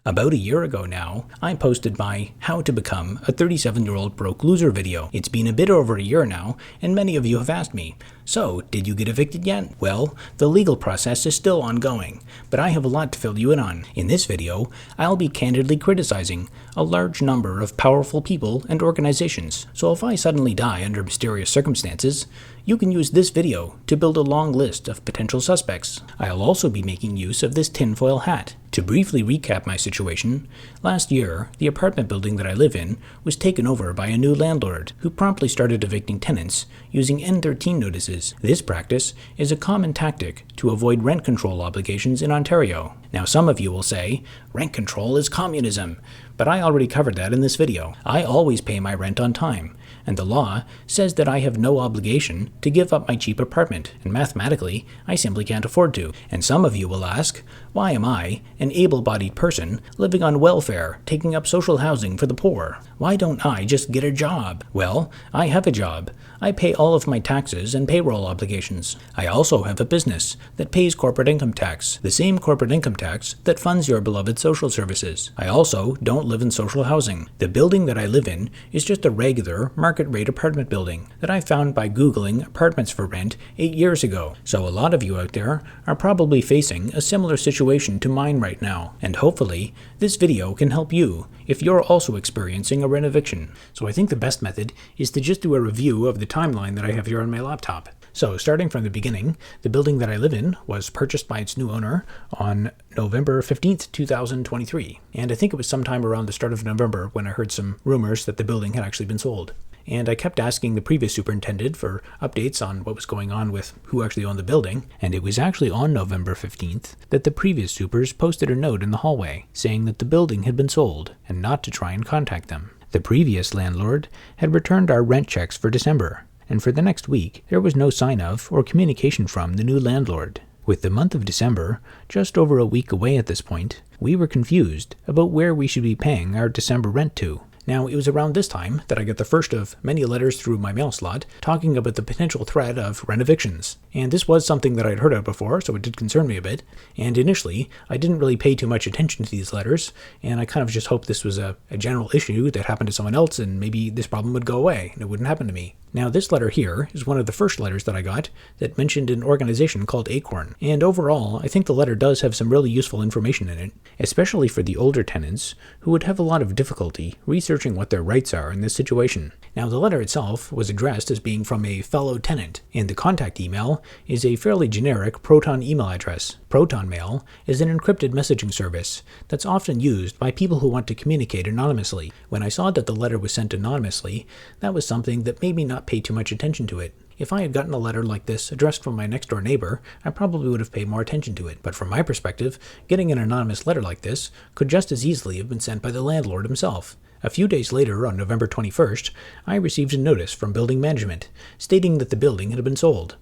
About a year ago now, I posted my How to Become a 37-Year-Old Broke Loser video. It's been a bit over a year now, and many of you have asked me, so did you get evicted yet? Well, the legal process is still ongoing, but I have a lot to fill you in on. In this video, I'll be candidly criticizing a large number of powerful people and organizations, so if I suddenly die under mysterious circumstances, you can use this video to build a long list of potential suspects. I'll also be making use of this tinfoil hat. To briefly recap my situation, last year, the apartment building that I live in was taken over by a new landlord who promptly started evicting tenants using N13 notices. This practice is a common tactic to avoid rent control obligations in Ontario. Now some of you will say, rent control is communism, but I already covered that in this video. I always pay my rent on time, and the law says that I have no obligation to give up my cheap apartment, and mathematically, I simply can't afford to. And some of you will ask, why am I, an able-bodied person, living on welfare, taking up social housing for the poor? Why don't I just get a job? Well, I have a job. I pay all of my taxes and payroll obligations. I also have a business that pays corporate income tax, the same corporate income tax that funds your beloved social services. I also don't live in social housing. The building that I live in is just a regular market rate apartment building that I found by Googling apartments for rent 8 years ago. So a lot of you out there are probably facing a similar situation to mine right now, and hopefully this video can help you if you're also experiencing a rent eviction. So I think the best method is to just do a review of the timeline that I have here on my laptop. So starting from the beginning, the building that I live in was purchased by its new owner on November 15th, 2023. And I think it was sometime around the start of November when I heard some rumors that the building had actually been sold. And I kept asking the previous superintendent for updates on what was going on with who actually owned the building, and it was actually on November 15th that the previous supers posted a note in the hallway saying that the building had been sold and not to try and contact them. The previous landlord had returned our rent checks for December, and for the next week there was no sign of or communication from the new landlord. With the month of December just over a week away at this point, we were confused about where we should be paying our December rent to. Now, it was around this time that I got the first of many letters through my mail slot talking about the potential threat of renovictions. And this was something that I'd heard of before, so it did concern me a bit. And initially, I didn't really pay too much attention to these letters, and I kind of just hoped this was a general issue that happened to someone else, and maybe this problem would go away, and it wouldn't happen to me. Now, this letter here is one of the first letters that I got that mentioned an organization called ACORN. And overall, I think the letter does have some really useful information in it, especially for the older tenants who would have a lot of difficulty researching what their rights are in this situation. Now, the letter itself was addressed as being from a fellow tenant, and the contact email is a fairly generic Proton email address. Proton Mail is an encrypted messaging service that's often used by people who want to communicate anonymously. When I saw that the letter was sent anonymously, that was something that made me not pay too much attention to it. If I had gotten a letter like this addressed from my next-door neighbor, I probably would have paid more attention to it. But from my perspective, getting an anonymous letter like this could just as easily have been sent by the landlord himself. A few days later, on November 21st, I received a notice from building management stating that the building had been sold.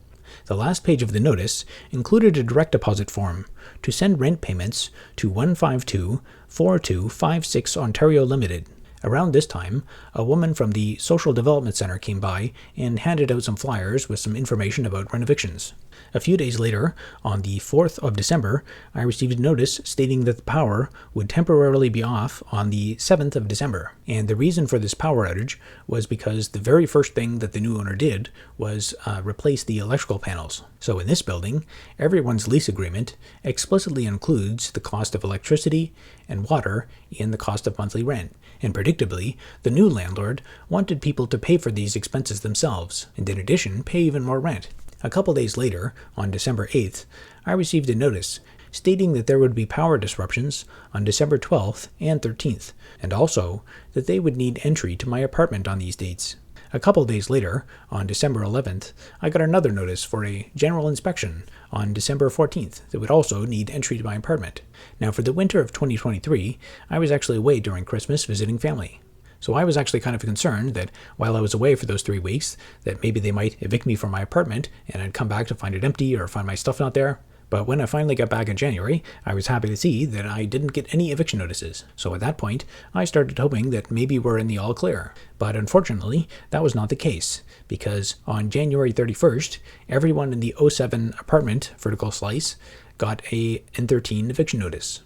The last page of the notice included a direct deposit form to send rent payments to 1524256 Ontario Limited. Around this time, a woman from the Social Development Center came by and handed out some flyers with some information about renovictions. A few days later, on the 4th of December, I received a notice stating that the power would temporarily be off on the 7th of December. And the reason for this power outage was because the very first thing that the new owner did was replace the electrical panels. So in this building, everyone's lease agreement explicitly includes the cost of electricity and water in the cost of monthly rent. And predictably, the new landlord wanted people to pay for these expenses themselves, and in addition, pay even more rent. A couple days later, on December 8th, I received a notice stating that there would be power disruptions on December 12th and 13th, and also that they would need entry to my apartment on these dates. A couple days later, on December 11th, I got another notice for a general inspection on December 14th that would also need entry to my apartment. Now, for the winter of 2023, I was actually away during Christmas visiting family. So I was actually kind of concerned that while I was away for those 3 weeks, that maybe they might evict me from my apartment and I'd come back to find it empty or find my stuff not there. But when I finally got back in January, I was happy to see that I didn't get any eviction notices. So at that point, I started hoping that maybe we're in the all clear. But unfortunately, that was not the case, because on January 31st, everyone in the 07 apartment vertical slice got a N13 eviction notice.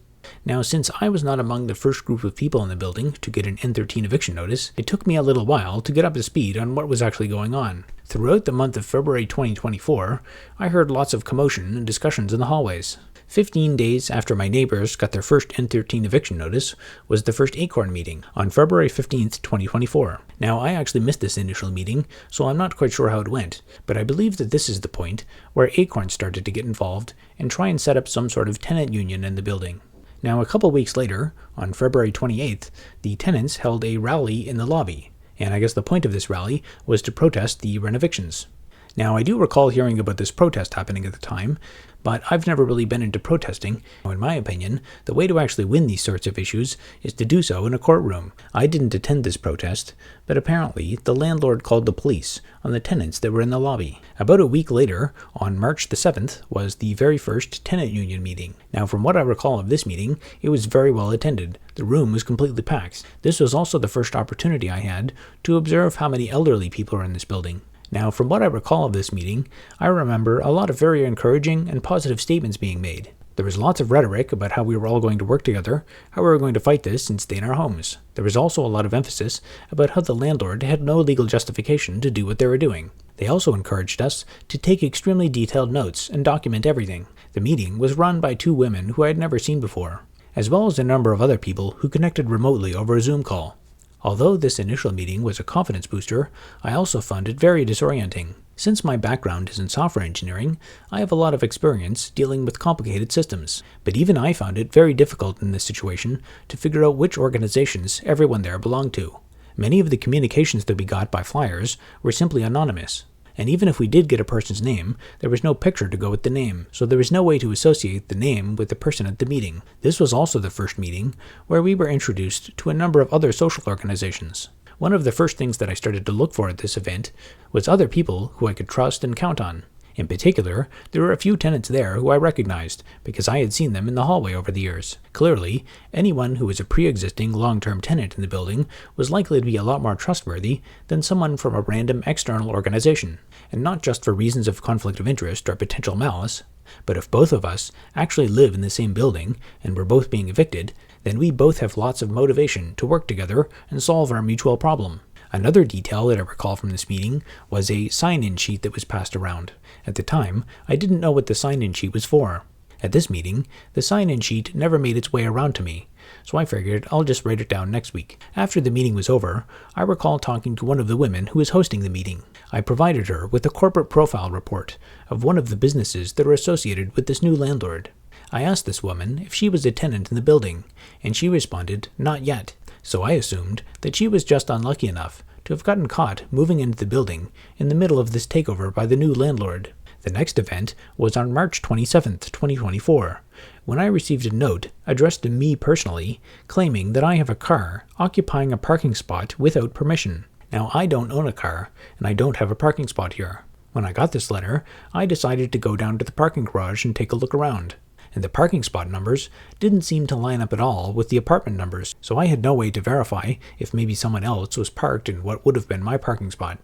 Now, since I was not among the first group of people in the building to get an N13 eviction notice, it took me a little while to get up to speed on what was actually going on. Throughout the month of February 2024, I heard lots of commotion and discussions in the hallways. 15 days after my neighbors got their first N13 eviction notice was the first ACORN meeting on February 15th, 2024. Now, I actually missed this initial meeting, so I'm not quite sure how it went, but I believe that this is the point where ACORN started to get involved and try and set up some sort of tenant union in the building. Now, a couple weeks later, on February 28th, the tenants held a rally in the lobby, and I guess the point of this rally was to protest the renovictions. Now, I do recall hearing about this protest happening at the time, but I've never really been into protesting. In my opinion, the way to actually win these sorts of issues is to do so in a courtroom. I didn't attend this protest, but apparently the landlord called the police on the tenants that were in the lobby. About a week later, on March the 7th, was the very first tenant union meeting. Now, from what I recall of this meeting, it was very well attended. The room was completely packed. This was also the first opportunity I had to observe how many elderly people are in this building. Now, from what I recall of this meeting, I remember a lot of very encouraging and positive statements being made. There was lots of rhetoric about how we were all going to work together, how we were going to fight this and stay in our homes. There was also a lot of emphasis about how the landlord had no legal justification to do what they were doing. They also encouraged us to take extremely detailed notes and document everything. The meeting was run by two women who I had never seen before, as well as a number of other people who connected remotely over a Zoom call. Although this initial meeting was a confidence booster, I also found it very disorienting. Since my background is in software engineering, I have a lot of experience dealing with complicated systems, but even I found it very difficult in this situation to figure out which organizations everyone there belonged to. Many of the communications that we got by flyers were simply anonymous. And even if we did get a person's name, there was no picture to go with the name, so there was no way to associate the name with the person at the meeting. This was also the first meeting where we were introduced to a number of other social organizations. One of the first things that I started to look for at this event was other people who I could trust and count on. In particular, there were a few tenants there who I recognized because I had seen them in the hallway over the years. Clearly, anyone who was a pre-existing long-term tenant in the building was likely to be a lot more trustworthy than someone from a random external organization, and not just for reasons of conflict of interest or potential malice, but if both of us actually live in the same building and we're both being evicted, then we both have lots of motivation to work together and solve our mutual problem. Another detail that I recall from this meeting was a sign-in sheet that was passed around. At the time, I didn't know what the sign-in sheet was for. At this meeting, the sign-in sheet never made its way around to me, so I figured I'll just write it down next week. After the meeting was over, I recall talking to one of the women who was hosting the meeting. I provided her with a corporate profile report of one of the businesses that are associated with this new landlord. I asked this woman if she was a tenant in the building, and she responded, "Not yet." So I assumed that she was just unlucky enough to have gotten caught moving into the building in the middle of this takeover by the new landlord. The next event was on March 27th, 2024, when I received a note addressed to me personally claiming that I have a car occupying a parking spot without permission. Now, I don't own a car, and I don't have a parking spot here. When I got this letter, I decided to go down to the parking garage and take a look around. And the parking spot numbers didn't seem to line up at all with the apartment numbers, so I had no way to verify if maybe someone else was parked in what would have been my parking spot.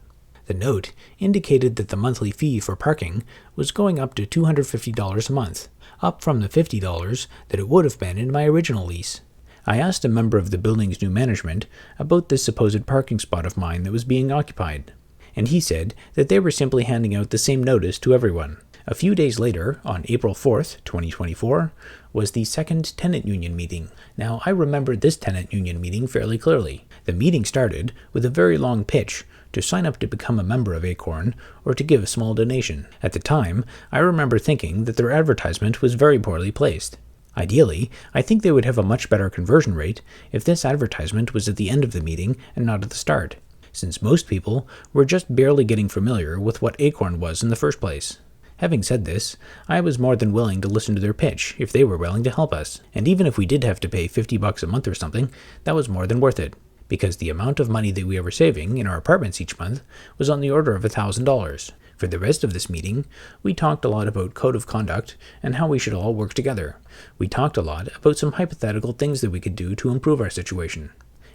The note indicated that the monthly fee for parking was going up to $250 a month, up from the $50 that it would have been in my original lease. I asked a member of the building's new management about this supposed parking spot of mine that was being occupied, and he said that they were simply handing out the same notice to everyone. A few days later, on April 4th, 2024, was the second tenant union meeting. Now, I remember this tenant union meeting fairly clearly. The meeting started with a very long pitch to sign up to become a member of ACORN or to give a small donation. At the time, I remember thinking that their advertisement was very poorly placed. Ideally, I think they would have a much better conversion rate if this advertisement was at the end of the meeting and not at the start, since most people were just barely getting familiar with what ACORN was in the first place. Having said this, I was more than willing to listen to their pitch if they were willing to help us, and even if we did have to pay $50 a month or something, that was more than worth it, because the amount of money that we were saving in our apartments each month was on the order of $1,000. For the rest of this meeting, we talked a lot about code of conduct and how we should all work together. We talked a lot about some hypothetical things that we could do to improve our situation.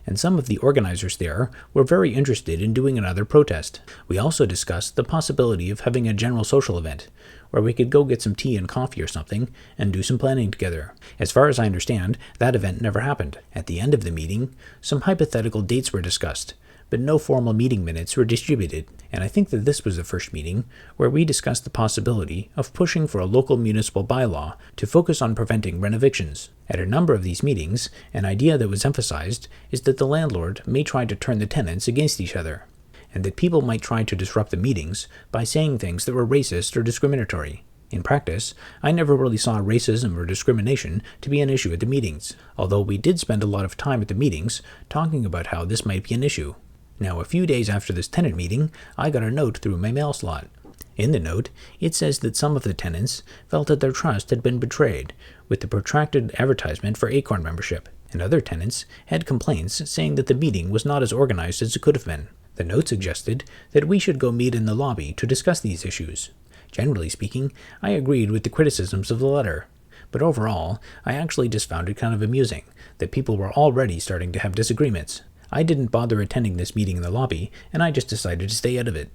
and some of the organizers there were very interested in doing another protest. We also discussed the possibility of having a general social event, where we could go get some tea and coffee or something, and do some planning together. As far as I understand, that event never happened. At the end of the meeting, some hypothetical dates were discussed, but no formal meeting minutes were distributed, and I think that this was the first meeting where we discussed the possibility of pushing for a local municipal bylaw to focus on preventing renovictions. At a number of these meetings, an idea that was emphasized is that the landlord may try to turn the tenants against each other, and that people might try to disrupt the meetings by saying things that were racist or discriminatory. In practice, I never really saw racism or discrimination to be an issue at the meetings, although we did spend a lot of time at the meetings talking about how this might be an issue. Now, a few days after this tenant meeting, I got a note through my mail slot. In the note, it says that some of the tenants felt that their trust had been betrayed with the protracted advertisement for ACORN membership, and other tenants had complaints saying that the meeting was not as organized as it could have been. The note suggested that we should go meet in the lobby to discuss these issues. Generally speaking, I agreed with the criticisms of the letter, but overall, I actually just found it kind of amusing that people were already starting to have disagreements. I didn't bother attending this meeting in the lobby, and I just decided to stay out of it.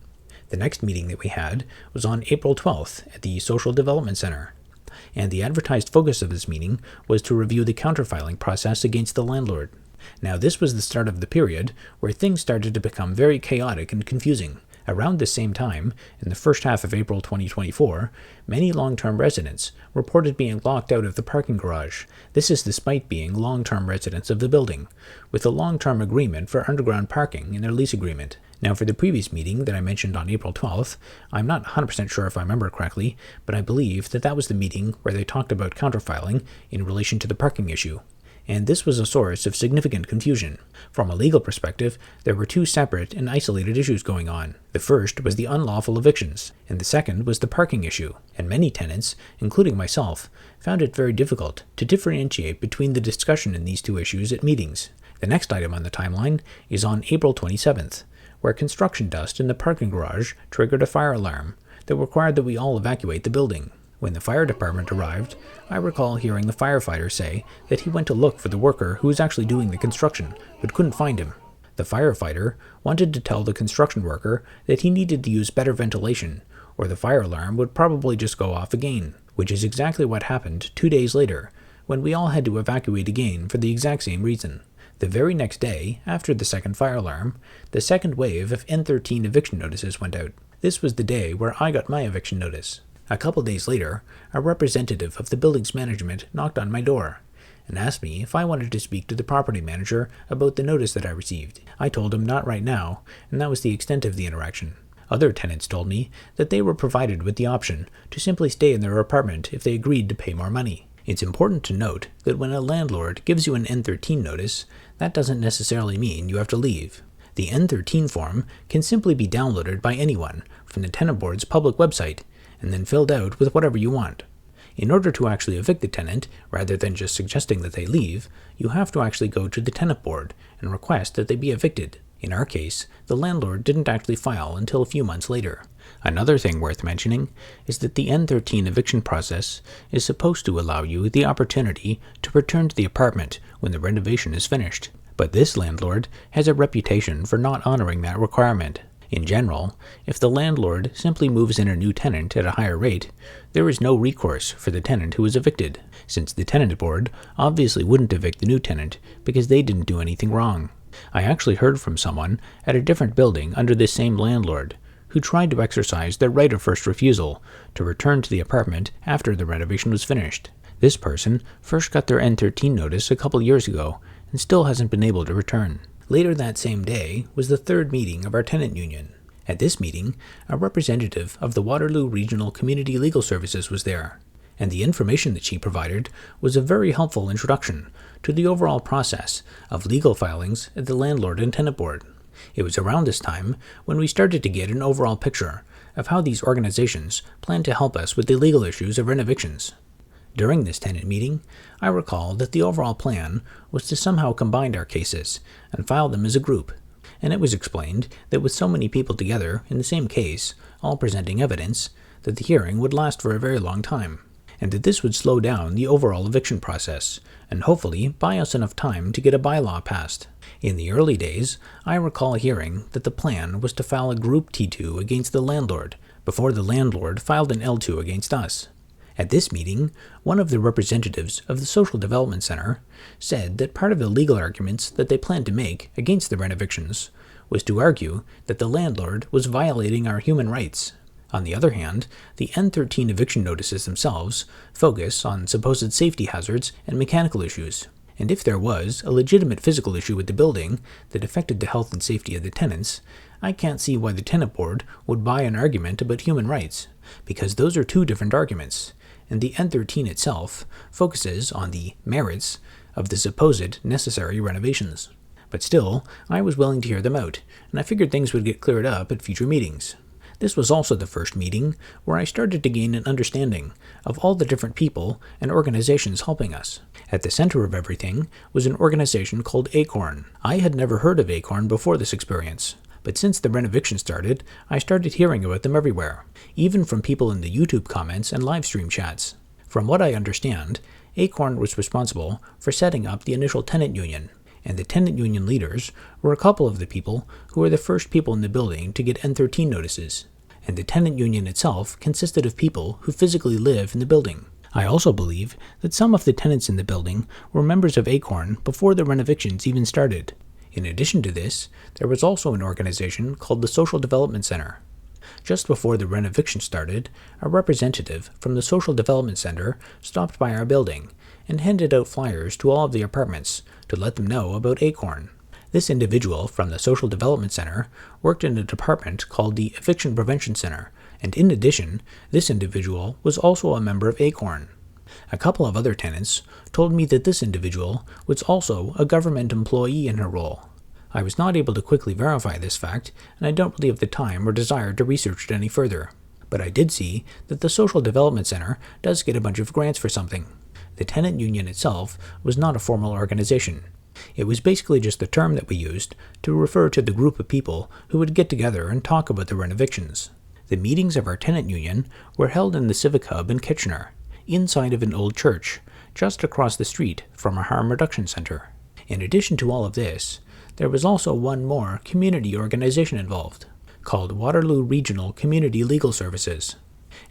The next meeting that we had was on April 12th at the Social Development Center, and the advertised focus of this meeting was to review the counterfiling process against the landlord. Now, this was the start of the period where things started to become very chaotic and confusing. Around this same time, in the first half of April 2024, many long-term residents reported being locked out of the parking garage. This is despite being long-term residents of the building, with a long-term agreement for underground parking in their lease agreement. Now, for the previous meeting that I mentioned on April 12th, I'm not 100% sure if I remember correctly, but I believe that that was the meeting where they talked about counterfiling in relation to the parking issue. And this was a source of significant confusion. From a legal perspective, there were two separate and isolated issues going on. The first was the unlawful evictions, and the second was the parking issue, and many tenants, including myself, found it very difficult to differentiate between the discussion in these two issues at meetings. The next item on the timeline is on April 27th, where construction dust in the parking garage triggered a fire alarm that required that we all evacuate the building. When the fire department arrived, I recall hearing the firefighter say that he went to look for the worker who was actually doing the construction, but couldn't find him. The firefighter wanted to tell the construction worker that he needed to use better ventilation, or the fire alarm would probably just go off again, which is exactly what happened 2 days later, when we all had to evacuate again for the exact same reason. The very next day, after the second fire alarm, the second wave of N13 eviction notices went out. This was the day where I got my eviction notice. A couple days later, a representative of the building's management knocked on my door and asked me if I wanted to speak to the property manager about the notice that I received. I told him not right now, and that was the extent of the interaction. Other tenants told me that they were provided with the option to simply stay in their apartment if they agreed to pay more money. It's important to note that when a landlord gives you an N13 notice, that doesn't necessarily mean you have to leave. The N13 form can simply be downloaded by anyone from the tenant board's public website and then filled out with whatever you want. In order to actually evict the tenant, rather than just suggesting that they leave, you have to actually go to the tenant board and request that they be evicted. In our case, the landlord didn't actually file until a few months later. Another thing worth mentioning is that the N13 eviction process is supposed to allow you the opportunity to return to the apartment when the renovation is finished. But this landlord has a reputation for not honoring that requirement. In general, if the landlord simply moves in a new tenant at a higher rate, there is no recourse for the tenant who is evicted, since the tenant board obviously wouldn't evict the new tenant because they didn't do anything wrong. I actually heard from someone at a different building under this same landlord who tried to exercise their right of first refusal to return to the apartment after the renovation was finished. This person first got their N13 notice a couple years ago and still hasn't been able to return. Later that same day was the third meeting of our tenant union. At this meeting, a representative of the Waterloo Regional Community Legal Services was there, and the information that she provided was a very helpful introduction to the overall process of legal filings at the Landlord and Tenant Board. It was around this time when we started to get an overall picture of how these organizations plan to help us with the legal issues of renovictions. During this tenant meeting, I recall that the overall plan was to somehow combine our cases and file them as a group, and it was explained that with so many people together in the same case, all presenting evidence, that the hearing would last for a very long time. and that this would slow down the overall eviction process, and hopefully buy us enough time to get a bylaw passed. In the early days, I recall hearing that the plan was to file a Group T2 against the landlord, before the landlord filed an L2 against us. At this meeting, one of the representatives of the Social Development Center said that part of the legal arguments that they planned to make against the renovictions was to argue that the landlord was violating our human rights. On the other hand, the N13 eviction notices themselves focus on supposed safety hazards and mechanical issues. And if there was a legitimate physical issue with the building that affected the health and safety of the tenants, I can't see why the tenant board would buy an argument about human rights, because those are two different arguments, and the N13 itself focuses on the merits of the supposed necessary renovations. But still, I was willing to hear them out, and I figured things would get cleared up at future meetings. This was also the first meeting where I started to gain an understanding of all the different people and organizations helping us. At the center of everything was an organization called ACORN. I had never heard of ACORN before this experience, but since the renoviction started, I started hearing about them everywhere, even from people in the YouTube comments and live stream chats. From what I understand, ACORN was responsible for setting up the initial tenant union, and the tenant union leaders were a couple of the people who were the first people in the building to get N13 notices, and the tenant union itself consisted of people who physically live in the building. I also believe that some of the tenants in the building were members of ACORN before the renovictions even started. In addition to this, there was also an organization called the Social Development Center. Just before the renoviction started, a representative from the Social Development Center stopped by our building and handed out flyers to all of the apartments to let them know about ACORN. This individual from the Social Development Center worked in a department called the Eviction Prevention Center, and in addition, this individual was also a member of ACORN. A couple of other tenants told me that this individual was also a government employee in her role. I was not able to quickly verify this fact, and I don't really have the time or desire to research it any further. But I did see that the Social Development Center does get a bunch of grants for something. The tenant union itself was not a formal organization. It was basically just the term that we used to refer to the group of people who would get together and talk about the renovictions. The meetings of our tenant union were held in the Civic Hub in Kitchener, inside of an old church, just across the street from a harm reduction center. In addition to all of this, there was also one more community organization involved, called Waterloo Regional Community Legal Services.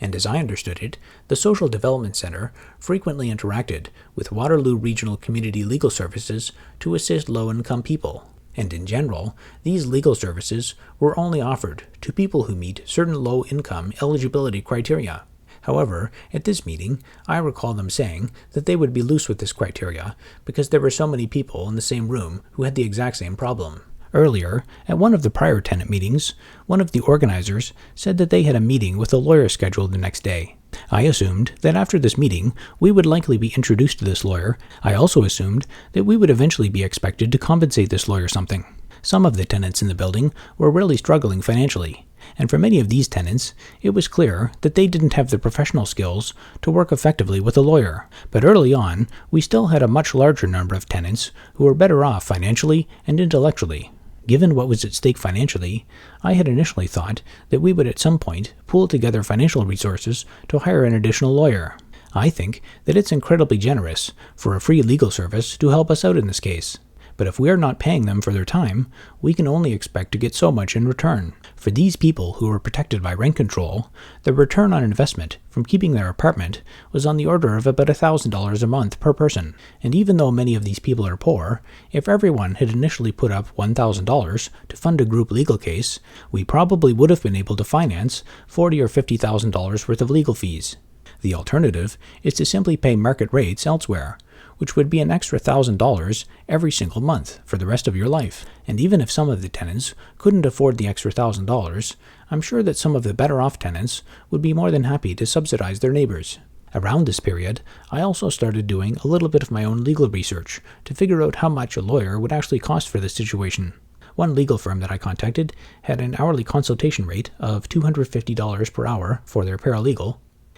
And as I understood it, the Social Development Center frequently interacted with Waterloo Regional Community Legal Services to assist low-income people. And in general, these legal services were only offered to people who meet certain low-income eligibility criteria. However, at this meeting, I recall them saying that they would be loose with this criteria because there were so many people in the same room who had the exact same problem. Earlier, at one of the prior tenant meetings, one of the organizers said that they had a meeting with a lawyer scheduled the next day. I assumed that after this meeting, we would likely be introduced to this lawyer. I also assumed that we would eventually be expected to compensate this lawyer something. Some of the tenants in the building were really struggling financially, and for many of these tenants, it was clear that they didn't have the professional skills to work effectively with a lawyer. But early on, we still had a much larger number of tenants who were better off financially and intellectually. Given what was at stake financially, I had initially thought that we would at some point pool together financial resources to hire an additional lawyer. I think that it's incredibly generous for a free legal service to help us out in this case. But if we are not paying them for their time, we can only expect to get so much in return. For these people who were protected by rent control, the return on investment from keeping their apartment was on the order of about $1,000 a month per person. And even though many of these people are poor, if everyone had initially put up $1,000 to fund a group legal case, we probably would have been able to finance $40,000 or $50,000 worth of legal fees. The alternative is to simply pay market rates elsewhere, which would be an extra $1,000 every single month for the rest of your life. And even if some of the tenants couldn't afford the extra $1,000, I'm sure that some of the better off tenants would be more than happy to subsidize their neighbors. Around this period, I also started doing a little bit of my own legal research to figure out how much a lawyer would actually cost for this situation. One legal firm that I contacted had an hourly consultation rate of $250 per hour for their paralegal,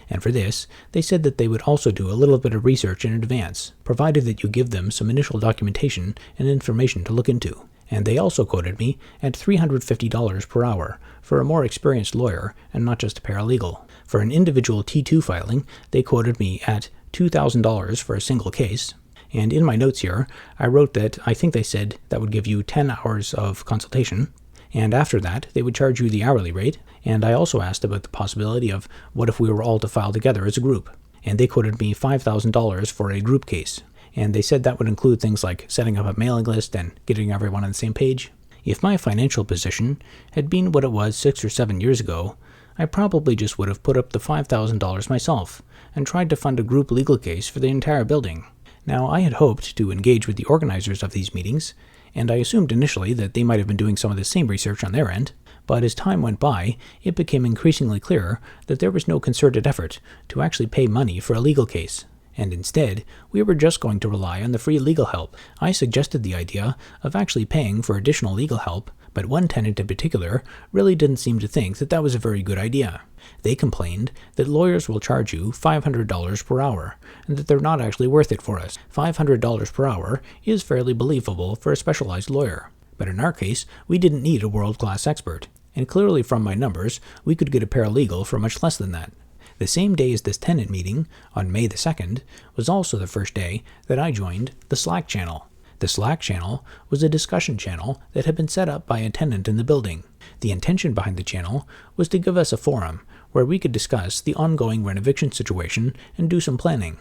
and for this, they said that they would also do a little bit of research in advance, provided that you give them some initial documentation and information to look into. And they also quoted me at $350 per hour for a more experienced lawyer and not just a paralegal. For an individual T2 filing, they quoted me at $2,000 for a single case. And in my notes here, I wrote that I think they said that would give you 10 hours of consultation. And after that, they would charge you the hourly rate. And I also asked about the possibility of what if we were all to file together as a group. And they quoted me $5,000 for a group case. And they said that would include things like setting up a mailing list and getting everyone on the same page. If my financial position had been what it was 6 or 7 years ago, I probably just would have put up the $5,000 myself and tried to fund a group legal case for the entire building. Now, I had hoped to engage with the organizers of these meetings, and I assumed initially that they might have been doing some of the same research on their end, but as time went by, it became increasingly clear that there was no concerted effort to actually pay money for a legal case. And instead, we were just going to rely on the free legal help. I suggested the idea of actually paying for additional legal help, but one tenant in particular really didn't seem to think that that was a very good idea. They complained that lawyers will charge you $500 per hour, and that they're not actually worth it for us. $500 per hour is fairly believable for a specialized lawyer. But in our case, we didn't need a world-class expert. And clearly from my numbers, we could get a paralegal for much less than that. The same day as this tenant meeting, on May the 2nd, was also the first day that I joined the Slack channel. The Slack channel was a discussion channel that had been set up by a tenant in the building. The intention behind the channel was to give us a forum where we could discuss the ongoing renoviction situation and do some planning.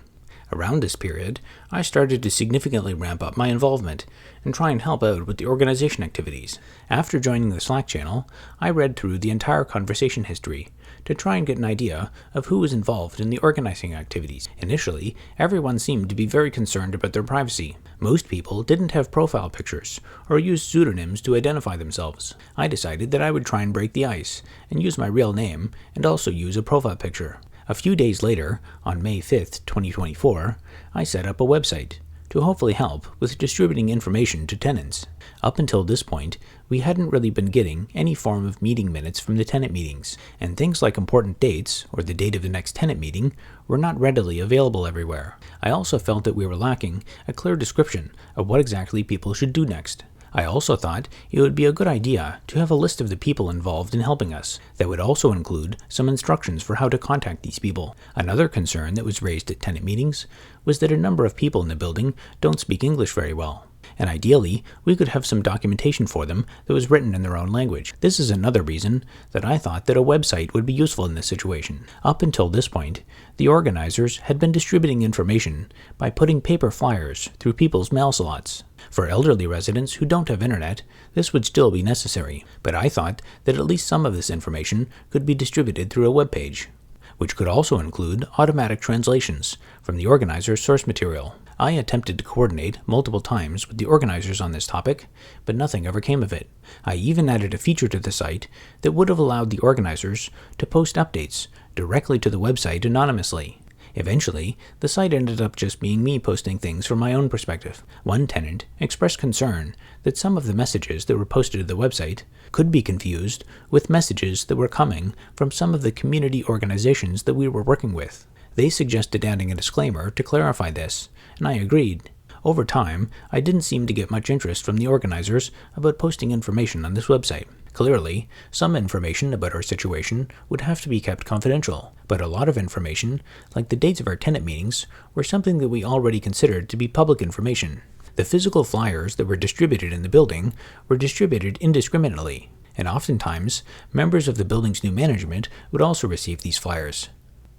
Around this period, I started to significantly ramp up my involvement and try and help out with the organization activities. After joining the Slack channel, I read through the entire conversation history to try and get an idea of who was involved in the organizing activities. Initially, everyone seemed to be very concerned about their privacy. Most people didn't have profile pictures or used pseudonyms to identify themselves. I decided that I would try and break the ice and use my real name and also use a profile picture. A few days later, on May 5th, 2024, I set up a website to hopefully help with distributing information to tenants. Up until this point, we hadn't really been getting any form of meeting minutes from the tenant meetings, and things like important dates, or the date of the next tenant meeting, were not readily available everywhere. I also felt that we were lacking a clear description of what exactly people should do next. I also thought it would be a good idea to have a list of the people involved in helping us that would also include some instructions for how to contact these people. Another concern that was raised at tenant meetings was that a number of people in the building don't speak English very well, and ideally we could have some documentation for them that was written in their own language. This is another reason that I thought that a website would be useful in this situation. Up until this point, the organizers had been distributing information by putting paper flyers through people's mail slots. For elderly residents who don't have internet, this would still be necessary, but I thought that at least some of this information could be distributed through a web page, which could also include automatic translations from the organizer's source material. I attempted to coordinate multiple times with the organizers on this topic, but nothing ever came of it. I even added a feature to the site that would have allowed the organizers to post updates directly to the website anonymously. Eventually, the site ended up just being me posting things from my own perspective. One tenant expressed concern that some of the messages that were posted to the website could be confused with messages that were coming from some of the community organizations that we were working with. They suggested adding a disclaimer to clarify this, and I agreed. Over time, I didn't seem to get much interest from the organizers about posting information on this website. Clearly, some information about our situation would have to be kept confidential, but a lot of information, like the dates of our tenant meetings, were something that we already considered to be public information. The physical flyers that were distributed in the building were distributed indiscriminately, and oftentimes, members of the building's new management would also receive these flyers,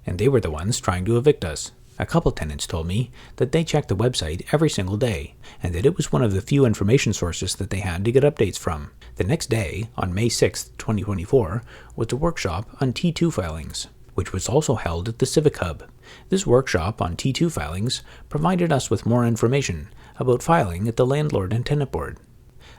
and they were the ones trying to evict us. A couple tenants told me that they checked the website every single day, and that it was one of the few information sources that they had to get updates from. The next day, on May 6, 2024, was a workshop on T2 filings, which was also held at the Civic Hub. This workshop on T2 filings provided us with more information about filing at the Landlord and Tenant Board.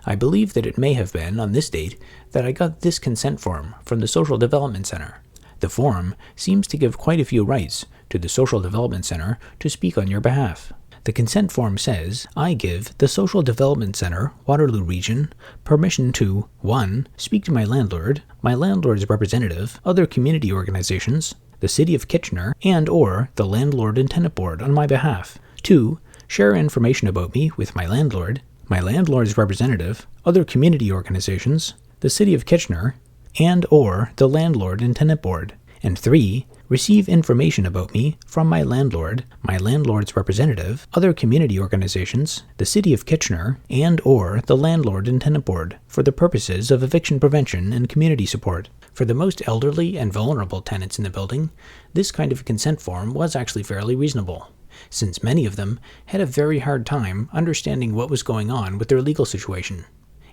I believe that it may have been on this date that I got this consent form from the Social Development Center. The form seems to give quite a few rights to the Social Development Center to speak on your behalf. The consent form says, I give the Social Development Center, Waterloo Region, permission to 1. Speak to my landlord's representative, other community organizations, the City of Kitchener, and or the Landlord and Tenant Board on my behalf. 2. Share information about me with my landlord's representative, other community organizations, the City of Kitchener, and or the Landlord and Tenant Board. And 3. receive information about me from my landlord, my landlord's representative, other community organizations, the City of Kitchener, and/or the Landlord and Tenant Board for the purposes of eviction prevention and community support. For the most elderly and vulnerable tenants in the building, this kind of consent form was actually fairly reasonable, since many of them had a very hard time understanding what was going on with their legal situation.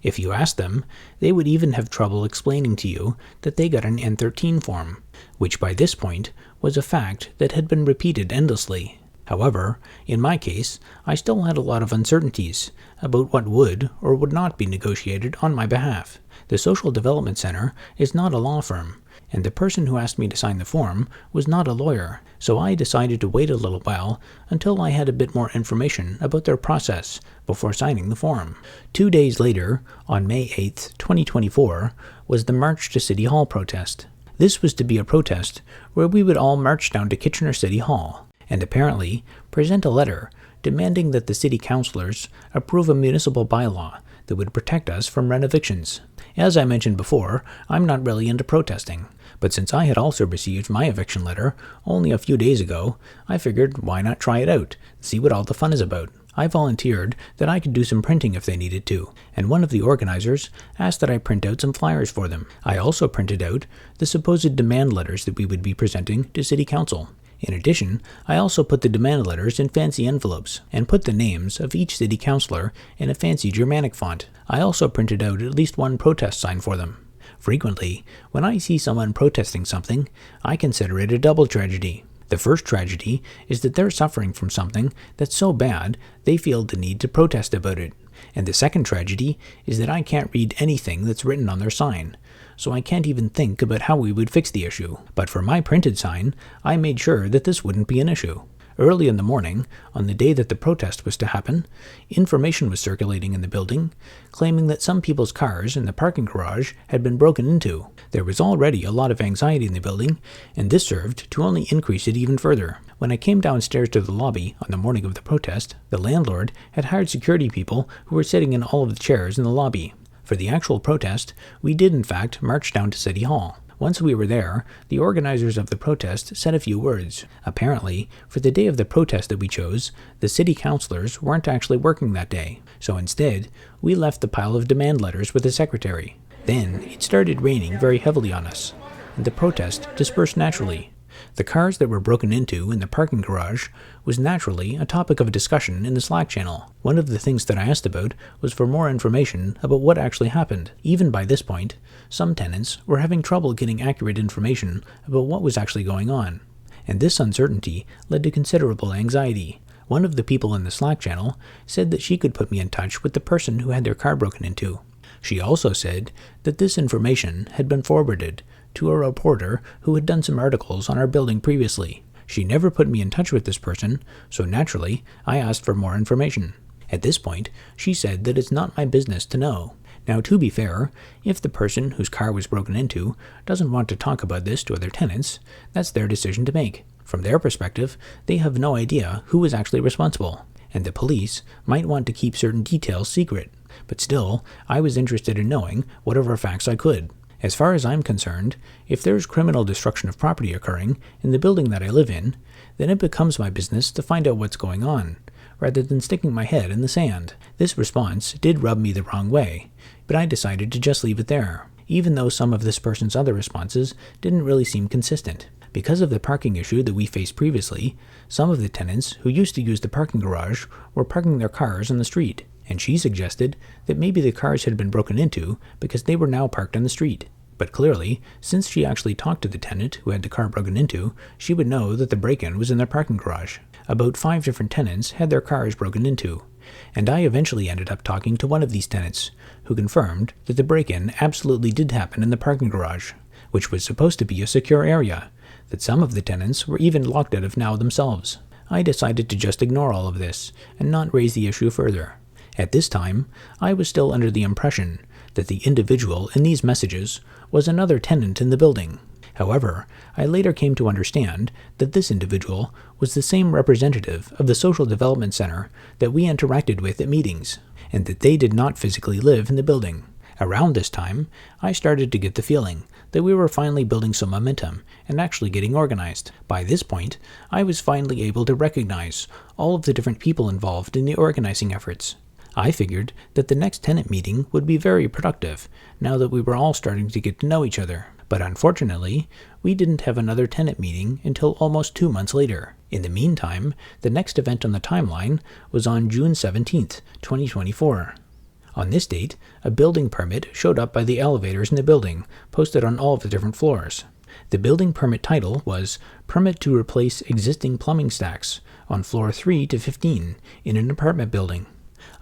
If you asked them, they would even have trouble explaining to you that they got an N13 form, which by this point was a fact that had been repeated endlessly. However, in my case, I still had a lot of uncertainties about what would or would not be negotiated on my behalf. The Social Development Center is not a law firm, and the person who asked me to sign the form was not a lawyer, so I decided to wait a little while until I had a bit more information about their process before signing the form. 2 days later, on May 8, 2024, was the March to City Hall protest. This was to be a protest where we would all march down to Kitchener City Hall, and apparently present a letter demanding that the city councillors approve a municipal bylaw that would protect us from renovictions. As I mentioned before, I'm not really into protesting, but since I had also received my eviction letter only a few days ago, I figured why not try it out, see what all the fun is about. I volunteered that I could do some printing if they needed to, and one of the organizers asked that I print out some flyers for them. I also printed out the supposed demand letters that we would be presenting to City Council. In addition, I also put the demand letters in fancy envelopes, and put the names of each city councillor in a fancy Germanic font. I also printed out at least one protest sign for them. Frequently, when I see someone protesting something, I consider it a double tragedy. The first tragedy is that they're suffering from something that's so bad they feel the need to protest about it. And the second tragedy is that I can't read anything that's written on their sign, so I can't even think about how we would fix the issue. But for my printed sign, I made sure that this wouldn't be an issue. Early in the morning, on the day that the protest was to happen, information was circulating in the building, claiming that some people's cars in the parking garage had been broken into. There was already a lot of anxiety in the building, and this served to only increase it even further. When I came downstairs to the lobby on the morning of the protest, the landlord had hired security people who were sitting in all of the chairs in the lobby. For the actual protest, we did in fact march down to City Hall. Once we were there, the organizers of the protest said a few words. Apparently, for the day of the protest that we chose, the city councillors weren't actually working that day, so instead, we left the pile of demand letters with the secretary. Then, it started raining very heavily on us, and the protest dispersed naturally. The cars that were broken into in the parking garage was naturally a topic of discussion in the Slack channel. One of the things that I asked about was for more information about what actually happened. Even by this point, some tenants were having trouble getting accurate information about what was actually going on, and this uncertainty led to considerable anxiety. One of the people in the Slack channel said that she could put me in touch with the person who had their car broken into. She also said that this information had been forwarded to a reporter who had done some articles on our building previously. She never put me in touch with this person, so naturally, I asked for more information. At this point, she said that it's not my business to know. Now, to be fair, if the person whose car was broken into doesn't want to talk about this to other tenants, that's their decision to make. From their perspective, they have no idea who is actually responsible, and the police might want to keep certain details secret. But still, I was interested in knowing whatever facts I could. As far as I'm concerned, if there's criminal destruction of property occurring in the building that I live in, then it becomes my business to find out what's going on, rather than sticking my head in the sand. This response did rub me the wrong way, but I decided to just leave it there, even though some of this person's other responses didn't really seem consistent. Because of the parking issue that we faced previously, some of the tenants who used to use the parking garage were parking their cars on the street, and she suggested that maybe the cars had been broken into because they were now parked on the street. But clearly, since she actually talked to the tenant who had the car broken into, she would know that the break-in was in their parking garage. About 5 different tenants had their cars broken into, and I eventually ended up talking to one of these tenants, who confirmed that the break-in absolutely did happen in the parking garage, which was supposed to be a secure area, that some of the tenants were even locked out of now themselves. I decided to just ignore all of this, and not raise the issue further. At this time, I was still under the impression that the individual in these messages was another tenant in the building. However, I later came to understand that this individual was the same representative of the Social Development Center that we interacted with at meetings, and that they did not physically live in the building. Around this time, I started to get the feeling that we were finally building some momentum and actually getting organized. By this point, I was finally able to recognize all of the different people involved in the organizing efforts. I figured that the next tenant meeting would be very productive now that we were all starting to get to know each other. But unfortunately, we didn't have another tenant meeting until almost 2 months later. In the meantime, the next event on the timeline was on June 17th, 2024. On this date, a building permit showed up by the elevators in the building, posted on all of the different floors. The building permit title was Permit to Replace Existing Plumbing Stacks on Floor 3 to 15 in an apartment building.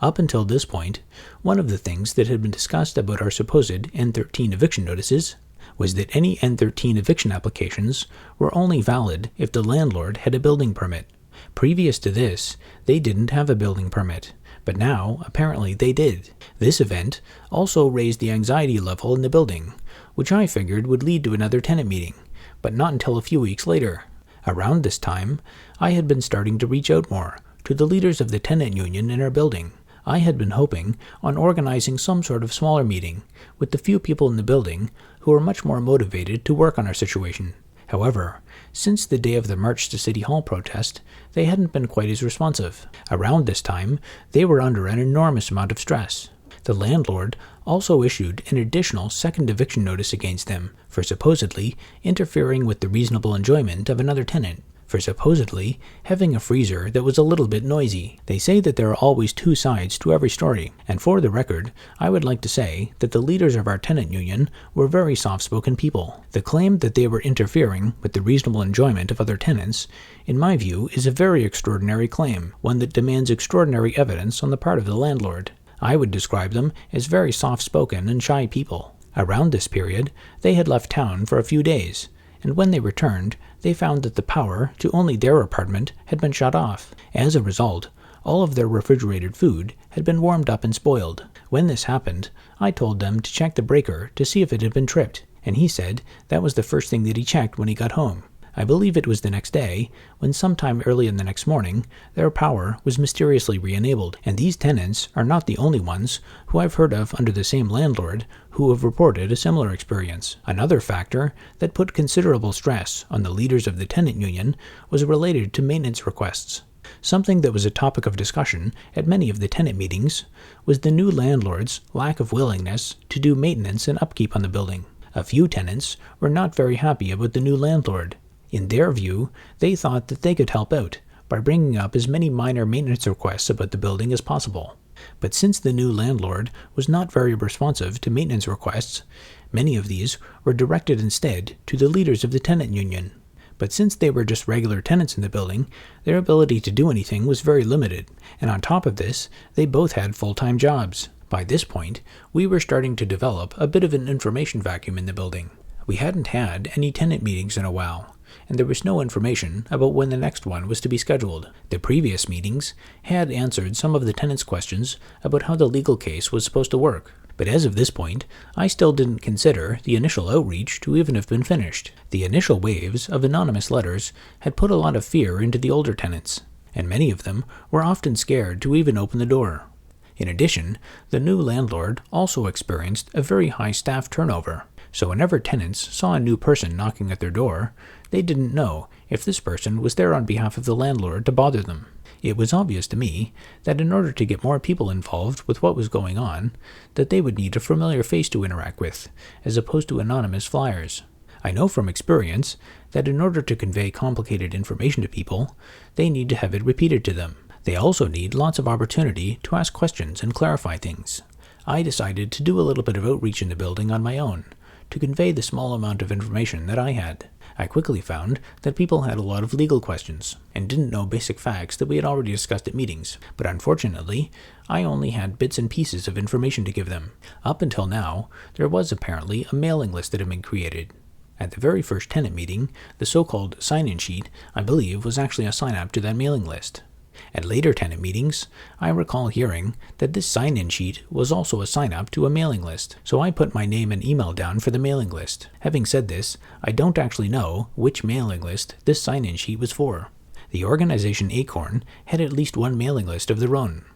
Up until this point, one of the things that had been discussed about our supposed N13 eviction notices was that any N13 eviction applications were only valid if the landlord had a building permit. Previous to this, they didn't have a building permit, but now, apparently, they did. This event also raised the anxiety level in the building, which I figured would lead to another tenant meeting, but not until a few weeks later. Around this time, I had been starting to reach out more to the leaders of the tenant union in our building. I had been hoping on organizing some sort of smaller meeting with the few people in the building who were much more motivated to work on our situation. However, since the day of the March to City Hall protest, they hadn't been quite as responsive. Around this time, they were under an enormous amount of stress. The landlord also issued an additional second eviction notice against them for supposedly interfering with the reasonable enjoyment of another tenant, for supposedly having a freezer that was a little bit noisy. They say that there are always two sides to every story, and for the record, I would like to say that the leaders of our tenant union were very soft-spoken people. The claim that they were interfering with the reasonable enjoyment of other tenants, in my view, is a very extraordinary claim, one that demands extraordinary evidence on the part of the landlord. I would describe them as very soft-spoken and shy people. Around this period, they had left town for a few days, and when they returned, they found that the power to only their apartment had been shut off. As a result, all of their refrigerated food had been warmed up and spoiled. When this happened, I told them to check the breaker to see if it had been tripped, and he said that was the first thing that he checked when he got home. I believe it was the next day, when sometime early in the next morning, their power was mysteriously re-enabled, and these tenants are not the only ones who I've heard of under the same landlord who have reported a similar experience. Another factor that put considerable stress on the leaders of the tenant union was related to maintenance requests. Something that was a topic of discussion at many of the tenant meetings was the new landlord's lack of willingness to do maintenance and upkeep on the building. A few tenants were not very happy about the new landlord. In their view, they thought that they could help out by bringing up as many minor maintenance requests about the building as possible. But since the new landlord was not very responsive to maintenance requests, many of these were directed instead to the leaders of the tenant union. But since they were just regular tenants in the building, their ability to do anything was very limited, and on top of this, they both had full-time jobs. By this point, we were starting to develop a bit of an information vacuum in the building. We hadn't had any tenant meetings in a while, and there was no information about when the next one was to be scheduled. The previous meetings had answered some of the tenants' questions about how the legal case was supposed to work, but as of this point, I still didn't consider the initial outreach to even have been finished. The initial waves of anonymous letters had put a lot of fear into the older tenants, and many of them were often scared to even open the door. In addition, the new landlord also experienced a very high staff turnover, so whenever tenants saw a new person knocking at their door, they didn't know if this person was there on behalf of the landlord to bother them. It was obvious to me that in order to get more people involved with what was going on, that they would need a familiar face to interact with, as opposed to anonymous flyers. I know from experience that in order to convey complicated information to people, they need to have it repeated to them. They also need lots of opportunity to ask questions and clarify things. I decided to do a little bit of outreach in the building on my own, to convey the small amount of information that I had. I quickly found that people had a lot of legal questions, and didn't know basic facts that we had already discussed at meetings, but unfortunately, I only had bits and pieces of information to give them. Up until now, there was apparently a mailing list that had been created. At the very first tenant meeting, the so-called sign-in sheet, I believe, was actually a sign-up to that mailing list. At later tenant meetings, I recall hearing that this sign-in sheet was also a sign-up to a mailing list, so I put my name and email down for the mailing list. Having said this, I don't actually know which mailing list this sign-in sheet was for. The organization ACORN had at least one mailing list of their own.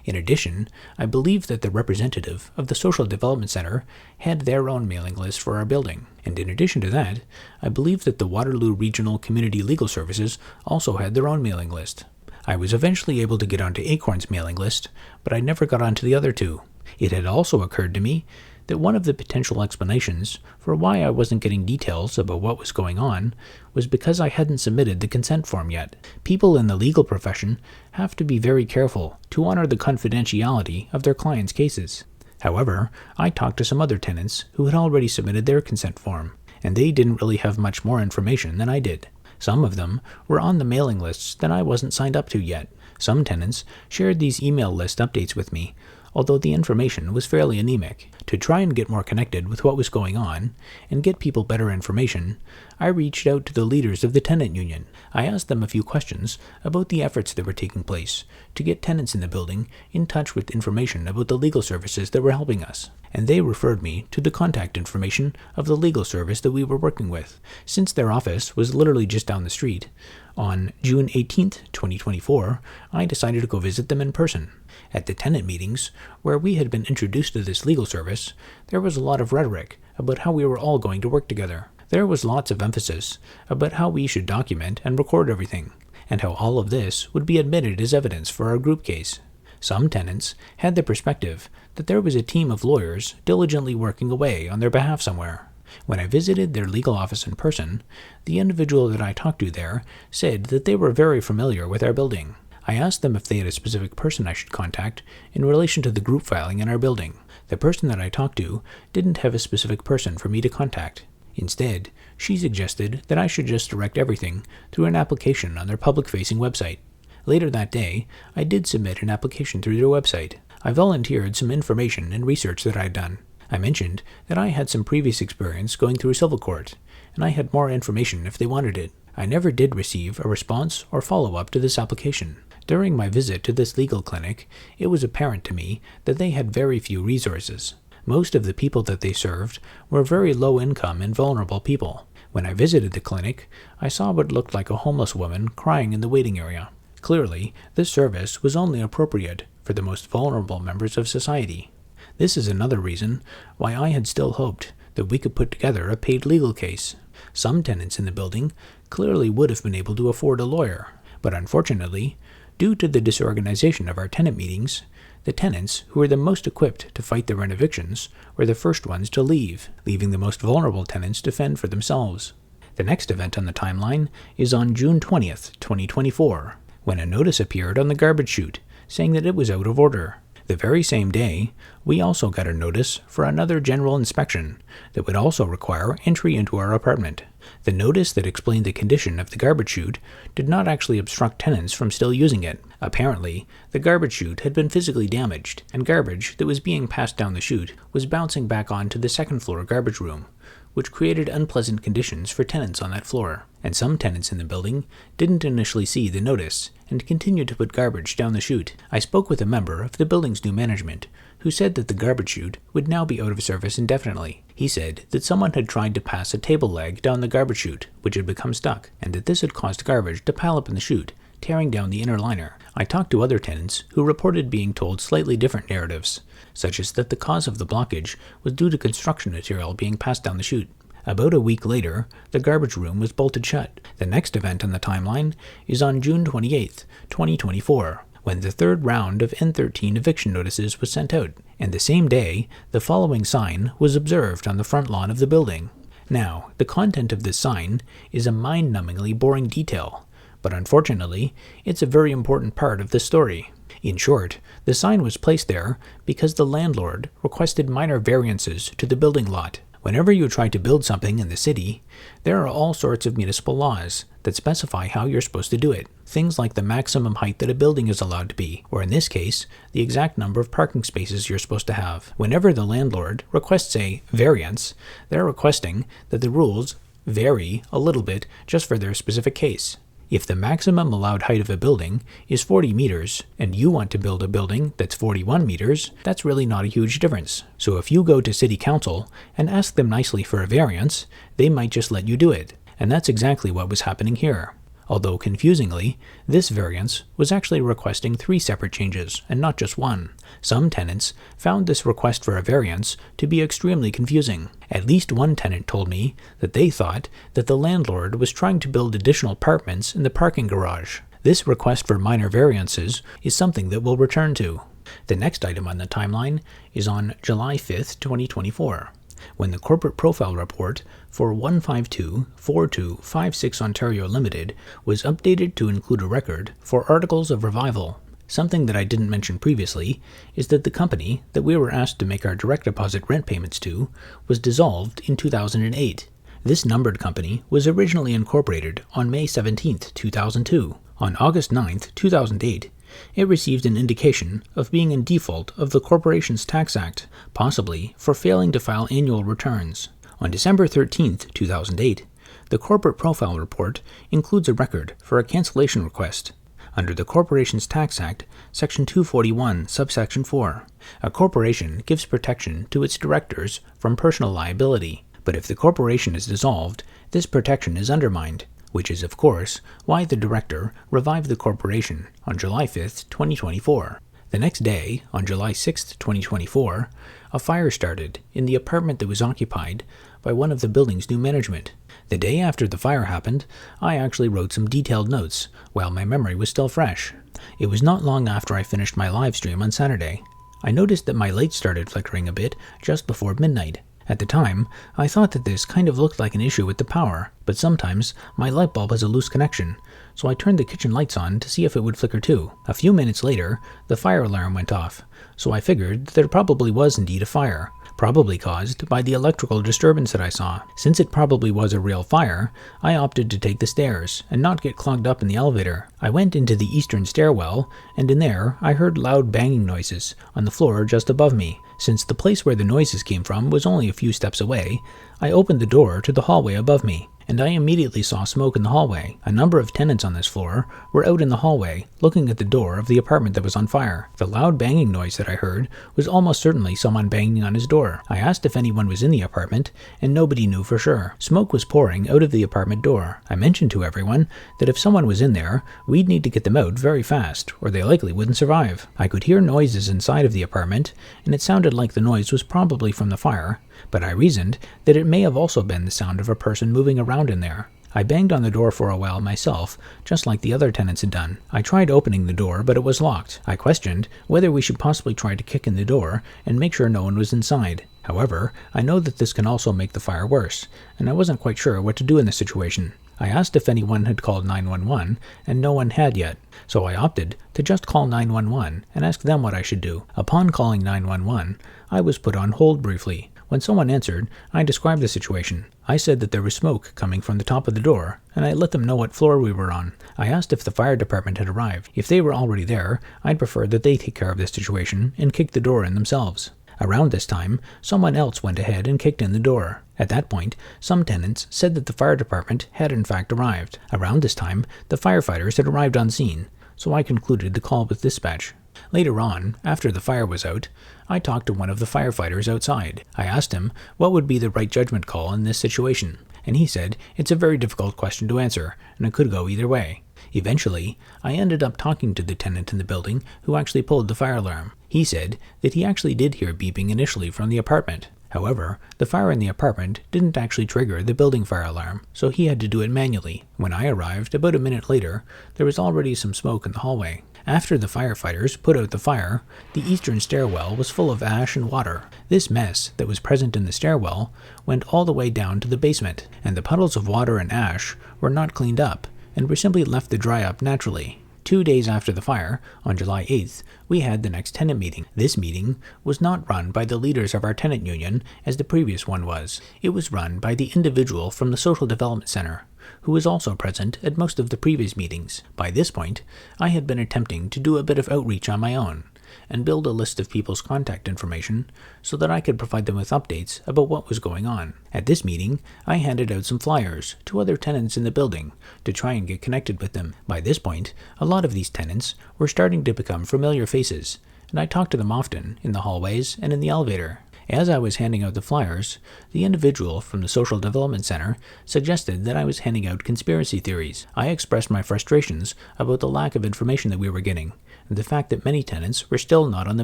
In addition, I believe that the representative of the Social Development Center had their own mailing list for our building. And in addition to that, I believe that the Waterloo Regional Community Legal Services also had their own mailing list. I was eventually able to get onto ACORN's mailing list, but I never got onto the other two. It had also occurred to me that one of the potential explanations for why I wasn't getting details about what was going on was because I hadn't submitted the consent form yet. People in the legal profession have to be very careful to honor the confidentiality of their clients' cases. However, I talked to some other tenants who had already submitted their consent form, and they didn't really have much more information than I did. Some of them were on the mailing lists that I wasn't signed up to yet. Some tenants shared these email list updates with me, although the information was fairly anemic. To try and get more connected with what was going on and get people better information, I reached out to the leaders of the tenant union. I asked them a few questions about the efforts that were taking place to get tenants in the building in touch with information about the legal services that were helping us, and they referred me to the contact information of the legal service that we were working with. Since their office was literally just down the street, on June 18th, 2024, I decided to go visit them in person. At the tenant meetings, where we had been introduced to this legal service, there was a lot of rhetoric about how we were all going to work together. There was lots of emphasis about how we should document and record everything, and how all of this would be admitted as evidence for our group case. Some tenants had the perspective that there was a team of lawyers diligently working away on their behalf somewhere. When I visited their legal office in person, the individual that I talked to there said that they were very familiar with our building. I asked them if they had a specific person I should contact in relation to the group filing in our building. The person that I talked to didn't have a specific person for me to contact. Instead, she suggested that I should just direct everything through an application on their public-facing website. Later that day, I did submit an application through their website. I volunteered some information and research that I had done. I mentioned that I had some previous experience going through civil court, and I had more information if they wanted it. I never did receive a response or follow-up to this application. During my visit to this legal clinic, it was apparent to me that they had very few resources. Most of the people that they served were very low-income and vulnerable people. When I visited the clinic, I saw what looked like a homeless woman crying in the waiting area. Clearly, this service was only appropriate for the most vulnerable members of society. This is another reason why I had still hoped that we could put together a paid legal case. Some tenants in the building clearly would have been able to afford a lawyer, but unfortunately, due to the disorganization of our tenant meetings, the tenants who were the most equipped to fight the renovictions were the first ones to leave, leaving the most vulnerable tenants to fend for themselves. The next event on the timeline is on June 20th, 2024, when a notice appeared on the garbage chute saying that it was out of order. The very same day, we also got a notice for another general inspection that would also require entry into our apartment. The notice that explained the condition of the garbage chute did not actually obstruct tenants from still using it. Apparently, the garbage chute had been physically damaged, and garbage that was being passed down the chute was bouncing back onto the second-floor garbage room, which created unpleasant conditions for tenants on that floor. And some tenants in the building didn't initially see the notice and continued to put garbage down the chute. I spoke with a member of the building's new management who said that the garbage chute would now be out of service indefinitely. He said that someone had tried to pass a table leg down the garbage chute, which had become stuck, and that this had caused garbage to pile up in the chute, tearing down the inner liner. I talked to other tenants who reported being told slightly different narratives, such as that the cause of the blockage was due to construction material being passed down the chute. About a week later, the garbage room was bolted shut. The next event on the timeline is on June 28th, 2024, when the third round of N13 eviction notices was sent out, and the same day, the following sign was observed on the front lawn of the building. Now, the content of this sign is a mind-numbingly boring detail, but unfortunately, it's a very important part of the story. In short, the sign was placed there because the landlord requested minor variances to the building lot. Whenever you try to build something in the city, there are all sorts of municipal laws that specify how you're supposed to do it. Things like the maximum height that a building is allowed to be, or in this case, the exact number of parking spaces you're supposed to have. Whenever the landlord requests a variance, they're requesting that the rules vary a little bit just for their specific case. If the maximum allowed height of a building is 40 meters, and you want to build a building that's 41 meters, that's really not a huge difference. So if you go to City Council and ask them nicely for a variance, they might just let you do it. And that's exactly what was happening here. although confusingly, this variance was actually requesting 3 separate changes and not just one. Some tenants found this request for a variance to be extremely confusing. At least one tenant told me that they thought that the landlord was trying to build additional apartments in the parking garage. This request for minor variances is something that we'll return to. The next item on the timeline is on July 5th, 2024, when the corporate profile report for 1524256 Ontario Limited was updated to include a record for articles of revival. Something that I didn't mention previously is that the company that we were asked to make our direct deposit rent payments to was dissolved in 2008. This numbered company was originally incorporated on May 17, 2002. On August 9, 2008, it received an indication of being in default of the Corporations Tax Act, possibly for failing to file annual returns. On December 13, 2008, the corporate profile report includes a record for a cancellation request. Under the Corporations Tax Act, Section 241, subsection 4, a corporation gives protection to its directors from personal liability, but if the corporation is dissolved, this protection is undermined, which is, of course, why the director revived the corporation on July 5, 2024. The next day, on July 6, 2024, a fire started in the apartment that was occupied by one of the building's new management. The day after the fire happened, I actually wrote some detailed notes while my memory was still fresh. It was not long after I finished my live stream on Saturday. I noticed that my lights started flickering a bit just before midnight. At the time, I thought that this kind of looked like an issue with the power, but sometimes my light bulb has a loose connection, so I turned the kitchen lights on to see if it would flicker too. A few minutes later, the fire alarm went off, so I figured that there probably was indeed a fire, probably caused by the electrical disturbance that I saw. Since it probably was a real fire, I opted to take the stairs and not get clogged up in the elevator. I went into the eastern stairwell, and in there I heard loud banging noises on the floor just above me. Since the place where the noises came from was only a few steps away, I opened the door to the hallway above me, and I immediately saw smoke in the hallway. A number of tenants on this floor were out in the hallway, looking at the door of the apartment that was on fire. The loud banging noise that I heard was almost certainly someone banging on his door. I asked if anyone was in the apartment, and nobody knew for sure. Smoke was pouring out of the apartment door. I mentioned to everyone that if someone was in there, we'd need to get them out very fast, or they likely wouldn't survive. I could hear noises inside of the apartment, and it sounded like the noise was probably from the fire, but I reasoned that it may have also been the sound of a person moving around in there. I banged on the door for a while myself, just like the other tenants had done. I tried opening the door, but it was locked. I questioned whether we should possibly try to kick in the door and make sure no one was inside. However, I know that this can also make the fire worse, and I wasn't quite sure what to do in this situation. I asked if anyone had called 911, and no one had yet, so I opted to just call 911 and ask them what I should do. Upon calling 911, I was put on hold briefly. When someone answered, I described the situation. I said that there was smoke coming from the top of the door, and I let them know what floor we were on. I asked if the fire department had arrived. If they were already there, I'd prefer that they take care of this situation and kick the door in themselves. Around this time, someone else went ahead and kicked in the door. At that point, some tenants said that the fire department had in fact arrived. Around this time, the firefighters had arrived on scene, so I concluded the call with dispatch. Later on, after the fire was out, I talked to one of the firefighters outside. I asked him what would be the right judgment call in this situation, and he said it's a very difficult question to answer, and it could go either way. Eventually, I ended up talking to the tenant in the building who actually pulled the fire alarm. He said that he actually did hear beeping initially from the apartment. However, the fire in the apartment didn't actually trigger the building fire alarm, so he had to do it manually. When I arrived, about a minute later, there was already some smoke in the hallway. After the firefighters put out the fire, the eastern stairwell was full of ash and water. This mess that was present in the stairwell went all the way down to the basement, and the puddles of water and ash were not cleaned up, and were simply left to dry up naturally. 2 days after the fire, on July 8th, we had the next tenant meeting. This meeting was not run by the leaders of our tenant union as the previous one was. It was run by the individual from the Social Development Center, who was also present at most of the previous meetings. By this point, I had been attempting to do a bit of outreach on my own, and build a list of people's contact information so that I could provide them with updates about what was going on. At this meeting, I handed out some flyers to other tenants in the building to try and get connected with them. By this point, a lot of these tenants were starting to become familiar faces, and I talked to them often in the hallways and in the elevator. As I was handing out the flyers, the individual from the Social Development Center suggested that I was handing out conspiracy theories. I expressed my frustrations about the lack of information that we were getting, and the fact that many tenants were still not on the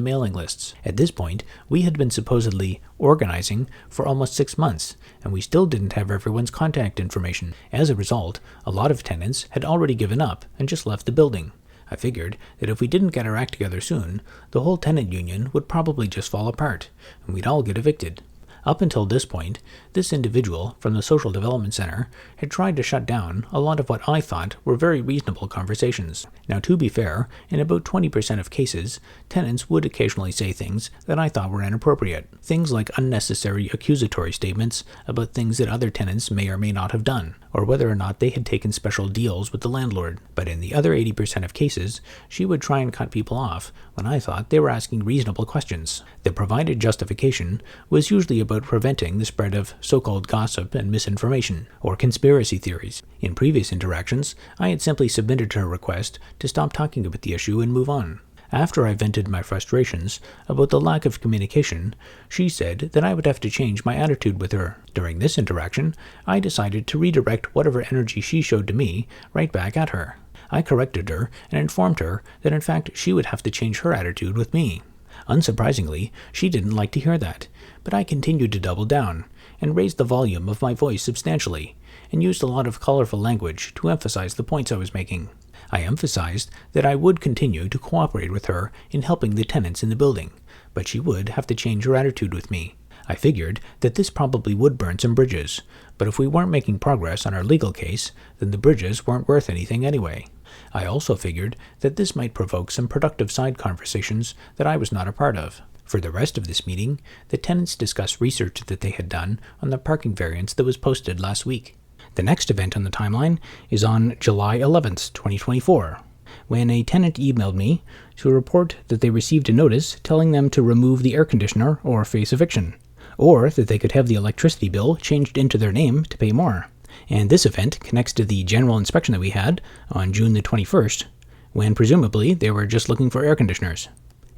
mailing lists. At this point, we had been supposedly organizing for almost 6 months, and we still didn't have everyone's contact information. As a result, a lot of tenants had already given up and just left the building. I figured that if we didn't get our act together soon, the whole tenant union would probably just fall apart, and we'd all get evicted. Up until this point, this individual from the Social Development Center had tried to shut down a lot of what I thought were very reasonable conversations. Now, to be fair, in about 20% of cases, tenants would occasionally say things that I thought were inappropriate. Things like unnecessary accusatory statements about things that other tenants may or may not have done, or whether or not they had taken special deals with the landlord. But in the other 80% of cases, she would try and cut people off when I thought they were asking reasonable questions. The provided justification was usually about preventing the spread of so-called gossip and misinformation, or conspiracy theories. In previous interactions, I had simply submitted to her request to stop talking about the issue and move on. After I vented my frustrations about the lack of communication, she said that I would have to change my attitude with her. During this interaction, I decided to redirect whatever energy she showed to me right back at her. I corrected her and informed her that in fact she would have to change her attitude with me. Unsurprisingly, she didn't like to hear that, but I continued to double down and raised the volume of my voice substantially and used a lot of colorful language to emphasize the points I was making. I emphasized that I would continue to cooperate with her in helping the tenants in the building, but she would have to change her attitude with me. I figured that this probably would burn some bridges, but if we weren't making progress on our legal case, then the bridges weren't worth anything anyway. I also figured that this might provoke some productive side conversations that I was not a part of. For the rest of this meeting, the tenants discussed research that they had done on the parking variance that was posted last week. The next event on the timeline is on July 11th, 2024, when a tenant emailed me to report that they received a notice telling them to remove the air conditioner or face eviction, or that they could have the electricity bill changed into their name to pay more. And this event connects to the general inspection that we had on June the 21st, when presumably they were just looking for air conditioners.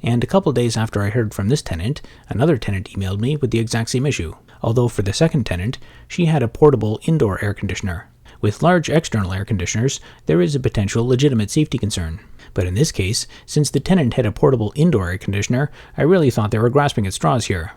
And a couple days after I heard from this tenant, another tenant emailed me with the exact same issue, although for the second tenant, she had a portable indoor air conditioner. With large external air conditioners, there is a potential legitimate safety concern. But in this case, since the tenant had a portable indoor air conditioner, I really thought they were grasping at straws here.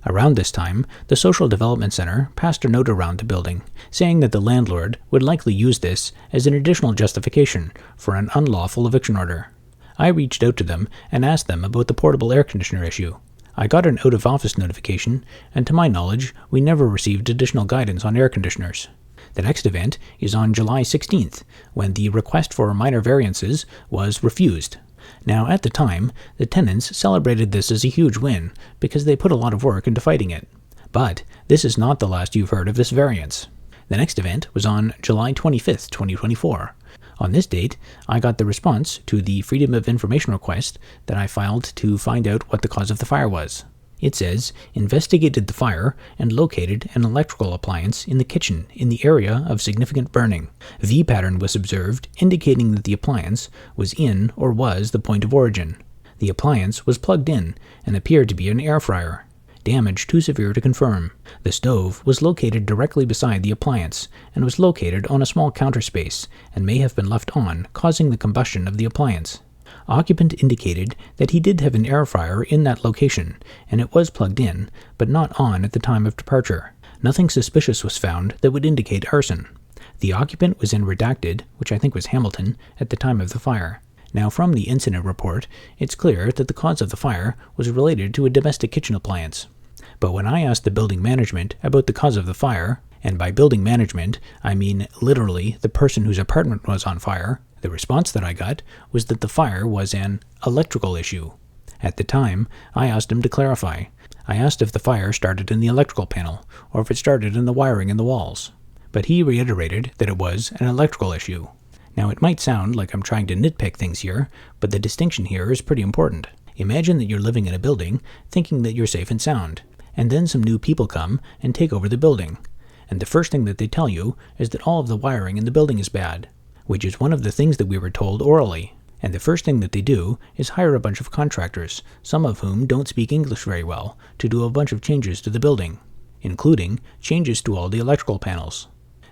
Around this time, the Social Development Center passed a note around the building, saying that the landlord would likely use this as an additional justification for an unlawful eviction order. I reached out to them and asked them about the portable air conditioner issue. I got an out-of-office notification, and to my knowledge, we never received additional guidance on air conditioners. The next event is on July 16th, when the request for minor variances was refused. Now, at the time, the tenants celebrated this as a huge win because they put a lot of work into fighting it. But this is not the last you've heard of this variance. The next event was on July 25th, 2024. On this date, I got the response to the Freedom of Information request that I filed to find out what the cause of the fire was. It says, investigated the fire and located an electrical appliance in the kitchen in the area of significant burning. V pattern was observed, indicating that the appliance was in or was the point of origin. The appliance was plugged in and appeared to be an air fryer. Damage too severe to confirm. The stove was located directly beside the appliance and was located on a small counter space and may have been left on, causing the combustion of the appliance. Occupant indicated that he did have an air fryer in that location, and it was plugged in, but not on at the time of departure. Nothing suspicious was found that would indicate arson. The occupant was in redacted, which I think was Hamilton, at the time of the fire. Now, from the incident report, it's clear that the cause of the fire was related to a domestic kitchen appliance. But when I asked the building management about the cause of the fire, and by building management, I mean literally the person whose apartment was on fire, the response that I got was that the fire was an electrical issue. At the time, I asked him to clarify. I asked if the fire started in the electrical panel, or if it started in the wiring in the walls. But he reiterated that it was an electrical issue. Now, it might sound like I'm trying to nitpick things here, but the distinction here is pretty important. Imagine that you're living in a building, thinking that you're safe and sound, and then some new people come and take over the building. And the first thing that they tell you is that all of the wiring in the building is bad, which is one of the things that we were told orally. And the first thing that they do is hire a bunch of contractors, some of whom don't speak English very well, to do a bunch of changes to the building, including changes to all the electrical panels.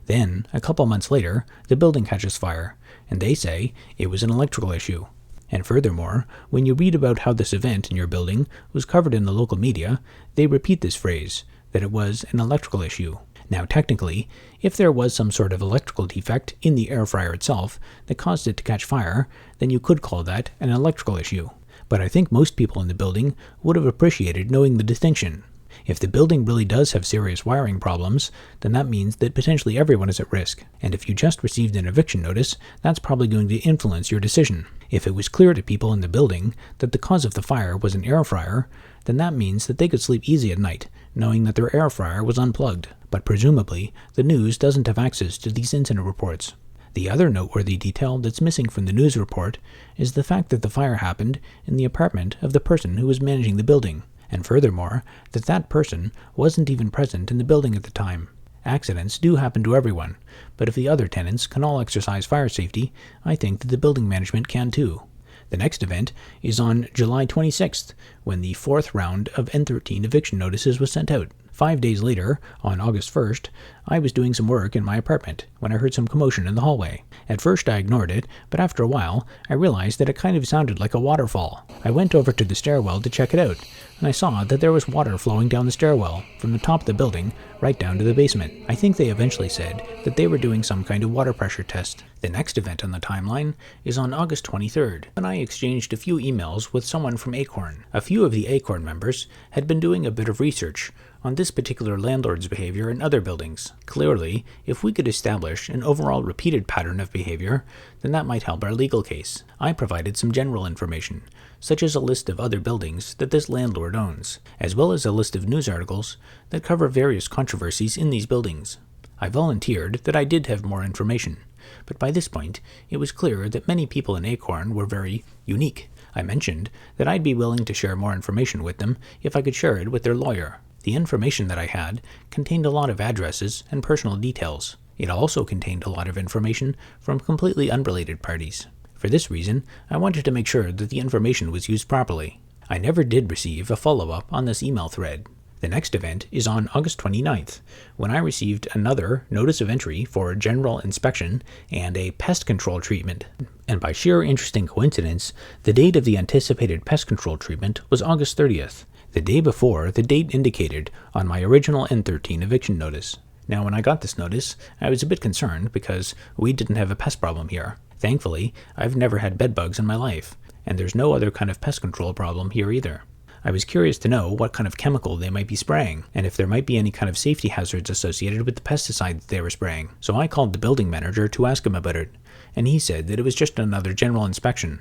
Then, a couple months later, the building catches fire, and they say it was an electrical issue. And furthermore, when you read about how this event in your building was covered in the local media, they repeat this phrase, that it was an electrical issue. Now technically, if there was some sort of electrical defect in the air fryer itself that caused it to catch fire, then you could call that an electrical issue. But I think most people in the building would have appreciated knowing the distinction. If the building really does have serious wiring problems, then that means that potentially everyone is at risk. And if you just received an eviction notice, that's probably going to influence your decision. If it was clear to people in the building that the cause of the fire was an air fryer, then that means that they could sleep easy at night, knowing that their air fryer was unplugged. But presumably, the news doesn't have access to these incident reports. The other noteworthy detail that's missing from the news report is the fact that the fire happened in the apartment of the person who was managing the building. And furthermore, that person wasn't even present in the building at the time. Accidents do happen to everyone, but if the other tenants can all exercise fire safety, I think that the building management can too. The next event is on July 26th, when the fourth round of N13 eviction notices was sent out. 5 days later, on August 1st, I was doing some work in my apartment when I heard some commotion in the hallway. At first I ignored it, but after a while, I realized that it kind of sounded like a waterfall. I went over to the stairwell to check it out, and I saw that there was water flowing down the stairwell from the top of the building right down to the basement. I think they eventually said that they were doing some kind of water pressure test. The next event on the timeline is on August 23rd, when I exchanged a few emails with someone from ACORN. A few of the ACORN members had been doing a bit of research on this particular landlord's behavior in other buildings. Clearly, if we could establish an overall repeated pattern of behavior, then that might help our legal case. I provided some general information, such as a list of other buildings that this landlord owns, as well as a list of news articles that cover various controversies in these buildings. I volunteered that I did have more information, but by this point, it was clear that many people in ACORN were very unique. I mentioned that I'd be willing to share more information with them if I could share it with their lawyer. The information that I had contained a lot of addresses and personal details. It also contained a lot of information from completely unrelated parties. For this reason, I wanted to make sure that the information was used properly. I never did receive a follow-up on this email thread. The next event is on August 29th, when I received another notice of entry for general inspection and a pest control treatment. And by sheer interesting coincidence, the date of the anticipated pest control treatment was August 30th, the day before the date indicated on my original N13 eviction notice. Now, when I got this notice, I was a bit concerned because we didn't have a pest problem here. Thankfully, I've never had bedbugs in my life, and there's no other kind of pest control problem here either. I was curious to know what kind of chemical they might be spraying, and if there might be any kind of safety hazards associated with the pesticide that they were spraying. So I called the building manager to ask him about it, and he said that it was just another general inspection.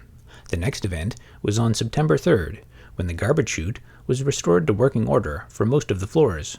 The next event was on September 3rd, when the garbage chute was restored to working order for most of the floors.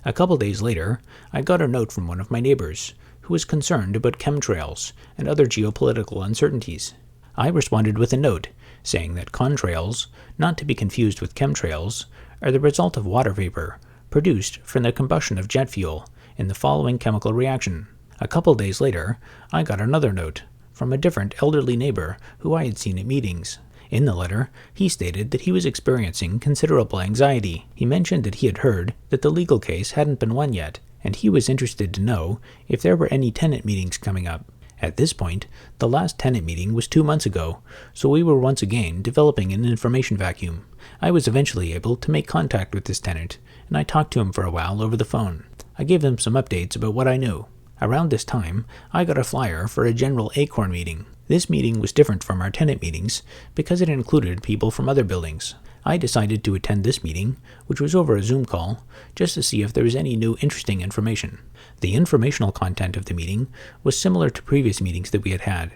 A couple days later, I got a note from one of my neighbors, who was concerned about chemtrails and other geopolitical uncertainties. I responded with a note, saying that contrails, not to be confused with chemtrails, are the result of water vapor produced from the combustion of jet fuel in the following chemical reaction. A couple days later, I got another note from a different elderly neighbor who I had seen at meetings. In the letter, he stated that he was experiencing considerable anxiety. He mentioned that he had heard that the legal case hadn't been won yet, and he was interested to know if there were any tenant meetings coming up. At this point, the last tenant meeting was 2 months ago, so we were once again developing an information vacuum. I was eventually able to make contact with this tenant, and I talked to him for a while over the phone. I gave him some updates about what I knew. Around this time, I got a flyer for a general ACORN meeting. This meeting was different from our tenant meetings because it included people from other buildings. I decided to attend this meeting, which was over a Zoom call, just to see if there was any new interesting information. The informational content of the meeting was similar to previous meetings that we had had,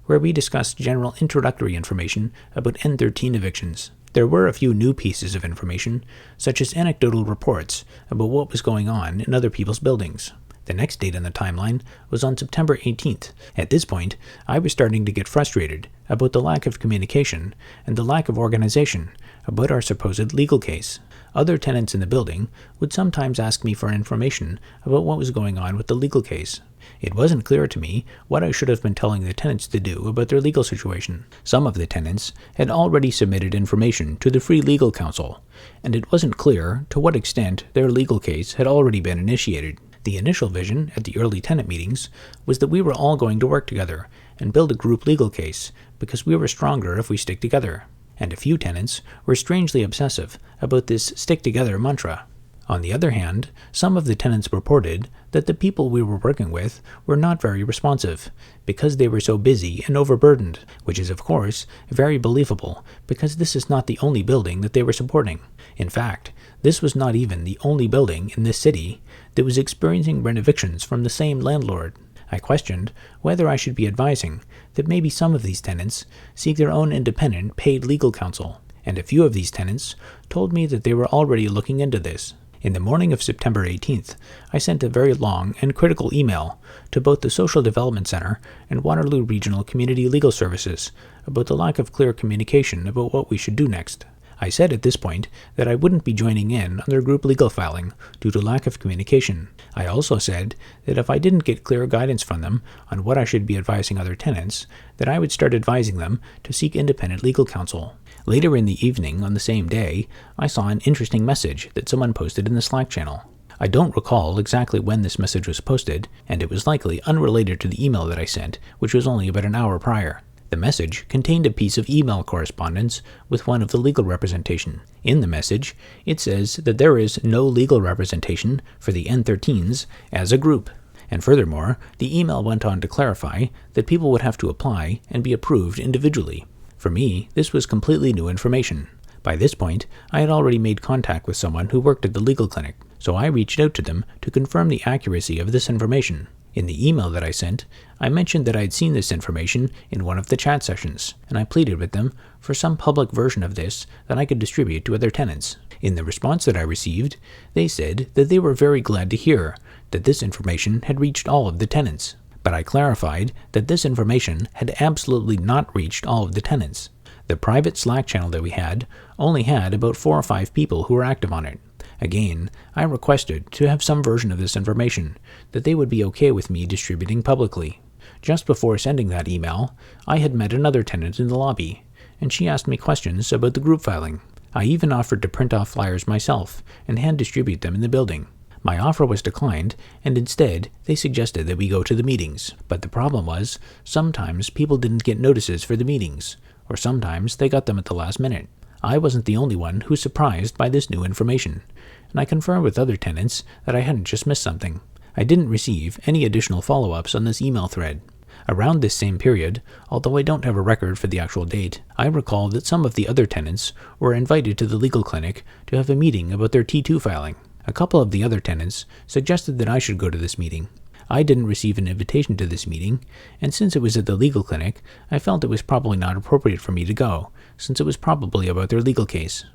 where we discussed general introductory information about N13 evictions. There were a few new pieces of information, such as anecdotal reports about what was going on in other people's buildings. The next date on the timeline was on September 18th. At this point, I was starting to get frustrated about the lack of communication and the lack of organization about our supposed legal case. Other tenants in the building would sometimes ask me for information about what was going on with the legal case. It wasn't clear to me what I should have been telling the tenants to do about their legal situation. Some of the tenants had already submitted information to the Free Legal Counsel, and it wasn't clear to what extent their legal case had already been initiated. The initial vision at the early tenant meetings was that we were all going to work together and build a group legal case because we were stronger if we stick together. And a few tenants were strangely obsessive about this stick-together mantra. On the other hand, some of the tenants reported that the people we were working with were not very responsive because they were so busy and overburdened, which is of course very believable because this is not the only building that they were supporting. In fact, this was not even the only building in this city that was experiencing renovictions from the same landlord. I questioned whether I should be advising that maybe some of these tenants seek their own independent paid legal counsel, and a few of these tenants told me that they were already looking into this. In the morning of September 18th, I sent a very long and critical email to both the Social Development Center and Waterloo Regional Community Legal Services about the lack of clear communication about what we should do next. I said at this point that I wouldn't be joining in on their group legal filing due to lack of communication. I also said that if I didn't get clear guidance from them on what I should be advising other tenants, that I would start advising them to seek independent legal counsel. Later in the evening on the same day, I saw an interesting message that someone posted in the Slack channel. I don't recall exactly when this message was posted, and it was likely unrelated to the email that I sent, which was only about an hour prior. The message contained a piece of email correspondence with one of the legal representation. In the message, it says that there is no legal representation for the N13s as a group. And furthermore, the email went on to clarify that people would have to apply and be approved individually. For me, this was completely new information. By this point, I had already made contact with someone who worked at the legal clinic, so I reached out to them to confirm the accuracy of this information. In the email that I sent, I mentioned that I had seen this information in one of the chat sessions, and I pleaded with them for some public version of this that I could distribute to other tenants. In the response that I received, they said that they were very glad to hear that this information had reached all of the tenants. But I clarified that this information had absolutely not reached all of the tenants. The private Slack channel that we had only had about 4 or 5 people who were active on it. Again, I requested to have some version of this information that they would be okay with me distributing publicly. Just before sending that email, I had met another tenant in the lobby, and she asked me questions about the group filing. I even offered to print off flyers myself and hand distribute them in the building. My offer was declined, and instead, they suggested that we go to the meetings. But the problem was, sometimes people didn't get notices for the meetings, or sometimes they got them at the last minute. I wasn't the only one who was surprised by this new information, and I confirmed with other tenants that I hadn't just missed something. I didn't receive any additional follow-ups on this email thread. Around this same period, although I don't have a record for the actual date, I recall that some of the other tenants were invited to the legal clinic to have a meeting about their T2 filing. A couple of the other tenants suggested that I should go to this meeting. I didn't receive an invitation to this meeting, and since it was at the legal clinic, I felt it was probably not appropriate for me to go, since it was probably about their legal case.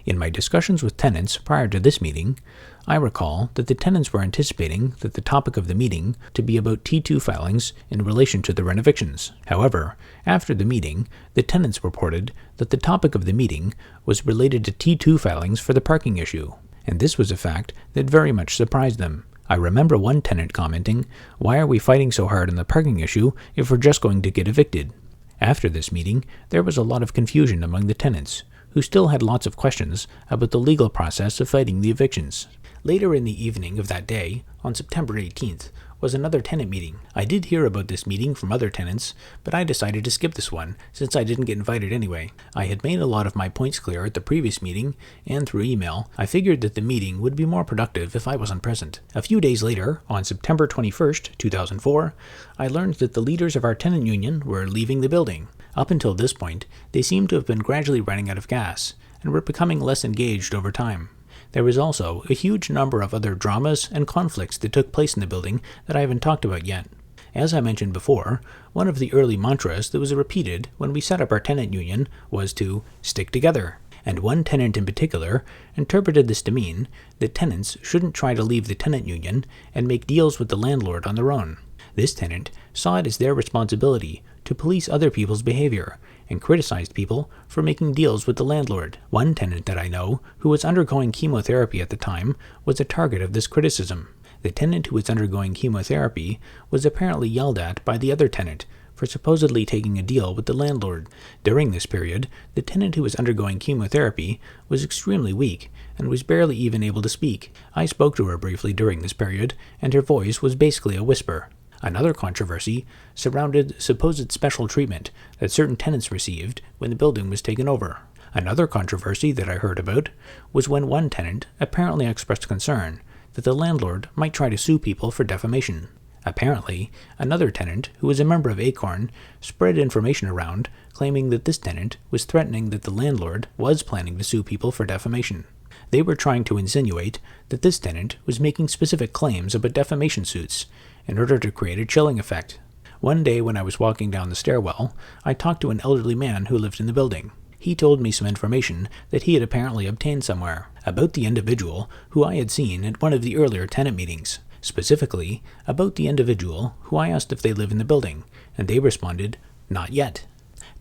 In my discussions with tenants prior to this meeting, I recall that the tenants were anticipating that the topic of the meeting to be about T2 filings in relation to the renovictions. However, after the meeting, the tenants reported that the topic of the meeting was related to T2 filings for the parking issue, and this was a fact that very much surprised them. I remember one tenant commenting, "Why are we fighting so hard on the parking issue if we're just going to get evicted?" After this meeting, there was a lot of confusion among the tenants, who still had lots of questions about the legal process of fighting the evictions. Later in the evening of that day, on September 18th, was another tenant meeting. I did hear about this meeting from other tenants, but I decided to skip this one, since I didn't get invited anyway. I had made a lot of my points clear at the previous meeting, and through email, I figured that the meeting would be more productive if I wasn't present. A few days later, on September 21st, 2004, I learned that the leaders of our tenant union were leaving the building. Up until this point, they seemed to have been gradually running out of gas, and were becoming less engaged over time. There was also a huge number of other dramas and conflicts that took place in the building that I haven't talked about yet. As I mentioned before, one of the early mantras that was repeated when we set up our tenant union was to stick together. And one tenant in particular interpreted this to mean that tenants shouldn't try to leave the tenant union and make deals with the landlord on their own. This tenant saw it as their responsibility to police other people's behavior and criticized people for making deals with the landlord. One tenant that I know, who was undergoing chemotherapy at the time, was a target of this criticism. The tenant who was undergoing chemotherapy was apparently yelled at by the other tenant for supposedly taking a deal with the landlord. During this period, the tenant who was undergoing chemotherapy was extremely weak and was barely even able to speak. I spoke to her briefly during this period, and her voice was basically a whisper. Another controversy surrounded supposed special treatment that certain tenants received when the building was taken over. Another controversy that I heard about was when one tenant apparently expressed concern that the landlord might try to sue people for defamation. Apparently, another tenant, who was a member of ACORN, spread information around claiming that this tenant was threatening that the landlord was planning to sue people for defamation. They were trying to insinuate that this tenant was making specific claims about defamation suits in order to create a chilling effect. One day when I was walking down the stairwell, I talked to an elderly man who lived in the building. He told me some information that he had apparently obtained somewhere about the individual who I had seen at one of the earlier tenant meetings. Specifically, about the individual who I asked if they live in the building, and they responded, "Not yet."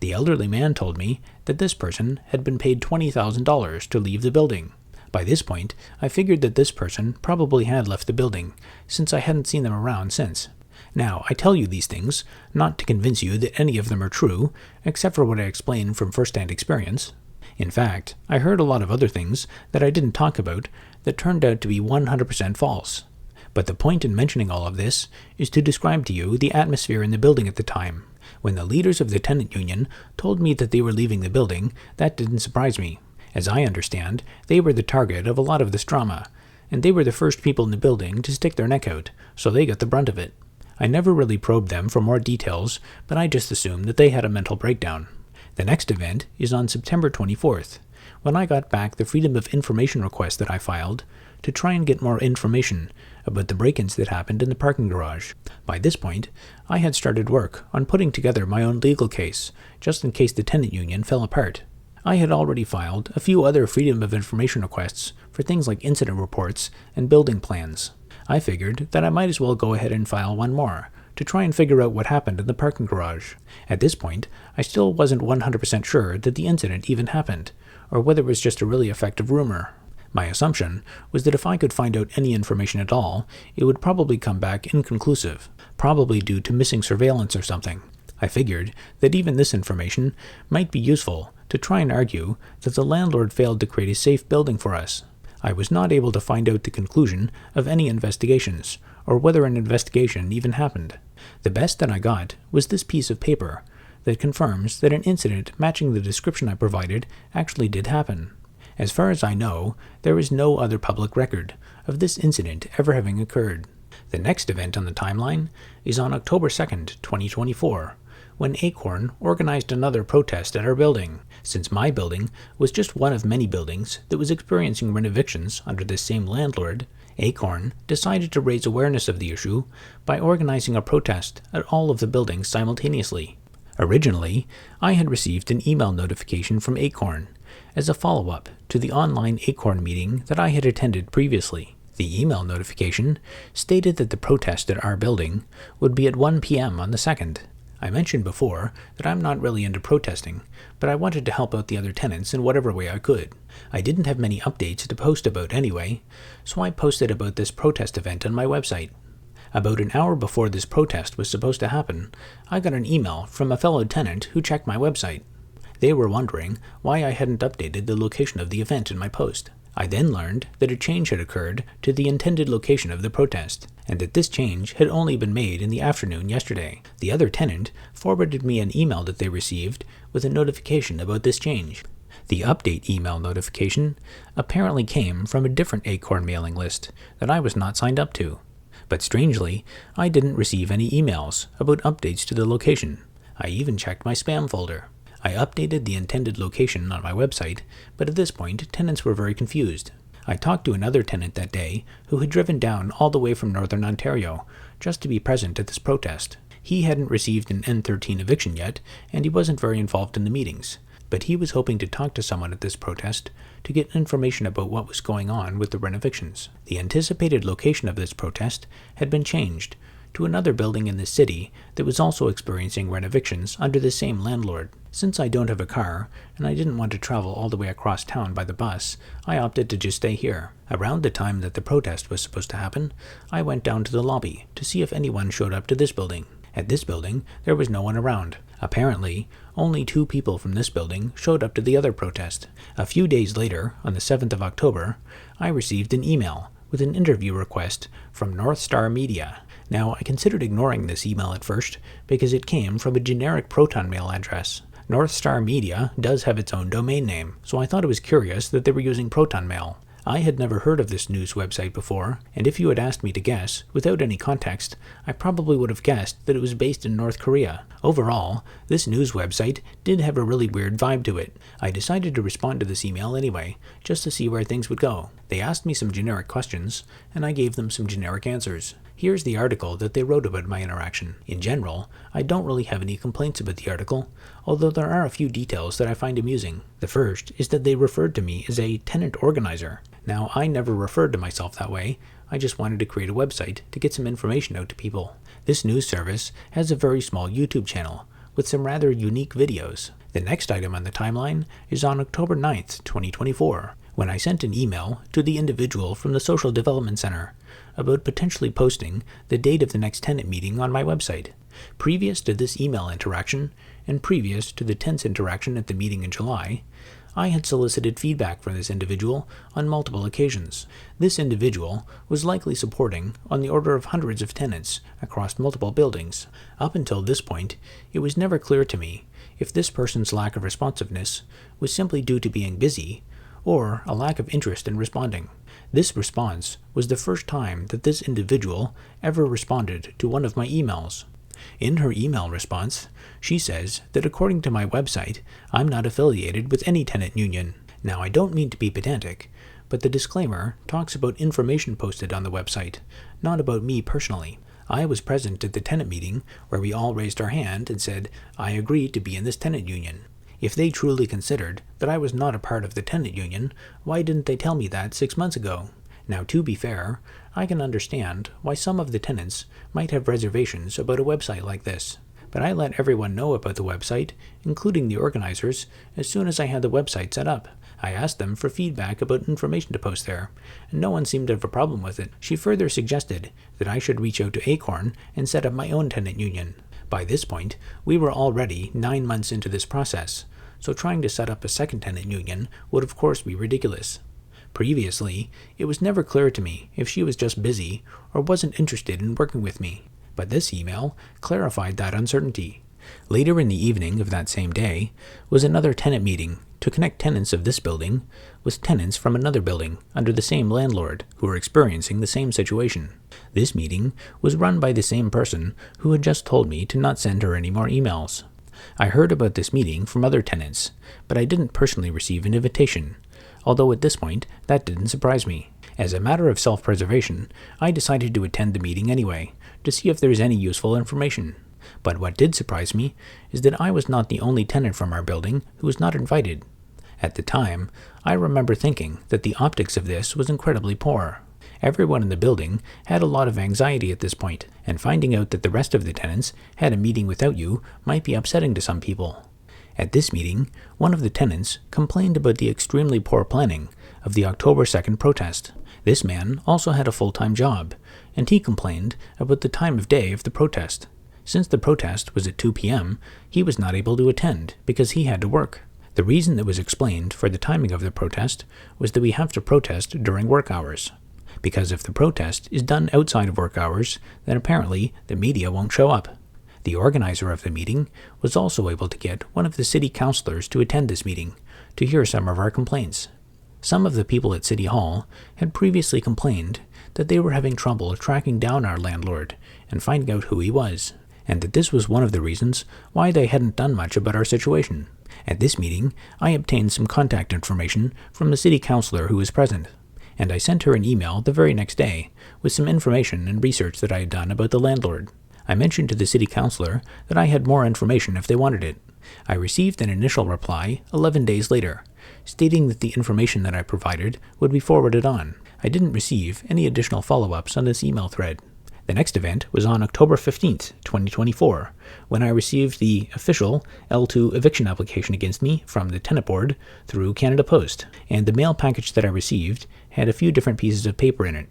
The elderly man told me that this person had been paid $20,000 to leave the building. By this point, I figured that this person probably had left the building, since I hadn't seen them around since. Now, I tell you these things not to convince you that any of them are true, except for what I explain from first-hand experience. In fact, I heard a lot of other things that I didn't talk about that turned out to be 100% false. But the point in mentioning all of this is to describe to you the atmosphere in the building at the time. When the leaders of the tenant union told me that they were leaving the building, that didn't surprise me. As I understand, they were the target of a lot of this drama, and they were the first people in the building to stick their neck out, so they got the brunt of it. I never really probed them for more details, but I just assumed that they had a mental breakdown. The next event is on September 24th, when I got back the Freedom of Information request that I filed to try and get more information about the break-ins that happened in the parking garage. By this point, I had started work on putting together my own legal case, just in case the tenant union fell apart. I had already filed a few other Freedom of Information requests for things like incident reports and building plans. I figured that I might as well go ahead and file one more, to try and figure out what happened in the parking garage. At this point, I still wasn't 100% sure that the incident even happened, or whether it was just a really effective rumor. My assumption was that if I could find out any information at all, it would probably come back inconclusive, probably due to missing surveillance or something. I figured that even this information might be useful to try and argue that the landlord failed to create a safe building for us. I was not able to find out the conclusion of any investigations, or whether an investigation even happened. The best that I got was this piece of paper that confirms that an incident matching the description I provided actually did happen. As far as I know, there is no other public record of this incident ever having occurred. The next event on the timeline is on October 2nd, 2024, when ACORN organized another protest at our building. Since my building was just one of many buildings that was experiencing renovictions under this same landlord, ACORN decided to raise awareness of the issue by organizing a protest at all of the buildings simultaneously. Originally, I had received an email notification from ACORN as a follow-up to the online ACORN meeting that I had attended previously. The email notification stated that the protest at our building would be at 1 p.m. on the 2nd. I mentioned before that I'm not really into protesting, but I wanted to help out the other tenants in whatever way I could. I didn't have many updates to post about anyway, so I posted about this protest event on my website. About an hour before this protest was supposed to happen, I got an email from a fellow tenant who checked my website. They were wondering why I hadn't updated the location of the event in my post. I then learned that a change had occurred to the intended location of the protest, and that this change had only been made in the afternoon yesterday. The other tenant forwarded me an email that they received with a notification about this change. The update email notification apparently came from a different ACORN mailing list that I was not signed up to. But strangely, I didn't receive any emails about updates to the location. I even checked my spam folder. I updated the intended location on my website, but at this point, tenants were very confused. I talked to another tenant that day who had driven down all the way from Northern Ontario just to be present at this protest. He hadn't received an N13 eviction yet, and he wasn't very involved in the meetings, but he was hoping to talk to someone at this protest to get information about what was going on with the renovictions. The anticipated location of this protest had been changed to another building in the city that was also experiencing renovictions under the same landlord. Since I don't have a car, and I didn't want to travel all the way across town by the bus, I opted to just stay here. Around the time that the protest was supposed to happen, I went down to the lobby to see if anyone showed up to this building. At this building, there was no one around. Apparently, only 2 people from this building showed up to the other protest. A few days later, on the 7th of October, I received an email with an interview request from North Star Media. Now, I considered ignoring this email at first because it came from a generic Proton Mail address. North Star Media does have its own domain name, so I thought it was curious that they were using Proton Mail. I had never heard of this news website before, and if you had asked me to guess, without any context, I probably would have guessed that it was based in North Korea. Overall, this news website did have a really weird vibe to it. I decided to respond to this email anyway, just to see where things would go. They asked me some generic questions, and I gave them some generic answers. Here's the article that they wrote about my interaction. In general, I don't really have any complaints about the article, although there are a few details that I find amusing. The first is that they referred to me as a tenant organizer. Now, I never referred to myself that way. I just wanted to create a website to get some information out to people. This news service has a very small YouTube channel with some rather unique videos. The next item on the timeline is on October 9th, 2024, when I sent an email to the individual from the Social Development Center about potentially posting the date of the next tenant meeting on my website. Previous to this email interaction, and previous to the tense interaction at the meeting in July, I had solicited feedback from this individual on multiple occasions. This individual was likely supporting on the order of hundreds of tenants across multiple buildings. Up until this point, it was never clear to me if this person's lack of responsiveness was simply due to being busy or a lack of interest in responding. This response was the first time that this individual ever responded to one of my emails. In her email response, she says that according to my website, I'm not affiliated with any tenant union. Now, I don't mean to be pedantic, but the disclaimer talks about information posted on the website, not about me personally. I was present at the tenant meeting where we all raised our hand and said, I agree to be in this tenant union. If they truly considered that I was not a part of the tenant union, why didn't they tell me that 6 months ago? Now, to be fair, I can understand why some of the tenants might have reservations about a website like this, but I let everyone know about the website, including the organizers, as soon as I had the website set up. I asked them for feedback about information to post there, and no one seemed to have a problem with it. She further suggested that I should reach out to ACORN and set up my own tenant union. By this point, we were already 9 months into this process, so trying to set up a second tenant union would of course be ridiculous. Previously, it was never clear to me if she was just busy or wasn't interested in working with me, but this email clarified that uncertainty. Later in the evening of that same day was another tenant meeting to connect tenants of this building with tenants from another building under the same landlord who were experiencing the same situation. This meeting was run by the same person who had just told me to not send her any more emails. I heard about this meeting from other tenants, but I didn't personally receive an invitation, although at this point that didn't surprise me. As a matter of self-preservation, I decided to attend the meeting anyway, to see if there was any useful information. But what did surprise me is that I was not the only tenant from our building who was not invited. At the time, I remember thinking that the optics of this was incredibly poor. Everyone in the building had a lot of anxiety at this point, and finding out that the rest of the tenants had a meeting without you might be upsetting to some people. At this meeting, one of the tenants complained about the extremely poor planning of the October 2nd protest. This man also had a full-time job, and he complained about the time of day of the protest. Since the protest was at 2 p.m., he was not able to attend because he had to work. The reason that was explained for the timing of the protest was that we have to protest during work hours. Because if the protest is done outside of work hours, then apparently the media won't show up. The organizer of the meeting was also able to get one of the city councilors to attend this meeting to hear some of our complaints. Some of the people at City Hall had previously complained that they were having trouble tracking down our landlord and finding out who he was, and that this was one of the reasons why they hadn't done much about our situation. At this meeting, I obtained some contact information from the city councilor who was present, and I sent her an email the very next day with some information and research that I had done about the landlord. I mentioned to the city councilor that I had more information if they wanted it. I received an initial reply 11 days later, stating that the information that I provided would be forwarded on. I didn't receive any additional follow-ups on this email thread. The next event was on October 15th, 2024, when I received the official L2 eviction application against me from the Tenant Board through Canada Post, and the mail package that I received had a few different pieces of paper in it.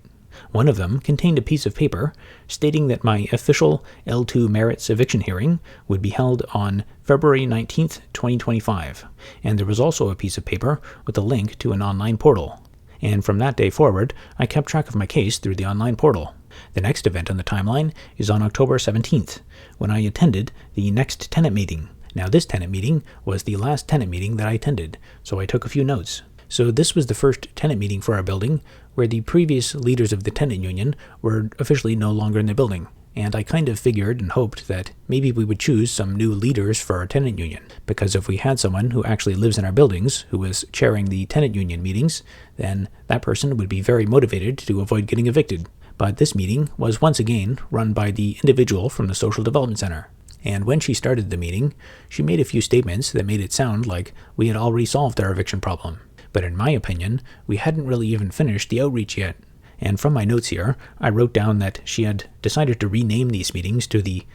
One of them contained a piece of paper stating that my official L2 Merits Eviction Hearing would be held on February 19th, 2025, and there was also a piece of paper with a link to an online portal. And from that day forward, I kept track of my case through the online portal. The next event on the timeline is on October 17th, when I attended the next tenant meeting. Now, this tenant meeting was the last tenant meeting that I attended, so I took a few notes. So this was the first tenant meeting for our building, where the previous leaders of the tenant union were officially no longer in the building. And I kind of figured and hoped that maybe we would choose some new leaders for our tenant union, because if we had someone who actually lives in our buildings who was chairing the tenant union meetings, then that person would be very motivated to avoid getting evicted. But this meeting was once again run by the individual from the Social Development Center. And when she started the meeting, she made a few statements that made it sound like we had already solved our eviction problem. But in my opinion, we hadn't really even finished the outreach yet. And from my notes here, I wrote down that she had decided to rename these meetings to the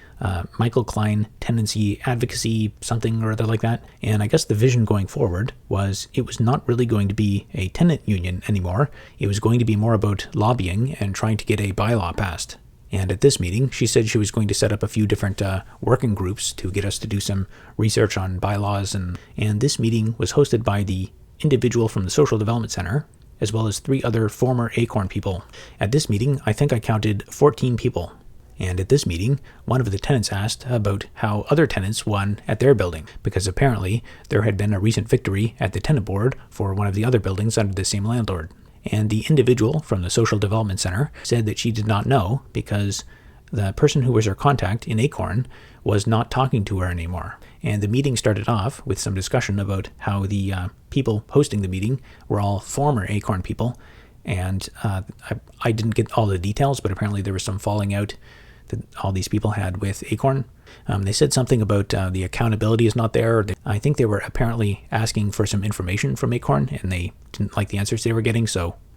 Michael Klein Tenancy Advocacy something or other like that. And I guess the vision going forward was it was not really going to be a tenant union anymore. It was going to be more about lobbying and trying to get a bylaw passed. And at this meeting, she said she was going to set up a few different working groups to get us to do some research on bylaws. And this meeting was hosted by the individual from the Social Development Center, as well as 3 other former ACORN people. At this meeting, I think I counted 14 people. And at this meeting, one of the tenants asked about how other tenants won at their building, because apparently there had been a recent victory at the tenant board for one of the other buildings under the same landlord. And the individual from the Social Development Center said that she did not know because the person who was her contact in ACORN was not talking to her anymore. And the meeting started off with some discussion about how the people hosting the meeting were all former ACORN people. And I didn't get all the details, but apparently there was some falling out that all these people had with ACORN. They said something about the accountability is not there. I think they were apparently asking for some information from ACORN, and they didn't like the answers they were getting.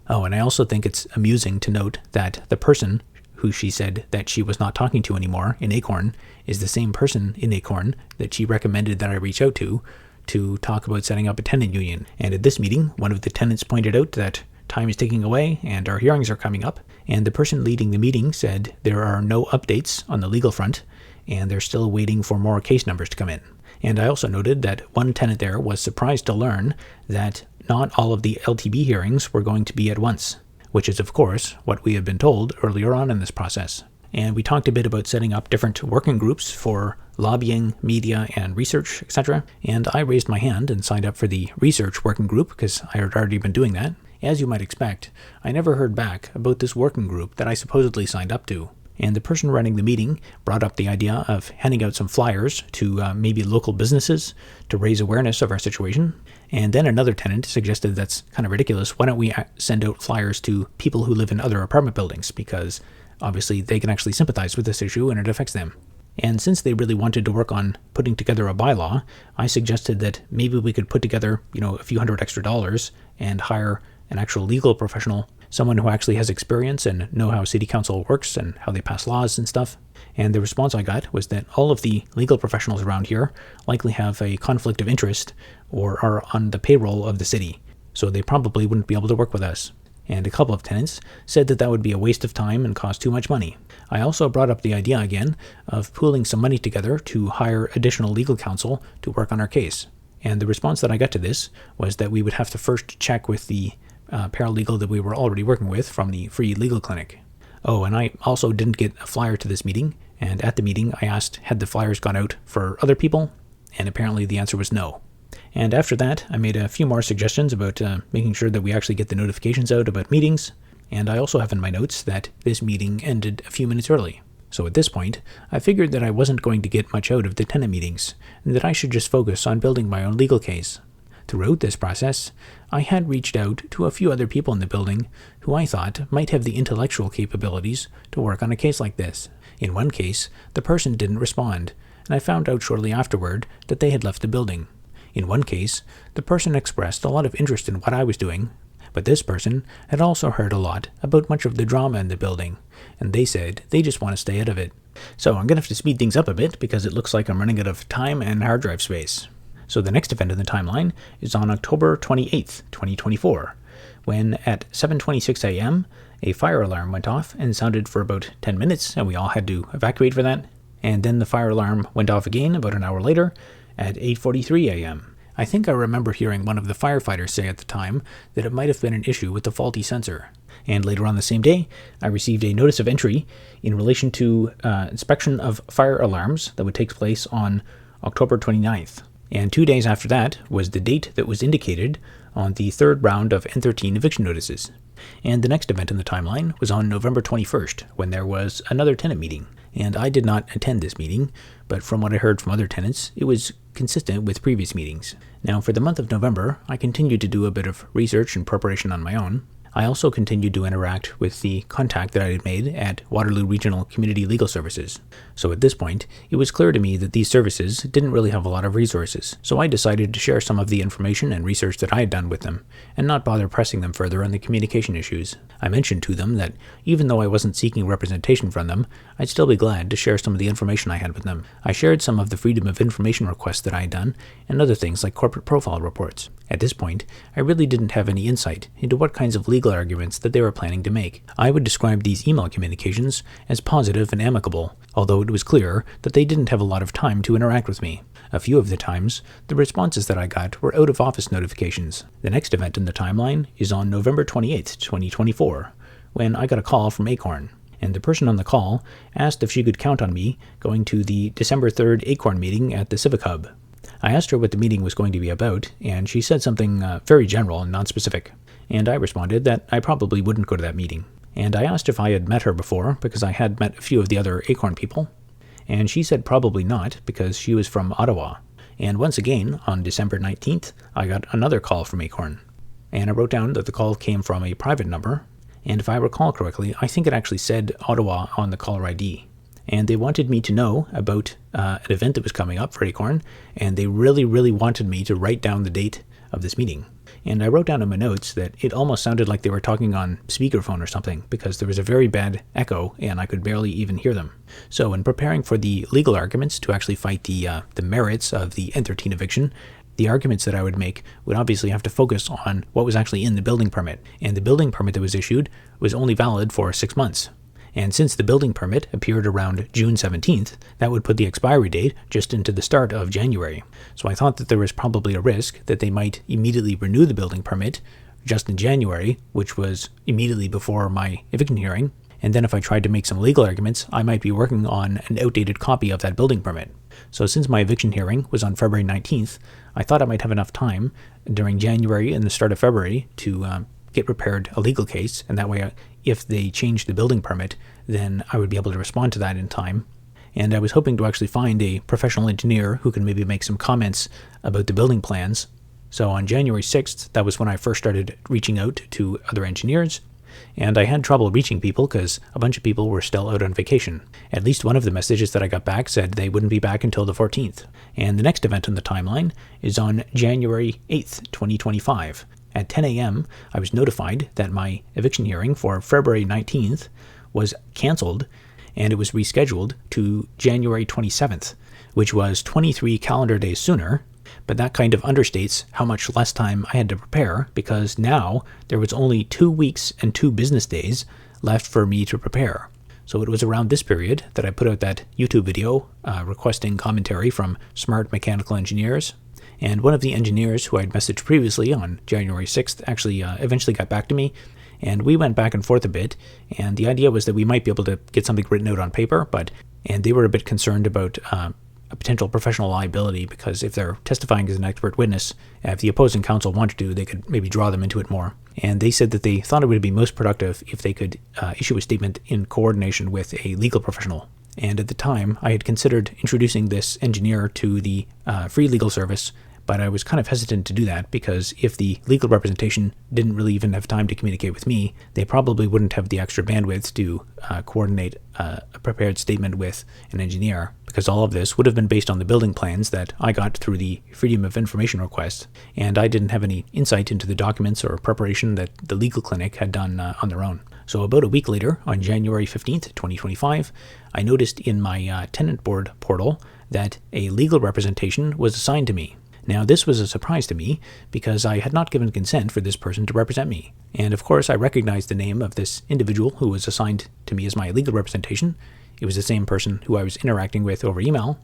And I also think it's amusing to note that the person who she said that she was not talking to anymore in ACORN is the same person in ACORN that she recommended that I reach out to talk about setting up a tenant union. And at this meeting, one of the tenants pointed out that time is ticking away and our hearings are coming up. And the person leading the meeting said there are no updates on the legal front and they're still waiting for more case numbers to come in. And I also noted that one tenant there was surprised to learn that not all of the LTB hearings were going to be at once, which is, of course, what we had been told earlier on in this process. And we talked a bit about setting up different working groups for lobbying, media, and research, etc. And I raised my hand and signed up for the research working group because I had already been doing that. As you might expect, I never heard back about this working group that I supposedly signed up to. And the person running the meeting brought up the idea of handing out some flyers to maybe local businesses to raise awareness of our situation. And then another tenant suggested that's kind of ridiculous. Why don't we send out flyers to people who live in other apartment buildings? Because obviously they can actually sympathize with this issue and it affects them. And since they really wanted to work on putting together a bylaw, I suggested that maybe we could put together, a few $100 extra and hire an actual legal professional, someone who actually has experience and know how city council works and how they pass laws and stuff. And the response I got was that all of the legal professionals around here likely have a conflict of interest or are on the payroll of the city, so they probably wouldn't be able to work with us. And a couple of tenants said that that would be a waste of time and cost too much money. I also brought up the idea again of pooling some money together to hire additional legal counsel to work on our case. And the response that I got to this was that we would have to first check with the paralegal that we were already working with from the free legal clinic. Oh, and I also didn't get a flyer to this meeting, and at the meeting I asked had the flyers gone out for other people, and apparently the answer was no. And after that, I made a few more suggestions about making sure that we actually get the notifications out about meetings, and I also have in my notes that this meeting ended a few minutes early. So at this point, I figured that I wasn't going to get much out of the tenant meetings, and that I should just focus on building my own legal case. Throughout this process, I had reached out to a few other people in the building who I thought might have the intellectual capabilities to work on a case like this. In one case, the person didn't respond, and I found out shortly afterward that they had left the building. In one case, the person expressed a lot of interest in what I was doing, But this person had also heard a lot about much of the drama in the building, and they said they just want to stay out of it. So I'm going to have to speed things up a bit because it looks like I'm running out of time and hard drive space. So the next event in the timeline is on October 28th, 2024, when at 7:26 a.m., a fire alarm went off and sounded for about 10 minutes, and we all had to evacuate for that. And then the fire alarm went off again about an hour later at 8:43 a.m. I think I remember hearing one of the firefighters say at the time that it might have been an issue with the faulty sensor. And later on the same day, I received a notice of entry in relation to inspection of fire alarms that would take place on October 29th. And 2 days after that was the date that was indicated on the third round of N13 eviction notices. And the next event in the timeline was on November 21st, when there was another tenant meeting. And I did not attend this meeting, but from what I heard from other tenants, it was consistent with previous meetings. Now, for the month of November, I continued to do a bit of research and preparation on my own. I also continued to interact with the contact that I had made at Waterloo Regional Community Legal Services. So at this point, it was clear to me that these services didn't really have a lot of resources, so I decided to share some of the information and research that I had done with them, and not bother pressing them further on the communication issues. I mentioned to them that even though I wasn't seeking representation from them, I'd still be glad to share some of the information I had with them. I shared some of the Freedom of Information requests that I had done, and other things like corporate profile reports. At this point, I really didn't have any insight into what kinds of legal arguments that they were planning to make. I would describe these email communications as positive and amicable, although it was clear that they didn't have a lot of time to interact with me. A few of the times, the responses that I got were out-of-office notifications. The next event in the timeline is on November 28th, 2024, when I got a call from ACORN, and the person on the call asked if she could count on me going to the December 3rd ACORN meeting at the Civic Hub. I asked her what the meeting was going to be about, and she said something very general and non-specific. And I responded that I probably wouldn't go to that meeting. And I asked if I had met her before, because I had met a few of the other ACORN people. And she said probably not, because she was from Ottawa. And once again, on December 19th, I got another call from ACORN. And I wrote down that the call came from a private number. And if I recall correctly, I think it actually said Ottawa on the caller ID. And they wanted me to know about an event that was coming up for ACORN, and they really, really wanted me to write down the date of this meeting. And I wrote down in my notes that it almost sounded like they were talking on speakerphone or something, because there was a very bad echo, and I could barely even hear them. So in preparing for the legal arguments to actually fight the merits of the N13 eviction, the arguments that I would make would obviously have to focus on what was actually in the building permit. And the building permit that was issued was only valid for 6 months. And since the building permit appeared around June 17th, that would put the expiry date just into the start of January. So I thought that there was probably a risk that they might immediately renew the building permit just in January, which was immediately before my eviction hearing. And then if I tried to make some legal arguments, I might be working on an outdated copy of that building permit. So since my eviction hearing was on February 19th, I thought I might have enough time during January and the start of February to get prepared a legal case, and that way if they changed the building permit, then I would be able to respond to that in time. And I was hoping to actually find a professional engineer who can maybe make some comments about the building plans. So on January 6th, that was when I first started reaching out to other engineers, and I had trouble reaching people because a bunch of people were still out on vacation. At least one of the messages that I got back said they wouldn't be back until the 14th. And the next event on the timeline is on January 8th, 2025. At 10 a.m., I was notified that my eviction hearing for February 19th was canceled, and it was rescheduled to January 27th, which was 23 calendar days sooner. But that kind of understates how much less time I had to prepare, because now there was only 2 weeks and 2 business days left for me to prepare. So it was around this period that I put out that YouTube video requesting commentary from smart mechanical engineers. And one of the engineers who I'd messaged previously on January 6th actually eventually got back to me, and we went back and forth a bit, and the idea was that we might be able to get something written out on paper, and they were a bit concerned about a potential professional liability, because if they're testifying as an expert witness, if the opposing counsel wanted to, they could maybe draw them into it more. And they said that they thought it would be most productive if they could issue a statement in coordination with a legal professional. And at the time, I had considered introducing this engineer to the free legal service, but I was kind of hesitant to do that because if the legal representation didn't really even have time to communicate with me, they probably wouldn't have the extra bandwidth to coordinate a prepared statement with an engineer, because all of this would have been based on the building plans that I got through the Freedom of Information request, and I didn't have any insight into the documents or preparation that the legal clinic had done on their own. So about a week later, on January 15th, 2025, I noticed in my tenant board portal that a legal representation was assigned to me. Now, this was a surprise to me because I had not given consent for this person to represent me. And of course, I recognized the name of this individual who was assigned to me as my legal representation. It was the same person who I was interacting with over email.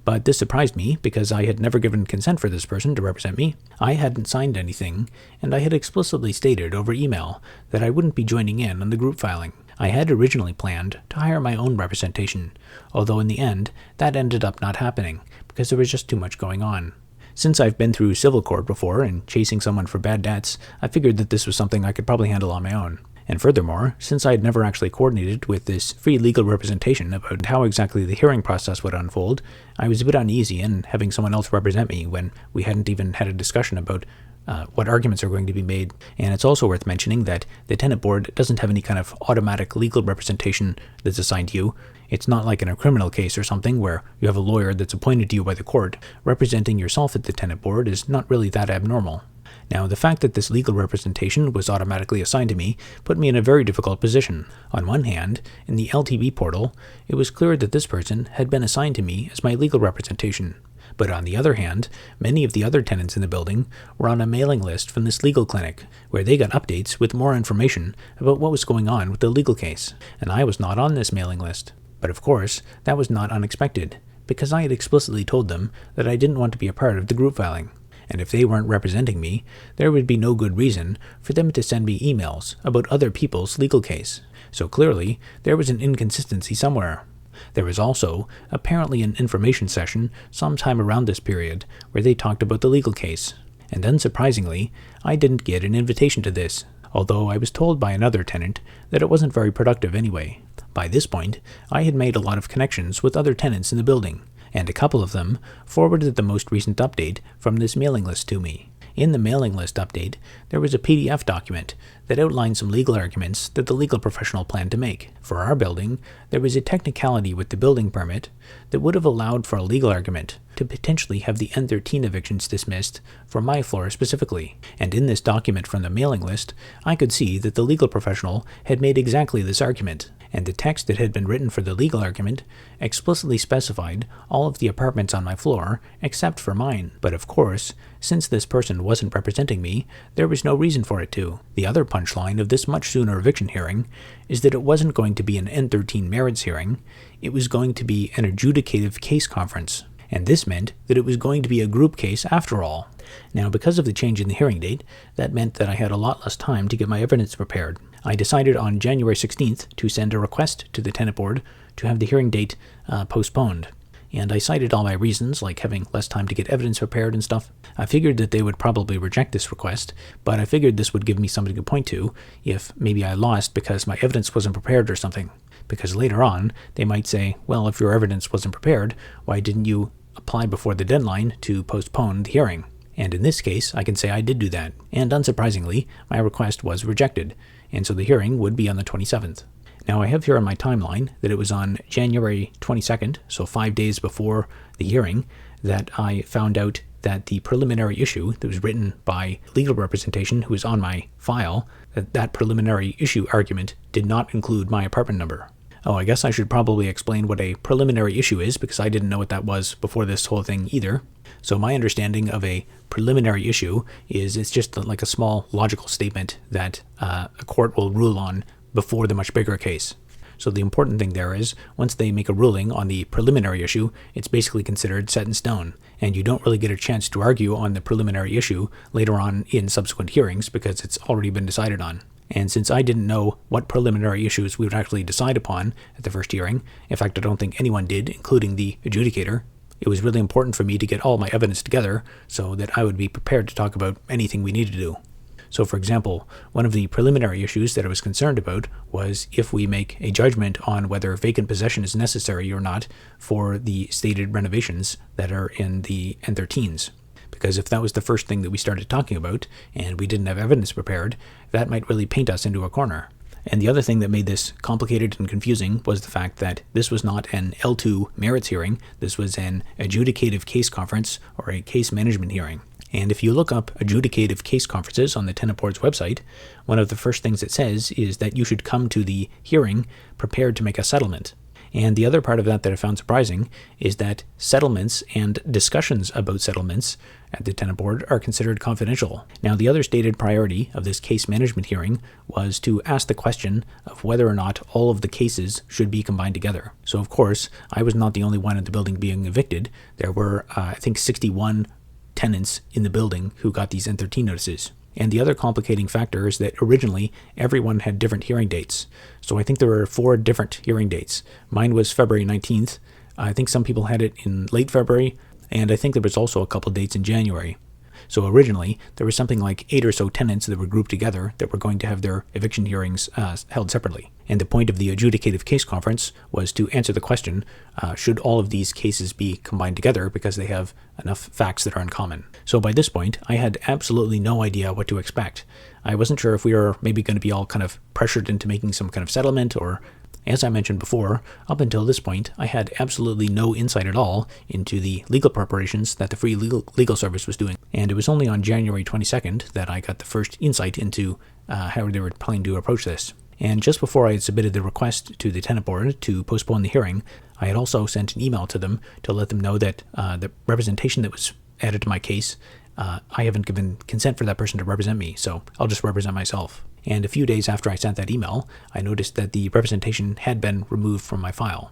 But this surprised me because I had never given consent for this person to represent me. I hadn't signed anything, and I had explicitly stated over email that I wouldn't be joining in on the group filing. I had originally planned to hire my own representation, although in the end, that ended up not happening because there was just too much going on. Since I've been through civil court before and chasing someone for bad debts, I figured that this was something I could probably handle on my own. And furthermore, since I had never actually coordinated with this free legal representation about how exactly the hearing process would unfold, I was a bit uneasy in having someone else represent me when we hadn't even had a discussion about what arguments are going to be made. And it's also worth mentioning that the tenant board doesn't have any kind of automatic legal representation that's assigned to you. It's not like in a criminal case or something where you have a lawyer that's appointed to you by the court. Representing yourself at the tenant board is not really that abnormal. Now, the fact that this legal representation was automatically assigned to me put me in a very difficult position. On one hand, in the LTB portal, it was clear that this person had been assigned to me as my legal representation. But on the other hand, many of the other tenants in the building were on a mailing list from this legal clinic, where they got updates with more information about what was going on with the legal case. And I was not on this mailing list. But of course, that was not unexpected, because I had explicitly told them that I didn't want to be a part of the group filing. And if they weren't representing me, there would be no good reason for them to send me emails about other people's legal case. So clearly, there was an inconsistency somewhere. There was also apparently an information session sometime around this period where they talked about the legal case. And unsurprisingly, I didn't get an invitation to this, although I was told by another tenant that it wasn't very productive anyway. By this point, I had made a lot of connections with other tenants in the building, and a couple of them forwarded the most recent update from this mailing list to me. In the mailing list update, there was a PDF document that outlined some legal arguments that the legal professional planned to make. For our building, there was a technicality with the building permit that would have allowed for a legal argument to potentially have the N13 evictions dismissed for my floor specifically. And in this document from the mailing list, I could see that the legal professional had made exactly this argument. And the text that had been written for the legal argument explicitly specified all of the apartments on my floor except for mine. But of course, since this person wasn't representing me, there was no reason for it to. The other punchline of this much sooner eviction hearing is that it wasn't going to be an N13 Merits Hearing, it was going to be an adjudicative case conference. And this meant that it was going to be a group case after all. Now, because of the change in the hearing date, that meant that I had a lot less time to get my evidence prepared. I decided on January 16th to send a request to the tenant board to have the hearing date postponed. And I cited all my reasons, like having less time to get evidence prepared and stuff. I figured that they would probably reject this request, but I figured this would give me something to point to if maybe I lost because my evidence wasn't prepared or something. Because later on, they might say, well, if your evidence wasn't prepared, why didn't you apply before the deadline to postpone the hearing? And in this case, I can say I did do that. And unsurprisingly, my request was rejected, and so the hearing would be on the 27th. Now, I have here on my timeline that it was on January 22nd, so 5 days before the hearing, that I found out that the preliminary issue that was written by legal representation who was on my file, that preliminary issue argument did not include my apartment number. Oh, I guess I should probably explain what a preliminary issue is, because I didn't know what that was before this whole thing either. So my understanding of a preliminary issue is it's just like a small logical statement that a court will rule on before the much bigger case. So the important thing there is, once they make a ruling on the preliminary issue, it's basically considered set in stone, and you don't really get a chance to argue on the preliminary issue later on in subsequent hearings because it's already been decided on. And since I didn't know what preliminary issues we would actually decide upon at the first hearing, in fact I don't think anyone did, including the adjudicator, it was really important for me to get all my evidence together so that I would be prepared to talk about anything we needed to do. So for example, one of the preliminary issues that I was concerned about was if we make a judgment on whether vacant possession is necessary or not for the stated renovations that are in the N13s. because if that was the first thing that we started talking about and we didn't have evidence prepared, that might really paint us into a corner. And the other thing that made this complicated and confusing was the fact that this was not an L2 merits hearing, this was an adjudicative case conference or a case management hearing. And if you look up adjudicative case conferences on the Tenant Board's website, one of the first things it says is that you should come to the hearing prepared to make a settlement. And the other part of that I found surprising is that settlements and discussions about settlements at the Tenant Board are considered confidential. Now, the other stated priority of this case management hearing was to ask the question of whether or not all of the cases should be combined together. So, of course, I was not the only one in the building being evicted. There were, I think, 61 tenants in the building who got these N13 notices. And the other complicating factor is that originally everyone had different hearing dates. So I think there were 4 different hearing dates. Mine was February 19th. I think some people had it in late February, and I think there was also a couple dates in January. So originally, there was something like 8 or so tenants that were grouped together that were going to have their eviction hearings held separately. And the point of the adjudicative case conference was to answer the question, should all of these cases be combined together because they have enough facts that are in common? So by this point, I had absolutely no idea what to expect. I wasn't sure if we were maybe going to be all kind of pressured into making some kind of settlement, or as I mentioned before, up until this point, I had absolutely no insight at all into the legal preparations that the Free Legal Service was doing. And it was only on January 22nd that I got the first insight into how they were planning to approach this. And just before I had submitted the request to the Tenant Board to postpone the hearing, I had also sent an email to them to let them know that the representation that was added to my case, I haven't given consent for that person to represent me, so I'll just represent myself. And a few days after I sent that email, I noticed that the representation had been removed from my file.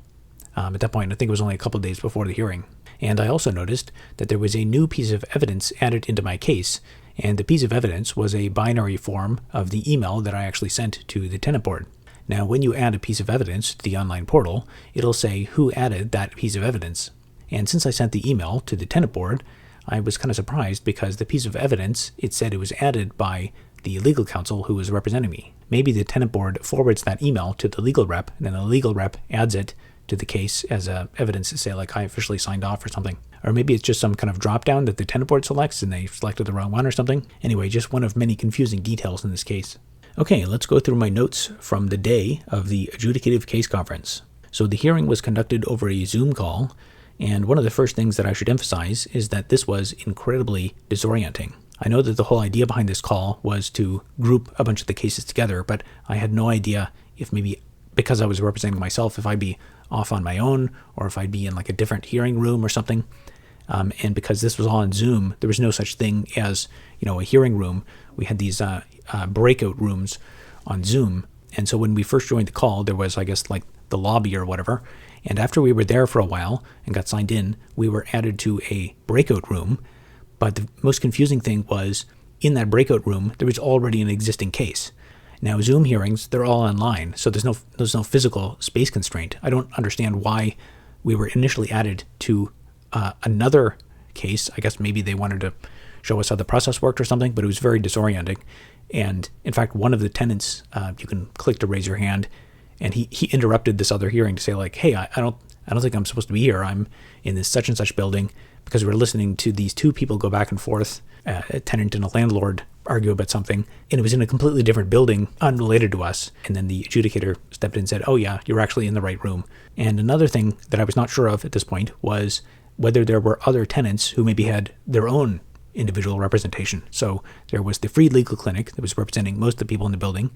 At that point, I think it was only a couple of days before the hearing. And I also noticed that there was a new piece of evidence added into my case, and the piece of evidence was a binary form of the email that I actually sent to the Tenant Board. Now, when you add a piece of evidence to the online portal, it'll say who added that piece of evidence. And since I sent the email to the Tenant Board, I was kind of surprised because the piece of evidence, it said it was added by the legal counsel who was representing me. Maybe the Tenant Board forwards that email to the legal rep, and then the legal rep adds it to the case as evidence to say, like, I officially signed off or something. Or maybe it's just some kind of drop down that the Tenant Board selects and they selected the wrong one or something. Anyway, just one of many confusing details in this case. Okay, let's go through my notes from the day of the adjudicative case conference. So the hearing was conducted over a Zoom call, and one of the first things that I should emphasize is that this was incredibly disorienting. I know that the whole idea behind this call was to group a bunch of the cases together, but I had no idea if maybe because I was representing myself, if I'd be off on my own or if I'd be in like a different hearing room or something. And because this was all on Zoom, there was no such thing as, a hearing room. We had these breakout rooms on Zoom. And so when we first joined the call, there was, I guess, like the lobby or whatever. And after we were there for a while and got signed in, we were added to a breakout room. But the most confusing thing was, in that breakout room, there was already an existing case. Now, Zoom hearings, they're all online, so there's no physical space constraint. I don't understand why we were initially added to another case. I guess maybe they wanted to show us how the process worked or something, but it was very disorienting. And in fact, one of the tenants, you can click to raise your hand, and he interrupted this other hearing to say, like, hey, I don't think I'm supposed to be here. I'm in this such and such building, because we're listening to these two people go back and forth, a tenant and a landlord, argue about something, and it was in a completely different building, unrelated to us. And then the adjudicator stepped in and said, oh yeah, you're actually in the right room. And another thing that I was not sure of at this point was whether there were other tenants who maybe had their own individual representation. So there was the Free Legal Clinic that was representing most of the people in the building,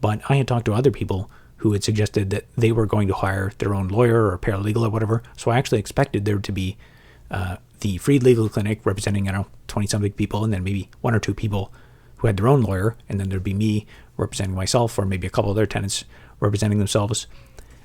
but I had talked to other people who had suggested that they were going to hire their own lawyer or paralegal or whatever. So I actually expected there to be the Free Legal Clinic representing, 20-something people, and then maybe 1 or 2 people who had their own lawyer, and then there'd be me representing myself, or maybe a couple of other tenants representing themselves.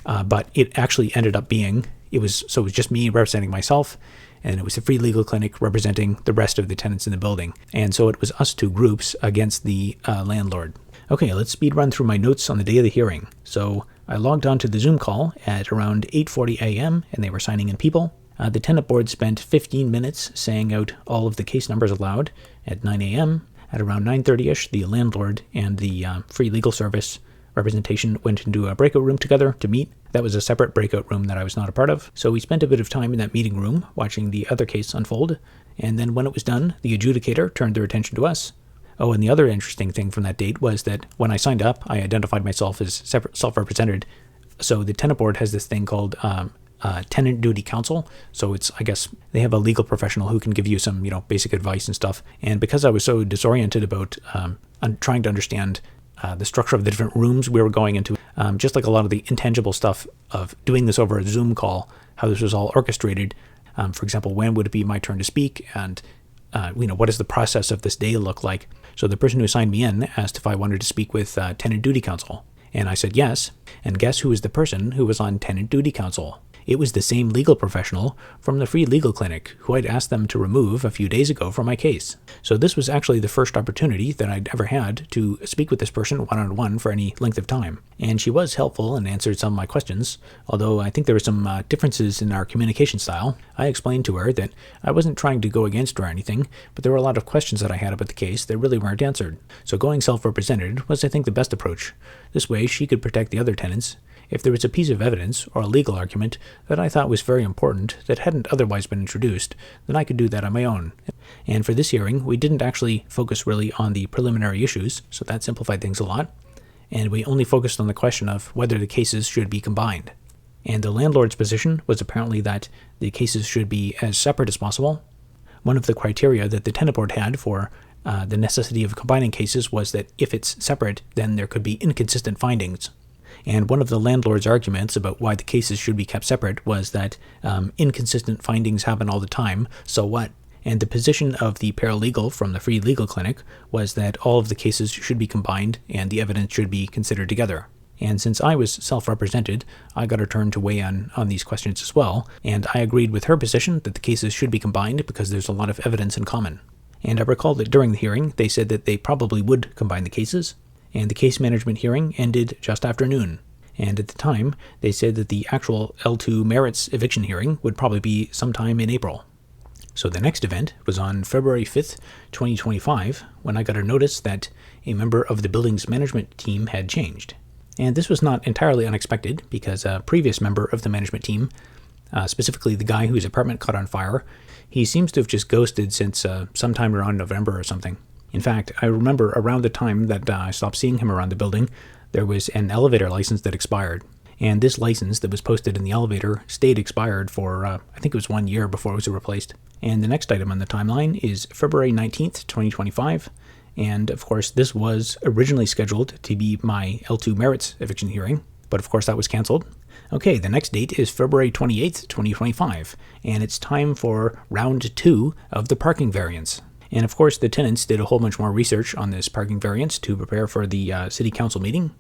But it actually ended up being, it was just me representing myself, and it was the Free Legal Clinic representing the rest of the tenants in the building. And so it was us 2 groups against the landlord. Okay, let's speed run through my notes on the day of the hearing. So I logged on to the Zoom call at around 8:40 a.m., and they were signing in people. The Tenant Board spent 15 minutes saying out all of the case numbers allowed at 9 a.m. At around 9:30ish, the landlord and the Free Legal Service representation went into a breakout room together to meet. That was a separate breakout room that I was not a part of. So we spent a bit of time in that meeting room watching the other case unfold. And then when it was done, the adjudicator turned their attention to us. Oh, and the other interesting thing from that date was that when I signed up, I identified myself as separate self-represented. So the tenant board has this thing called tenant duty counsel. So it's, I guess, they have a legal professional who can give you some, basic advice and stuff. And because I was so disoriented about trying to understand the structure of the different rooms we were going into, just like a lot of the intangible stuff of doing this over a Zoom call, how this was all orchestrated. For example, when would it be my turn to speak? And, what does the process of this day look like? So the person who assigned me in asked if I wanted to speak with tenant duty counsel. And I said yes. And guess who was the person who was on tenant duty counsel? It was the same legal professional from the free legal clinic who I'd asked them to remove a few days ago from my case. So this was actually the first opportunity that I'd ever had to speak with this person one-on-one for any length of time. And she was helpful and answered some of my questions, although I think there were some differences in our communication style. I explained to her that I wasn't trying to go against her or anything, but there were a lot of questions that I had about the case that really weren't answered. So going self-represented was, I think, the best approach. This way she could protect the other tenants. If there was a piece of evidence or a legal argument that I thought was very important that hadn't otherwise been introduced, then I could do that on my own. And for this hearing, we didn't actually focus really on the preliminary issues, so that simplified things a lot. And we only focused on the question of whether the cases should be combined. And the landlord's position was apparently that the cases should be as separate as possible. One of the criteria that the tenant board had for the necessity of combining cases was that if it's separate, then there could be inconsistent findings. And one of the landlord's arguments about why the cases should be kept separate was that inconsistent findings happen all the time, so what? And the position of the paralegal from the free legal clinic was that all of the cases should be combined and the evidence should be considered together. And since I was self-represented, I got a turn to weigh on these questions as well, and I agreed with her position that the cases should be combined because there's a lot of evidence in common. And I recall that during the hearing, they said that they probably would combine the cases, and the case management hearing ended just after noon. And at the time, they said that the actual L2 Merits Eviction hearing would probably be sometime in April. So the next event was on February 5th, 2025, when I got a notice that a member of the building's management team had changed. And this was not entirely unexpected because a previous member of the management team, specifically the guy whose apartment caught on fire, he seems to have just ghosted since sometime around November or something. In fact, I remember around the time that I stopped seeing him around the building, there was an elevator license that expired. And this license that was posted in the elevator stayed expired for, I think it was 1 year before it was replaced. And the next item on the timeline is February 19th, 2025. And of course, this was originally scheduled to be my L2 Merits Eviction hearing, but of course that was canceled. Okay, the next date is February 28th, 2025, and it's time for Round 2 of the parking variance. And of course, the tenants did a whole bunch more research on this parking variance to prepare for the city council meeting.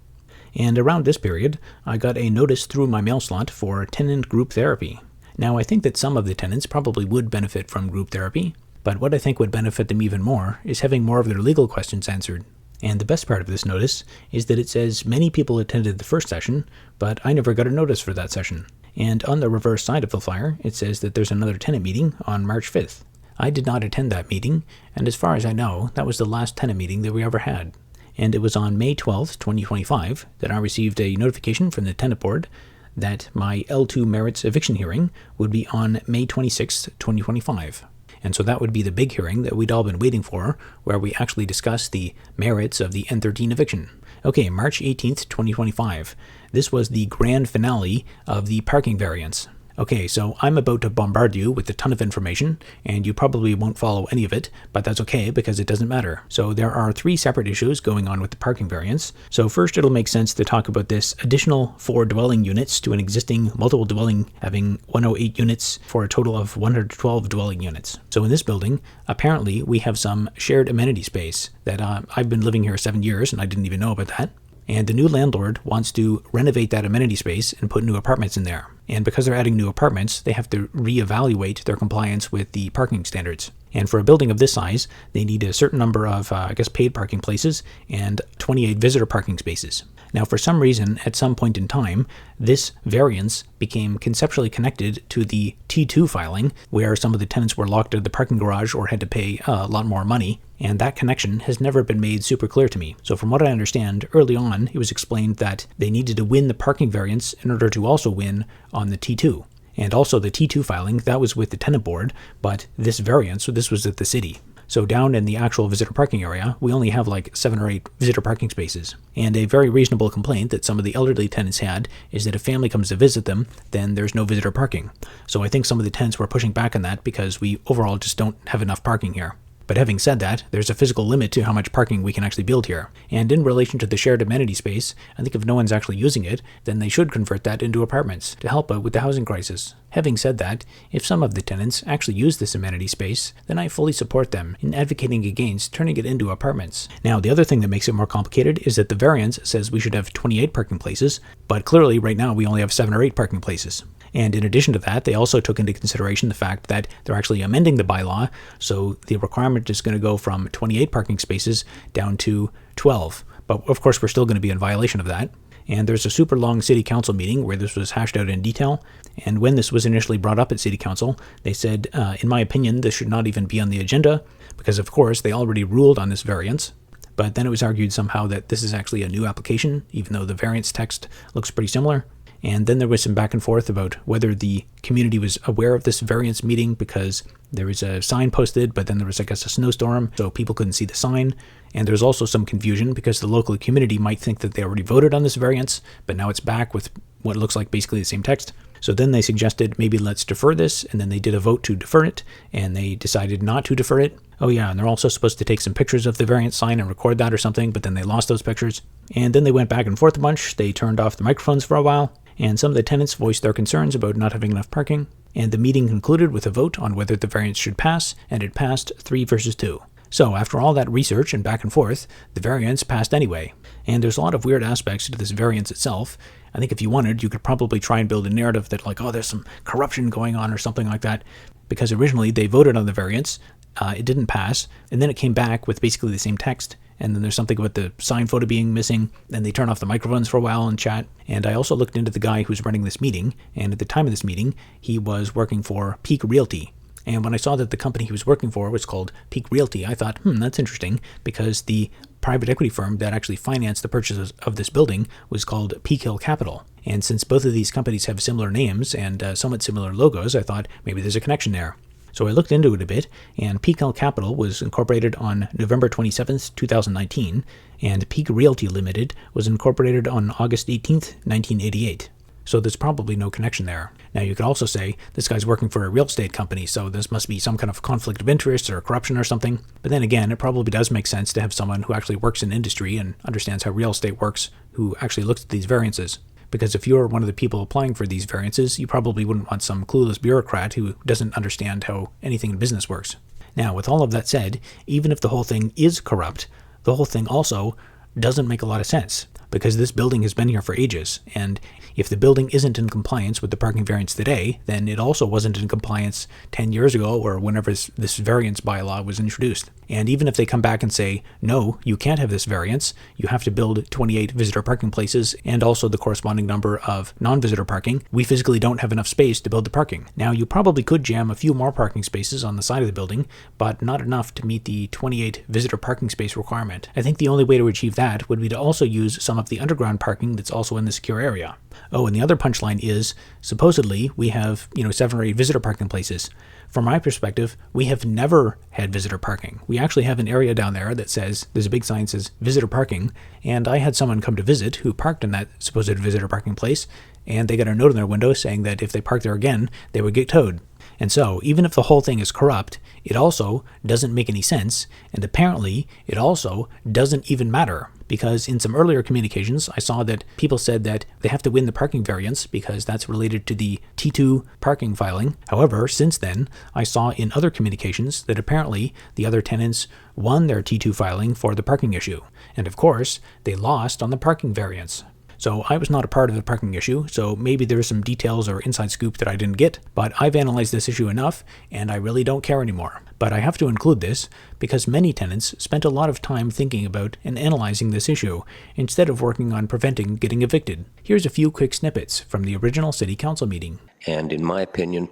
And around this period, I got a notice through my mail slot for tenant group therapy. Now, I think that some of the tenants probably would benefit from group therapy, but what I think would benefit them even more is having more of their legal questions answered. And the best part of this notice is that it says many people attended the first session, but I never got a notice for that session. And on the reverse side of the flyer, it says that there's another tenant meeting on March 5th. I did not attend that meeting, and as far as I know, that was the last tenant meeting that we ever had. And it was on May 12th, 2025, that I received a notification from the tenant board that my L2 Merits Eviction hearing would be on May 26th, 2025. And so that would be the big hearing that we'd all been waiting for, where we actually discuss the merits of the N13 eviction. Okay, March 18th, 2025. This was the grand finale of the parking variance. Okay, so I'm about to bombard you with a ton of information, and you probably won't follow any of it, but that's okay because it doesn't matter. So there are 3 separate issues going on with the parking variance. So first, it'll make sense to talk about this additional 4 dwelling units to an existing multiple dwelling having 108 units for a total of 112 dwelling units. So in this building, apparently we have some shared amenity space that I've been living here 7 years and I didn't even know about that. And the new landlord wants to renovate that amenity space and put new apartments in there. And because they're adding new apartments, they have to reevaluate their compliance with the parking standards. And for a building of this size, they need a certain number of, paid parking places and 28 visitor parking spaces. Now, for some reason, at some point in time, this variance became conceptually connected to the T2 filing, where some of the tenants were locked out of the parking garage or had to pay a lot more money, and that connection has never been made super clear to me. So from what I understand, early on, it was explained that they needed to win the parking variance in order to also win on the T2. And also the T2 filing, that was with the tenant board, but this variance, this was at the city. So down in the actual visitor parking area, we only have like 7 or 8 visitor parking spaces. And a very reasonable complaint that some of the elderly tenants had is that if family comes to visit them, then there's no visitor parking. So I think some of the tenants were pushing back on that because we overall just don't have enough parking here. But having said that, there's a physical limit to how much parking we can actually build here. And in relation to the shared amenity space, I think if no one's actually using it, then they should convert that into apartments to help out with the housing crisis. Having said that, if some of the tenants actually use this amenity space, then I fully support them in advocating against turning it into apartments. Now, the other thing that makes it more complicated is that the variance says we should have 28 parking places, but clearly right now we only have 7 or 8 parking places. And in addition to that, they also took into consideration the fact that they're actually amending the bylaw, so the requirement is going to go from 28 parking spaces down to 12. But of course, we're still going to be in violation of that. And there's a super long city council meeting where this was hashed out in detail. And when this was initially brought up at city council, they said, in my opinion, this should not even be on the agenda, because of course they already ruled on this variance. But then it was argued somehow that this is actually a new application, even though the variance text looks pretty similar. And then there was some back and forth about whether the community was aware of this variance meeting because there was a sign posted, but then there was, I guess, a snowstorm, so people couldn't see the sign. And there's also some confusion because the local community might think that they already voted on this variance, but now it's back with what looks like basically the same text. So then they suggested maybe let's defer this, and then they did a vote to defer it, and they decided not to defer it. Oh yeah, and they're also supposed to take some pictures of the variance sign and record that or something, but then they lost those pictures. And then they went back and forth a bunch. They turned off the microphones for a while, and some of the tenants voiced their concerns about not having enough parking, and the meeting concluded with a vote on whether the variance should pass, and it passed 3-2. So after all that research and back and forth, the variance passed anyway. And there's a lot of weird aspects to this variance itself. I think if you wanted, you could probably try and build a narrative that like, oh, there's some corruption going on or something like that, because originally they voted on the variance, it didn't pass, and then it came back with basically the same text. And then there's something about the sign photo being missing, and they turn off the microphones for a while and chat. And I also looked into the guy who's running this meeting, and at the time of this meeting, he was working for Peak Realty. And when I saw that the company he was working for was called Peak Realty, I thought, that's interesting, because the private equity firm that actually financed the purchases of this building was called Peakhill Capital. And since both of these companies have similar names and somewhat similar logos, I thought maybe there's a connection there. So I looked into it a bit, and Peakhill Capital was incorporated on November 27th, 2019, and Peak Realty Limited was incorporated on August 18th, 1988. So there's probably no connection there. Now you could also say, this guy's working for a real estate company, so this must be some kind of conflict of interest or corruption or something. But then again, it probably does make sense to have someone who actually works in industry and understands how real estate works, who actually looks at these variances. Because if you're one of the people applying for these variances, you probably wouldn't want some clueless bureaucrat who doesn't understand how anything in business works. Now, with all of that said, even if the whole thing is corrupt, the whole thing also doesn't make a lot of sense, because this building has been here for ages, and if the building isn't in compliance with the parking variance today, then it also wasn't in compliance 10 years ago or whenever this variance bylaw was introduced. And even if they come back and say, no, you can't have this variance, you have to build 28 visitor parking places and also the corresponding number of non-visitor parking, we physically don't have enough space to build the parking. Now, you probably could jam a few more parking spaces on the side of the building, but not enough to meet the 28 visitor parking space requirement. I think the only way to achieve that would be to also use some of the underground parking that's also in the secure area. Oh, and the other punchline is, supposedly, we have, 7 or 8 visitor parking places. From my perspective, we have never had visitor parking. We actually have an area down there that says, there's a big sign that says visitor parking, and I had someone come to visit who parked in that supposed visitor parking place, and they got a note in their window saying that if they parked there again, they would get towed. And so, even if the whole thing is corrupt, it also doesn't make any sense, and apparently, it also doesn't even matter. Because in some earlier communications, I saw that people said that they have to win the parking variance because that's related to the T2 parking filing. However, since then, I saw in other communications that apparently the other tenants won their T2 filing for the parking issue. And of course, they lost on the parking variance. So I was not a part of the parking issue, so maybe there's some details or inside scoop that I didn't get, but I've analyzed this issue enough, and I really don't care anymore. But I have to include this because many tenants spent a lot of time thinking about and analyzing this issue instead of working on preventing getting evicted. Here's a few quick snippets from the original City Council meeting. And in my opinion,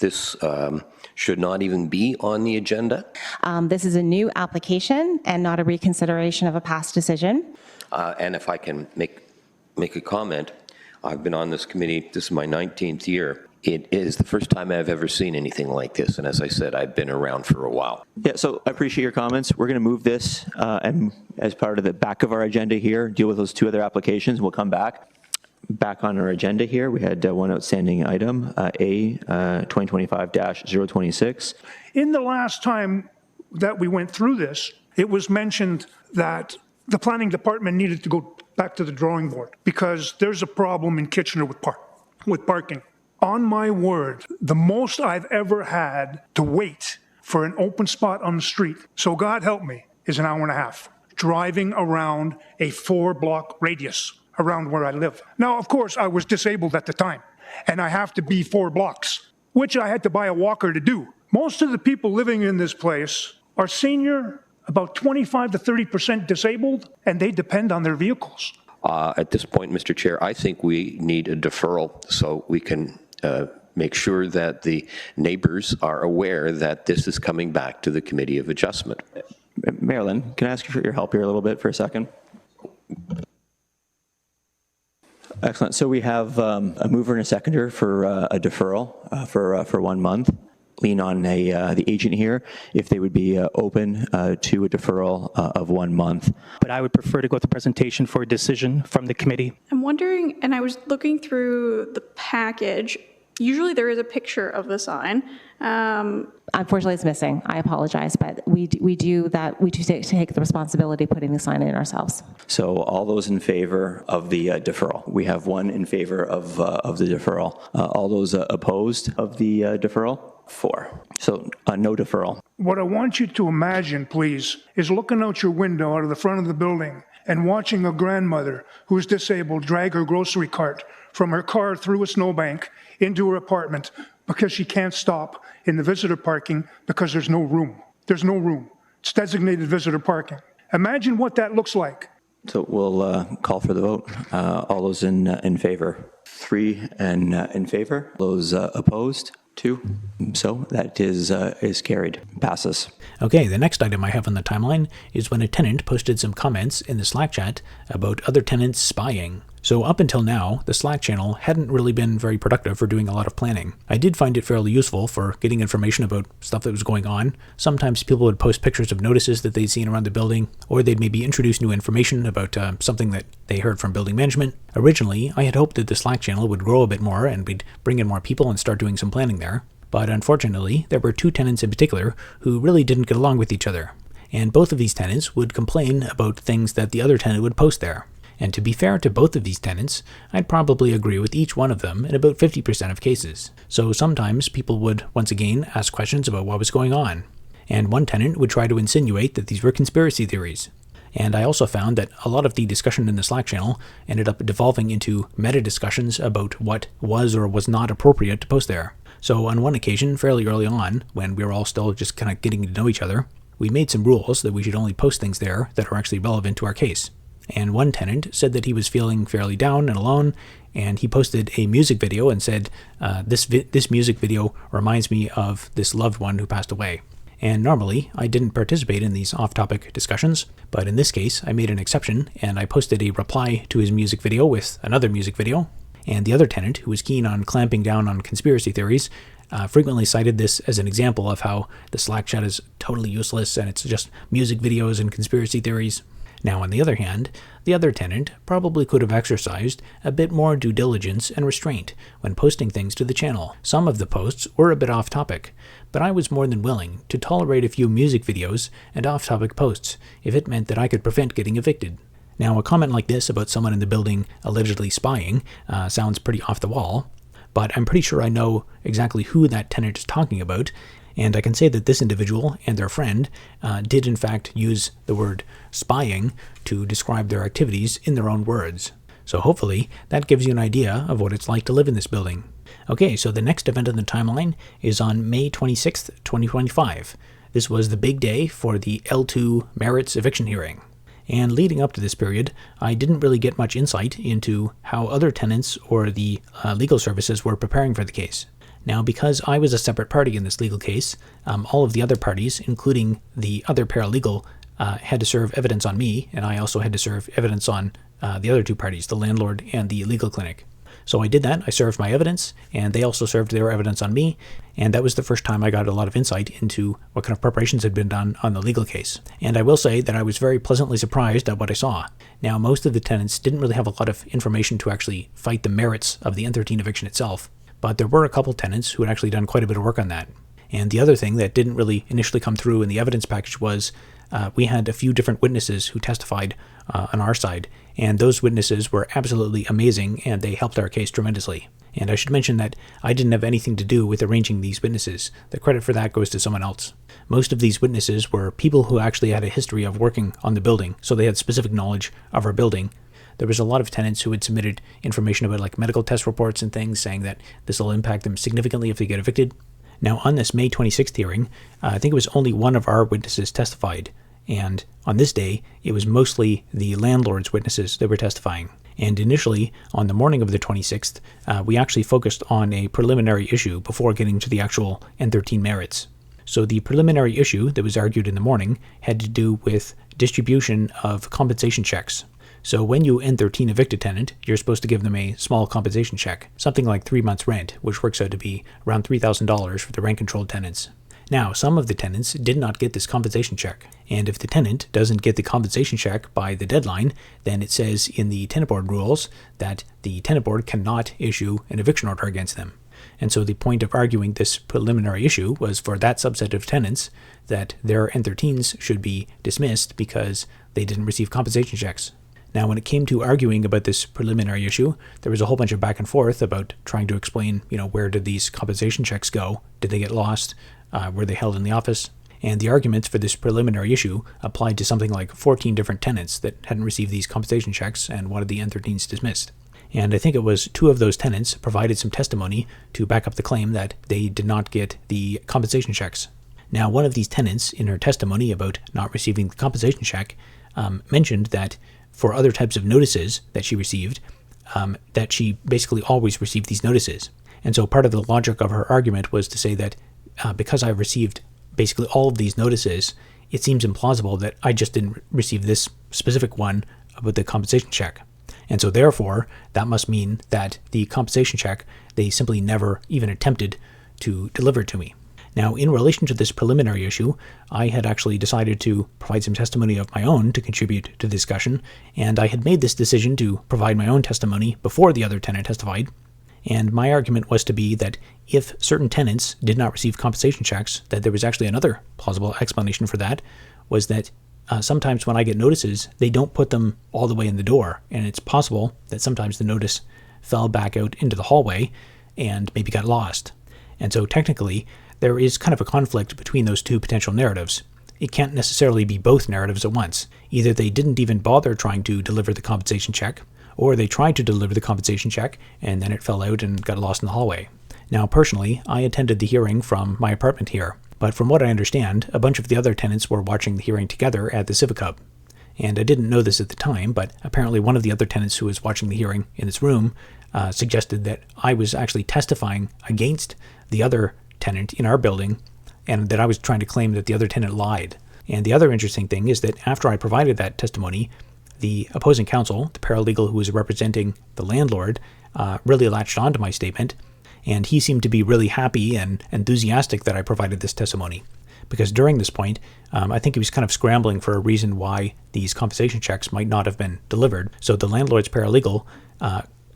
this should not even be on the agenda. This is a new application and not a reconsideration of a past decision. And if I can make a comment, I've been on this committee, this is my 19th year. It is the first time I've ever seen anything like this, and as I said, I've been around for a while. Yeah, so I appreciate your comments. We're going to move this and as part of the back of our agenda here, deal with those two other applications. We'll come back. Back on our agenda here, we had one outstanding item, A 2025-026. In the last time that we went through this, it was mentioned that the planning department needed to go back to the drawing board because there's a problem in Kitchener with parking. On my word, the most I've ever had to wait for an open spot on the street, so God help me, is an hour and a half, driving around a 4-block radius around where I live. Now, of course, I was disabled at the time, and I have to be 4 blocks, which I had to buy a walker to do. Most of the people living in this place are senior, about 25 to 30% disabled, and they depend on their vehicles. At this point, Mr. Chair, I think we need a deferral so we can make sure that the neighbors are aware that this is coming back to the Committee of Adjustment. Marilyn, can I ask you for your help here a little bit for a second? Excellent. So we have a mover and a seconder for a deferral for 1 month. Lean on the agent here if they would be open to a deferral of 1 month. But I would prefer to go with the presentation for a decision from the committee. I'm wondering, and I was looking through the package, usually there is a picture of the sign. Unfortunately, it's missing. I apologize, but we do take the responsibility of putting the sign in ourselves. So all those in favor of the deferral? We have one in favor of the deferral. All those opposed of the deferral? 4. So no deferral. What I want you to imagine, please, is looking out your window out of the front of the building and watching a grandmother who is disabled drag her grocery cart from her car through a snowbank into her apartment because she can't stop in the visitor parking because there's no room. There's no room. It's designated visitor parking. Imagine what that looks like. So we'll call for the vote. All those in favor? 3 and in favor. Those opposed? 2. So that is carried. Passes. Okay, the next item I have on the timeline is when a tenant posted some comments in the Slack chat about other tenants spying. So up until now, the Slack channel hadn't really been very productive for doing a lot of planning. I did find it fairly useful for getting information about stuff that was going on. Sometimes people would post pictures of notices that they'd seen around the building, or they'd maybe introduce new information about something that they heard from building management. Originally, I had hoped that the Slack channel would grow a bit more and we'd bring in more people and start doing some planning there. But unfortunately, there were 2 tenants in particular who really didn't get along with each other. And both of these tenants would complain about things that the other tenant would post there. And to be fair to both of these tenants, I'd probably agree with each one of them in about 50% of cases. So sometimes people would, once again, ask questions about what was going on. And one tenant would try to insinuate that these were conspiracy theories. And I also found that a lot of the discussion in the Slack channel ended up devolving into meta discussions about what was or was not appropriate to post there. So on one occasion, fairly early on, when we were all still just kind of getting to know each other, we made some rules that we should only post things there that are actually relevant to our case. And one tenant said that he was feeling fairly down and alone, and he posted a music video and said, this music video reminds me of this loved one who passed away. And normally, I didn't participate in these off-topic discussions, but in this case, I made an exception, and I posted a reply to his music video with another music video. And the other tenant, who was keen on clamping down on conspiracy theories, frequently cited this as an example of how the Slack chat is totally useless and it's just music videos and conspiracy theories. Now, on the other hand, the other tenant probably could have exercised a bit more due diligence and restraint when posting things to the channel. Some of the posts were a bit off topic, but I was more than willing to tolerate a few music videos and off-topic posts if it meant that I could prevent getting evicted. Now, a comment like this about someone in the building allegedly spying sounds pretty off the wall, but I'm pretty sure I know exactly who that tenant is talking about, and I can say that this individual and their friend did in fact use the word spying to describe their activities in their own words. So hopefully that gives you an idea of what it's like to live in this building. Okay, so the next event on the timeline is on May 26th, 2025. This was the big day for the L2 Merits Eviction Hearing. And leading up to this period, I didn't really get much insight into how other tenants or the legal services were preparing for the case. Now, because I was a separate party in this legal case, all of the other parties, including the other paralegal, had to serve evidence on me, and I also had to serve evidence on the other two parties, the landlord and the legal clinic. So I did that. I served my evidence, and they also served their evidence on me, and that was the first time I got a lot of insight into what kind of preparations had been done on the legal case. And I will say that I was very pleasantly surprised at what I saw. Now, most of the tenants didn't really have a lot of information to actually fight the merits of the N13 eviction itself, but there were a couple tenants who had actually done quite a bit of work on that. And the other thing that didn't really initially come through in the evidence package was we had a few different witnesses who testified on our side, and those witnesses were absolutely amazing, and they helped our case tremendously. And I should mention that I didn't have anything to do with arranging these witnesses. The credit for that goes to someone else. Most of these witnesses were people who actually had a history of working on the building, so they had specific knowledge of our building. There was a lot of tenants who had submitted information about like medical test reports and things, saying that this will impact them significantly if they get evicted. Now, on this May 26th hearing, I think it was only one of our witnesses testified, and on this day, it was mostly the landlord's witnesses that were testifying. And initially, on the morning of the 26th, we actually focused on a preliminary issue before getting to the actual N13 merits. So the preliminary issue that was argued in the morning had to do with distribution of compensation checks. So when you N13 evict a tenant, you're supposed to give them a small compensation check, something like 3 months' rent, which works out to be around $3,000 for the rent-controlled tenants. Now, some of the tenants did not get this compensation check, and if the tenant doesn't get the compensation check by the deadline, then it says in the tenant board rules that the tenant board cannot issue an eviction order against them. And so the point of arguing this preliminary issue was for that subset of tenants that their N13s should be dismissed because they didn't receive compensation checks. Now, when it came to arguing about this preliminary issue, there was a whole bunch of back and forth about trying to explain, where did these compensation checks go? Did they get lost? Were they held in the office? And the arguments for this preliminary issue applied to something like 14 different tenants that hadn't received these compensation checks and wanted the N13s dismissed. And I think it was 2 of those tenants provided some testimony to back up the claim that they did not get the compensation checks. Now, one of these tenants, in her testimony about not receiving the compensation check, mentioned that for other types of notices that she received, that she basically always received these notices. And so part of the logic of her argument was to say that because I received basically all of these notices, it seems implausible that I just didn't receive this specific one about the compensation check. And so therefore, that must mean that the compensation check, they simply never even attempted to deliver to me. Now, in relation to this preliminary issue, I had actually decided to provide some testimony of my own to contribute to the discussion, and I had made this decision to provide my own testimony before the other tenant testified. And my argument was to be that if certain tenants did not receive compensation checks, that there was actually another plausible explanation for that, was that sometimes when I get notices, they don't put them all the way in the door, and it's possible that sometimes the notice fell back out into the hallway and maybe got lost. And so technically, there is kind of a conflict between those two potential narratives. It can't necessarily be both narratives at once. Either they didn't even bother trying to deliver the compensation check, or they tried to deliver the compensation check and then it fell out and got lost in the hallway. Now, personally, I attended the hearing from my apartment here, but from what I understand, a bunch of the other tenants were watching the hearing together at the Civic Hub. And I didn't know this at the time, but apparently one of the other tenants who was watching the hearing in this room suggested that I was actually testifying against the other tenant in our building, and that I was trying to claim that the other tenant lied. And the other interesting thing is that after I provided that testimony, the opposing counsel, the paralegal who was representing the landlord, really latched onto my statement, and he seemed to be really happy and enthusiastic that I provided this testimony. Because during this point, I think he was kind of scrambling for a reason why these compensation checks might not have been delivered. So the landlord's paralegal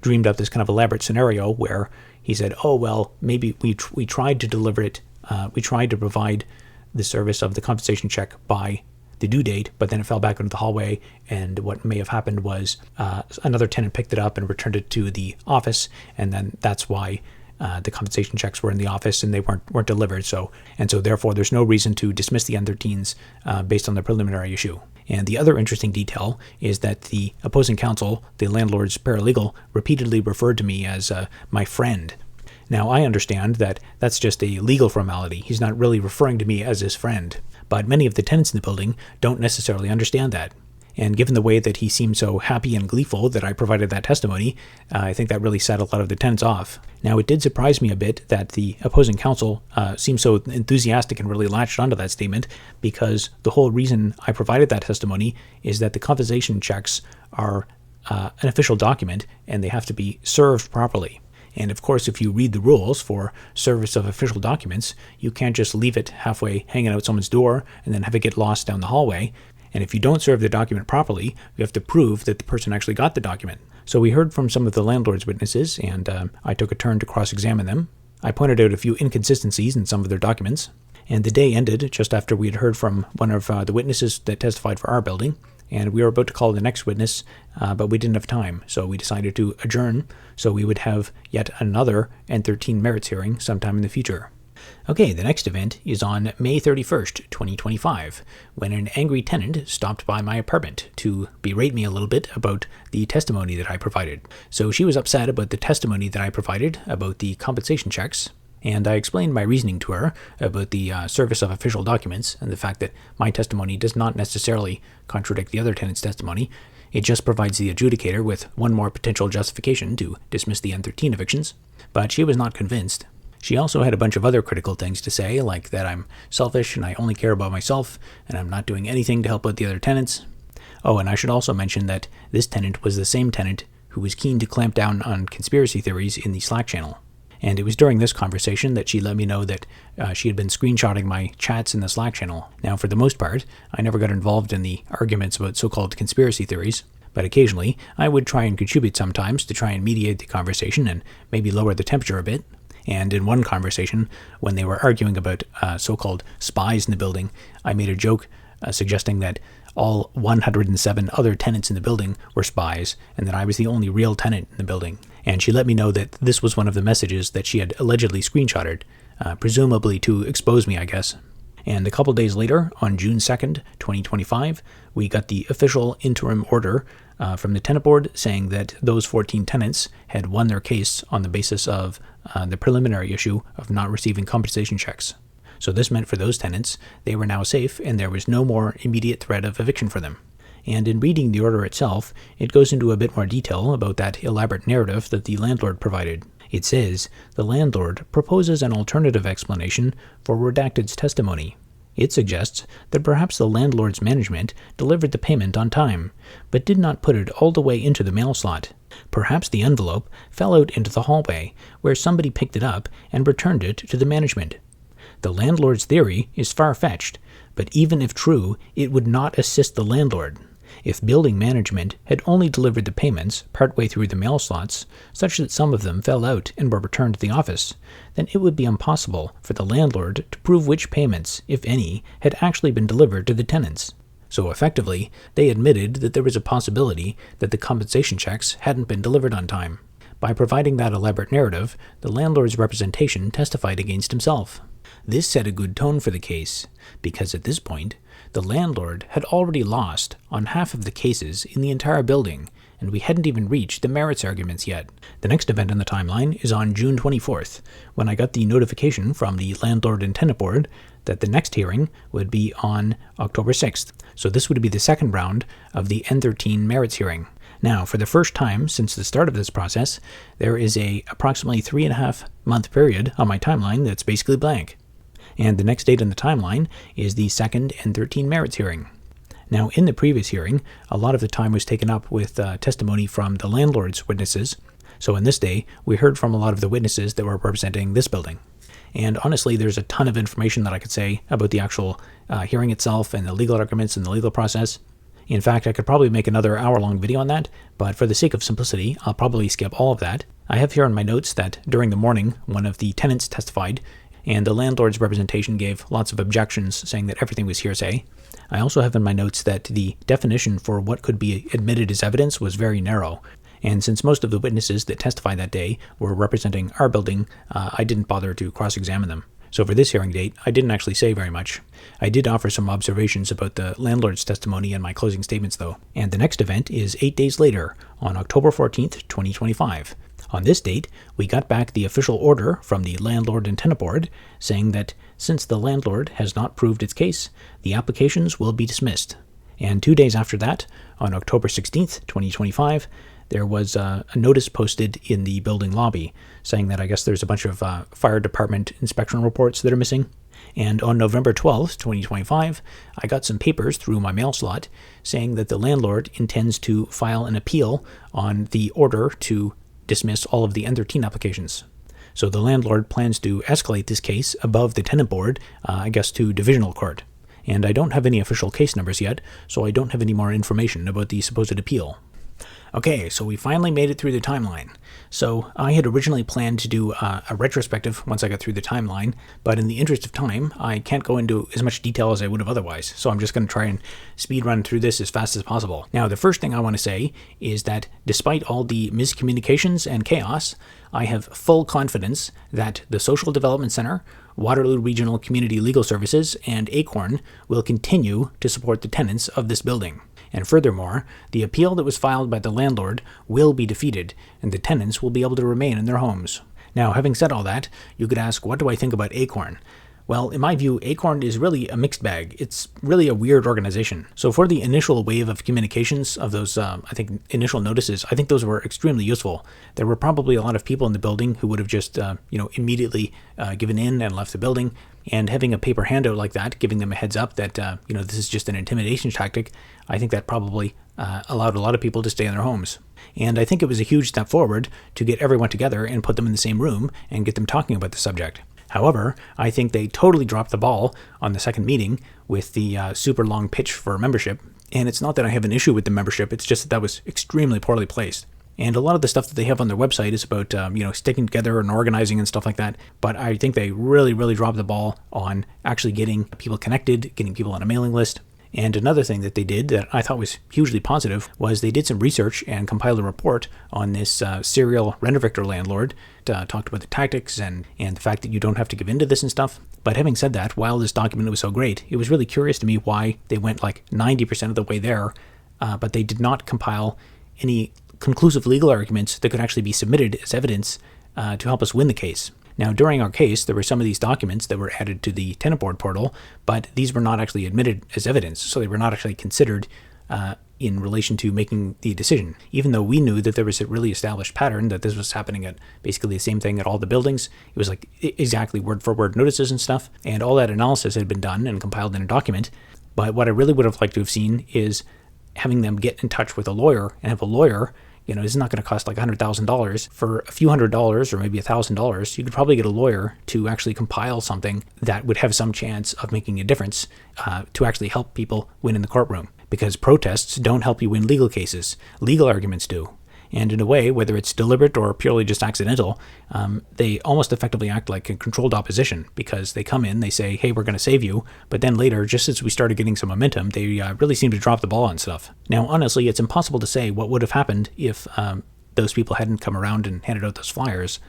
dreamed up this kind of elaborate scenario where he said, oh, well, maybe we tried to deliver it, we tried to provide the service of the compensation check by the due date, but then it fell back into the hallway, and what may have happened was another tenant picked it up and returned it to the office, and then that's why the compensation checks were in the office and they weren't delivered. So therefore, there's no reason to dismiss the N13s based on the preliminary issue. And the other interesting detail is that the opposing counsel, the landlord's paralegal, repeatedly referred to me as my friend. Now, I understand that that's just a legal formality. He's not really referring to me as his friend. But many of the tenants in the building don't necessarily understand that. And given the way that he seemed so happy and gleeful that I provided that testimony, I think that really set a lot of the tenants off. Now, it did surprise me a bit that the opposing counsel seemed so enthusiastic and really latched onto that statement, because the whole reason I provided that testimony is that the compensation checks are an official document and they have to be served properly. And of course, if you read the rules for service of official documents, you can't just leave it halfway hanging out someone's door and then have it get lost down the hallway. And if you don't serve the document properly, you have to prove that the person actually got the document. So we heard from some of the landlord's witnesses, and I took a turn to cross-examine them. I pointed out a few inconsistencies in some of their documents. And the day ended just after we had heard from one of the witnesses that testified for our building. And we were about to call the next witness, but we didn't have time. So we decided to adjourn so we would have yet another N13 Merits Hearing sometime in the future. Okay, the next event is on May 31st, 2025, when an angry tenant stopped by my apartment to berate me a little bit about the testimony that I provided. So she was upset about the testimony that I provided about the compensation checks, and I explained my reasoning to her about the service of official documents and the fact that my testimony does not necessarily contradict the other tenant's testimony. It just provides the adjudicator with one more potential justification to dismiss the N13 evictions. But she was not convinced. She also had a bunch of other critical things to say, like that I'm selfish and I only care about myself, and I'm not doing anything to help out the other tenants. Oh, and I should also mention that this tenant was the same tenant who was keen to clamp down on conspiracy theories in the Slack channel. And it was during this conversation that she let me know that she had been screenshotting my chats in the Slack channel. Now, for the most part, I never got involved in the arguments about so-called conspiracy theories, but occasionally I would try and contribute sometimes to try and mediate the conversation and maybe lower the temperature a bit. And in one conversation, when they were arguing about so-called spies in the building, I made a joke suggesting that all 107 other tenants in the building were spies, and that I was the only real tenant in the building. And she let me know that this was one of the messages that she had allegedly screenshotted, presumably to expose me, I guess. And a couple days later, on June 2nd, 2025, we got the official interim order from the tenant board saying that those 14 tenants had won their case on the basis of the preliminary issue of not receiving compensation checks. So this meant for those tenants, they were now safe and there was no more immediate threat of eviction for them. And in reading the order itself, it goes into a bit more detail about that elaborate narrative that the landlord provided. It says, the landlord proposes an alternative explanation for Redacted's testimony. It suggests that perhaps the landlord's management delivered the payment on time, but did not put it all the way into the mail slot. Perhaps the envelope fell out into the hallway, where somebody picked it up and returned it to the management. The landlord's theory is far-fetched, but even if true, it would not assist the landlord. If building management had only delivered the payments partway through the mail slots, such that some of them fell out and were returned to the office, then it would be impossible for the landlord to prove which payments, if any, had actually been delivered to the tenants. So effectively, they admitted that there was a possibility that the compensation checks hadn't been delivered on time. By providing that elaborate narrative, the landlord's representation testified against himself. This set a good tone for the case, because at this point, the landlord had already lost on half of the cases in the entire building, and we hadn't even reached the merits arguments yet. The next event in the timeline is on June 24th, when I got the notification from the landlord and tenant board that the next hearing would be on October 6th. So this would be the second round of the N13 Merits Hearing. Now, for the first time since the start of this process, there is a approximately 3.5 month period on my timeline that's basically blank. And the next date on the timeline is the second N13 Merits Hearing. Now, in the previous hearing, a lot of the time was taken up with testimony from the landlord's witnesses. So in this day, we heard from a lot of the witnesses that were representing this building. And honestly, there's a ton of information that I could say about the actual hearing itself and the legal arguments and the legal process. In fact, I could probably make another hour-long video on that, but for the sake of simplicity, I'll probably skip all of that. I have here in my notes that during the morning, one of the tenants testified, and the landlord's representation gave lots of objections, saying that everything was hearsay. I also have in my notes that the definition for what could be admitted as evidence was very narrow, and since most of the witnesses that testified that day were representing our building, I didn't bother to cross-examine them. So for this hearing date, I didn't actually say very much. I did offer some observations about the landlord's testimony in my closing statements, though. And the next event is 8 days later, on October 14th, 2025. On this date, we got back the official order from the Landlord and Tenant Board saying that since the landlord has not proved its case, the applications will be dismissed. And 2 days after that, on October 16th, 2025, there was a notice posted in the building lobby saying that I guess there's a bunch of fire department inspection reports that are missing. And on November 12th, 2025, I got some papers through my mail slot saying that the landlord intends to file an appeal on the order to dismiss all of the N13 applications. So the landlord plans to escalate this case above the tenant board, I guess to divisional court. And I don't have any official case numbers yet, so I don't have any more information about the supposed appeal. Okay, so we finally made it through the timeline. So I had originally planned to do a retrospective once I got through the timeline, but in the interest of time, I can't go into as much detail as I would have otherwise. So I'm just going to try and speed run through this as fast as possible. Now, the first thing I want to say is that despite all the miscommunications and chaos, I have full confidence that the Social Development Center, Waterloo Regional Community Legal Services, and ACORN will continue to support the tenants of this building. And furthermore, the appeal that was filed by the landlord will be defeated, and the tenants will be able to remain in their homes. Now, having said all that, you could ask, what do I think about ACORN? Well, in my view, ACORN is really a mixed bag. It's really a weird organization. So for the initial wave of communications of those, initial notices, I think those were extremely useful. There were probably a lot of people in the building who would have just, immediately given in and left the building. And having a paper handout like that, giving them a heads up that, this is just an intimidation tactic, I think that probably allowed a lot of people to stay in their homes. And I think it was a huge step forward to get everyone together and put them in the same room and get them talking about the subject. However, I think they totally dropped the ball on the second meeting with the super long pitch for membership. And it's not that I have an issue with the membership, it's just that was extremely poorly placed. And a lot of the stuff that they have on their website is about, sticking together and organizing and stuff like that. But I think they really, really dropped the ball on actually getting people connected, getting people on a mailing list. And another thing that they did that I thought was hugely positive was they did some research and compiled a report on this serial renovictor landlord, talked about the tactics and the fact that you don't have to give in to this and stuff. But having said that, while this document was so great, it was really curious to me why they went like 90% of the way there, but they did not compile any conclusive legal arguments that could actually be submitted as evidence to help us win the case. Now, during our case, there were some of these documents that were added to the tenant board portal, but these were not actually admitted as evidence, so they were not actually considered in relation to making the decision. Even though we knew that there was a really established pattern that this was happening at basically the same thing at all the buildings, it was like exactly word for word notices and stuff, and all that analysis had been done and compiled in a document. But what I really would have liked to have seen is having them get in touch with a lawyer and have a lawyer. This is not going to cost like $100,000. For a few $100s or maybe $1,000, you could probably get a lawyer to actually compile something that would have some chance of making a difference to actually help people win in the courtroom. Because protests don't help you win legal cases. Legal arguments do. And in a way, whether it's deliberate or purely just accidental, they almost effectively act like a controlled opposition because they come in, they say, hey, we're going to save you. But then later, just as we started getting some momentum, they really seem to drop the ball on stuff. Now, honestly, it's impossible to say what would have happened if those people hadn't come around and handed out those flyers.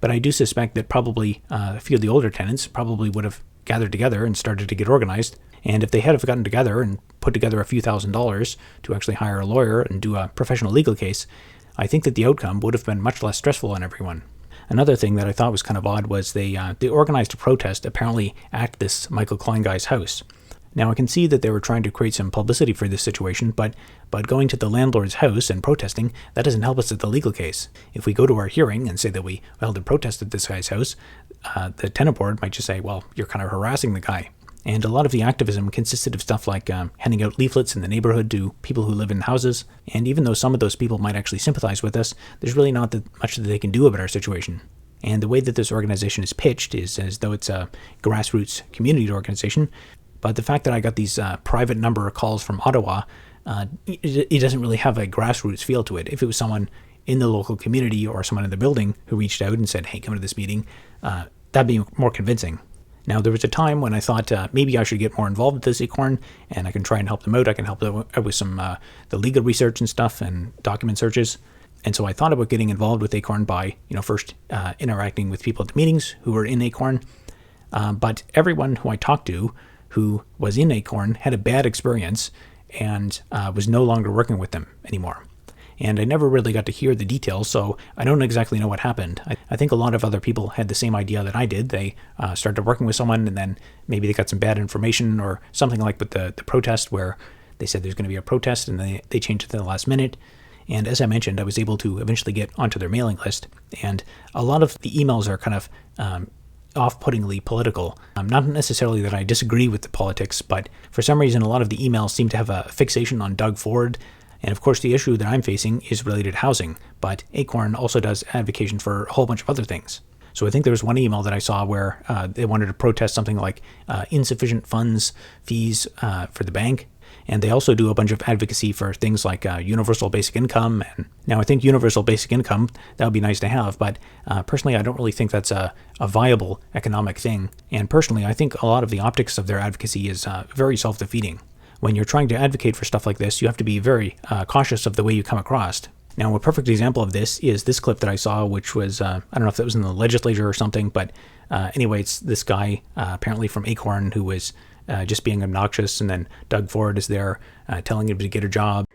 But I do suspect that probably a few of the older tenants probably would have gathered together and started to get organized. And if they had have gotten together and put together a few $1,000s to actually hire a lawyer and do a professional legal case, I think that the outcome would have been much less stressful on everyone. Another thing that I thought was kind of odd was they organized a protest apparently at this Michael Klein guy's house. Now I can see that they were trying to create some publicity for this situation, but going to the landlord's house and protesting, that doesn't help us at the legal case. If we go to our hearing and say that we held a protest at this guy's house, the tenant board might just say, well, you're kind of harassing the guy. And a lot of the activism consisted of stuff like handing out leaflets in the neighborhood to people who live in houses. And even though some of those people might actually sympathize with us, there's really not that much that they can do about our situation. And the way that this organization is pitched is as though it's a grassroots community organization. But the fact that I got these private number of calls from Ottawa, it doesn't really have a grassroots feel to it. If it was someone in the local community or someone in the building who reached out and said, hey, come to this meeting, that'd be more convincing. Now, there was a time when I thought maybe I should get more involved with this ACORN, and I can try and help them out. I can help them out with some the legal research and stuff and document searches. And so I thought about getting involved with ACORN by, first interacting with people at the meetings who were in ACORN. But everyone who I talked to who was in ACORN had a bad experience and was no longer working with them anymore. and I never really got to hear the details, so I don't exactly know what happened. I think a lot of other people had the same idea that I did. They started working with someone, and then maybe they got some bad information or something like with the protest where they said there's going to be a protest, and they changed it to the last minute. And as I mentioned, I was able to eventually get onto their mailing list, and a lot of the emails are kind of off-puttingly political. Not necessarily that I disagree with the politics, but for some reason a lot of the emails seem to have a fixation on Doug Ford, and of course the issue that I'm facing is related to housing, but ACORN also does advocation for a whole bunch of other things. So I think there was one email that I saw where they wanted to protest something like insufficient fees for the bank. And they also do a bunch of advocacy for things like universal basic income. And now I think universal basic income, that would be nice to have, but personally I don't really think that's a viable economic thing. And personally I think a lot of the optics of their advocacy is very self-defeating. When you're trying to advocate for stuff like this, you have to be very cautious of the way you come across. Now, a perfect example of this is this clip that I saw, which was, I don't know if that was in the legislature or something, but anyway, it's this guy apparently from ACORN who was just being obnoxious, and then Doug Ford is there telling him to get a job.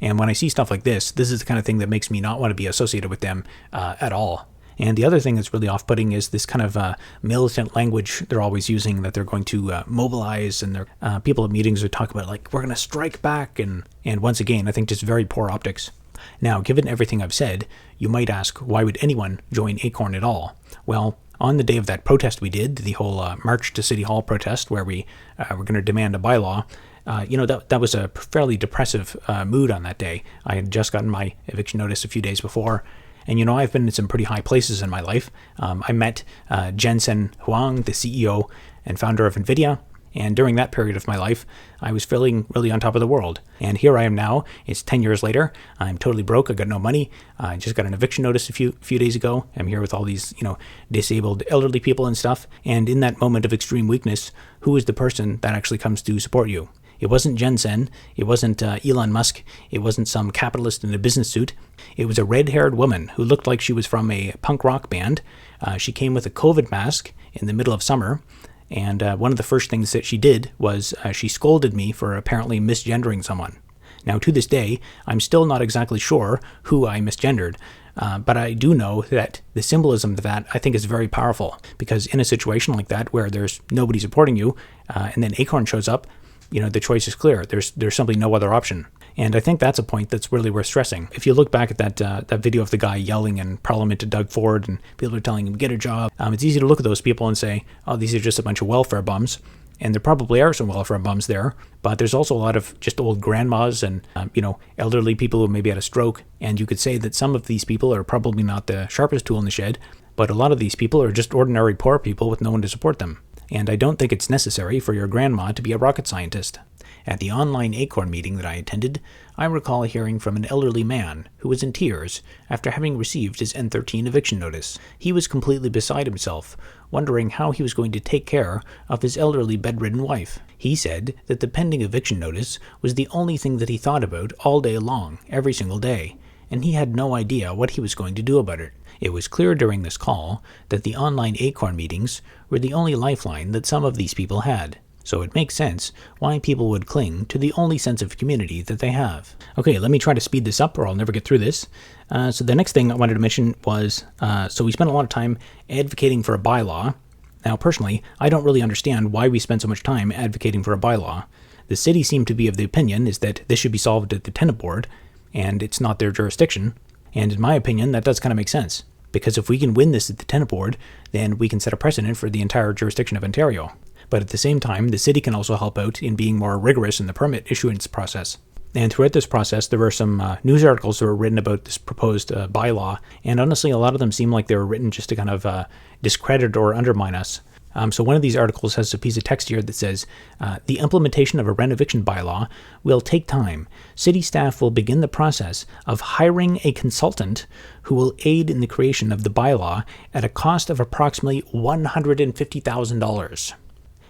And when I see stuff like this is the kind of thing that makes me not want to be associated with them at all. And the other thing that's really off-putting is this kind of militant language they're always using, that they're going to mobilize, and people at meetings would talk about, like, we're going to strike back. And once again, I think just very poor optics. Now, given everything I've said, you might ask, why would anyone join ACORN at all? Well, on the day of that protest we did, the whole March to City Hall protest, where we were going to demand a bylaw, that was a fairly depressive mood on that day. I had just gotten my eviction notice a few days before, and I've been in some pretty high places in my life. I met Jensen Huang, the CEO and founder of NVIDIA, and during that period of my life, I was feeling really on top of the world. And here I am now. It's 10 years later. I'm totally broke. I got no money. I just got an eviction notice a few days ago. I'm here with all these, disabled elderly people and stuff. And in that moment of extreme weakness, who is the person that actually comes to support you? It wasn't Jensen, it wasn't Elon Musk, it wasn't some capitalist in a business suit. It was a red-haired woman who looked like she was from a punk rock band. She came with a COVID mask in the middle of summer, and one of the first things that she did was she scolded me for apparently misgendering someone. Now, to this day, I'm still not exactly sure who I misgendered, but I do know that the symbolism of that, I think, is very powerful, because in a situation like that where there's nobody supporting you, and then ACORN shows up, the choice is clear. There's simply no other option. And I think that's a point that's really worth stressing. If you look back at that video of the guy yelling in Parliament to Doug Ford, and people are telling him, get a job, it's easy to look at those people and say, oh, these are just a bunch of welfare bums. And there probably are some welfare bums there, but there's also a lot of just old grandmas and, elderly people who maybe had a stroke. And you could say that some of these people are probably not the sharpest tool in the shed, but a lot of these people are just ordinary poor people with no one to support them. And I don't think it's necessary for your grandma to be a rocket scientist. At the online ACORN meeting that I attended, I recall hearing from an elderly man who was in tears after having received his N13 eviction notice. He was completely beside himself, wondering how he was going to take care of his elderly bedridden wife. He said that the pending eviction notice was the only thing that he thought about all day long, every single day, and he had no idea what he was going to do about it. It was clear during this call that the online ACORN meetings were the only lifeline that some of these people had. So it makes sense why people would cling to the only sense of community that they have. Okay, let me try to speed this up or I'll never get through this. So the next thing I wanted to mention was, so we spent a lot of time advocating for a bylaw. Now, personally, I don't really understand why we spend so much time advocating for a bylaw. The city seemed to be of the opinion is that this should be solved at the tenant board, and it's not their jurisdiction. And in my opinion, that does kind of make sense. Because if we can win this at the tenant board, then we can set a precedent for the entire jurisdiction of Ontario. But at the same time, the city can also help out in being more rigorous in the permit issuance process. And throughout this process, there were some news articles that were written about this proposed bylaw, and honestly, a lot of them seem like they were written just to kind of discredit or undermine us. So one of these articles has a piece of text here that says, the implementation of a renoviction bylaw will take time. City staff will begin the process of hiring a consultant who will aid in the creation of the bylaw at a cost of approximately $150,000.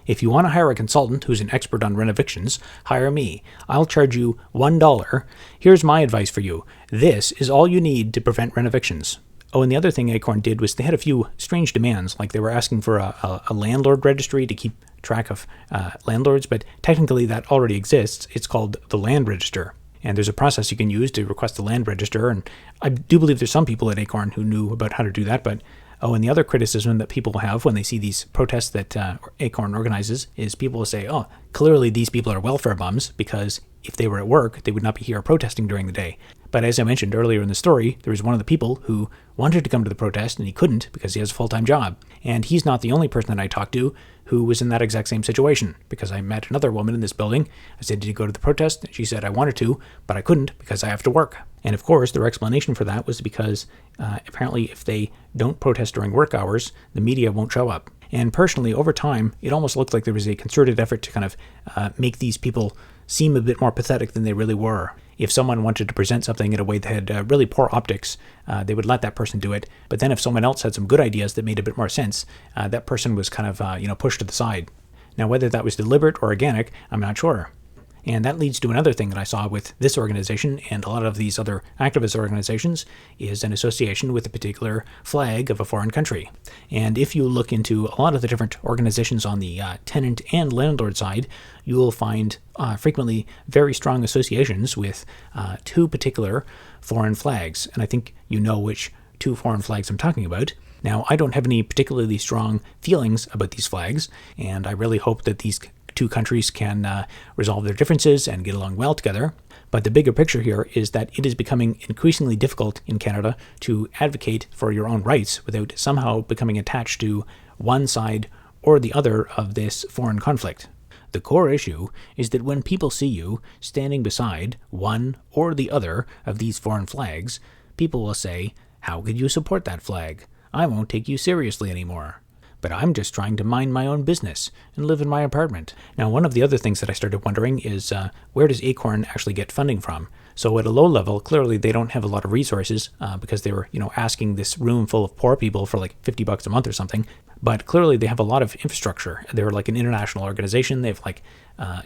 If you want to hire a consultant who's an expert on renovictions, hire me. I'll charge you $1. Here's my advice for you. This is all you need to prevent renovictions. Oh, and the other thing ACORN did was they had a few strange demands, like they were asking for a landlord registry to keep track of landlords, but technically that already exists. It's called the land register. And there's a process you can use to request a land register, and I do believe there's some people at ACORN who knew about how to do that, but and the other criticism that people have when they see these protests that ACORN organizes is people will say, oh, clearly these people are welfare bums, because if they were at work, they would not be here protesting during the day. But as I mentioned earlier in the story, there was one of the people who wanted to come to the protest and he couldn't because he has a full-time job. And he's not the only person that I talked to who was in that exact same situation, because I met another woman in this building. I said, did you go to the protest? And she said, I wanted to, but I couldn't because I have to work. And of course, their explanation for that was because apparently if they don't protest during work hours, the media won't show up. And personally, over time, it almost looked like there was a concerted effort to kind of make these people seem a bit more pathetic than they really were. If someone wanted to present something in a way that had really poor optics, they would let that person do it. But then if someone else had some good ideas that made a bit more sense, that person was kind of pushed to the side. Now, whether that was deliberate or organic, I'm not sure. And that leads to another thing that I saw with this organization and a lot of these other activist organizations is an association with a particular flag of a foreign country. And if you look into a lot of the different organizations on the tenant and landlord side, you will find frequently very strong associations with two particular foreign flags. And I think you know which two foreign flags I'm talking about. Now, I don't have any particularly strong feelings about these flags, and I really hope that these two countries can resolve their differences and get along well together. But the bigger picture here is that it is becoming increasingly difficult in Canada to advocate for your own rights without somehow becoming attached to one side or the other of this foreign conflict. The core issue is that when people see you standing beside one or the other of these foreign flags, people will say, how could you support that flag? I won't take you seriously anymore. But I'm just trying to mind my own business and live in my apartment. Now, one of the other things that I started wondering is where does ACORN actually get funding from? So at a low level, clearly they don't have a lot of resources because they were, asking this room full of poor people for like $50 a month or something. But clearly they have a lot of infrastructure. They're like an international organization. They have like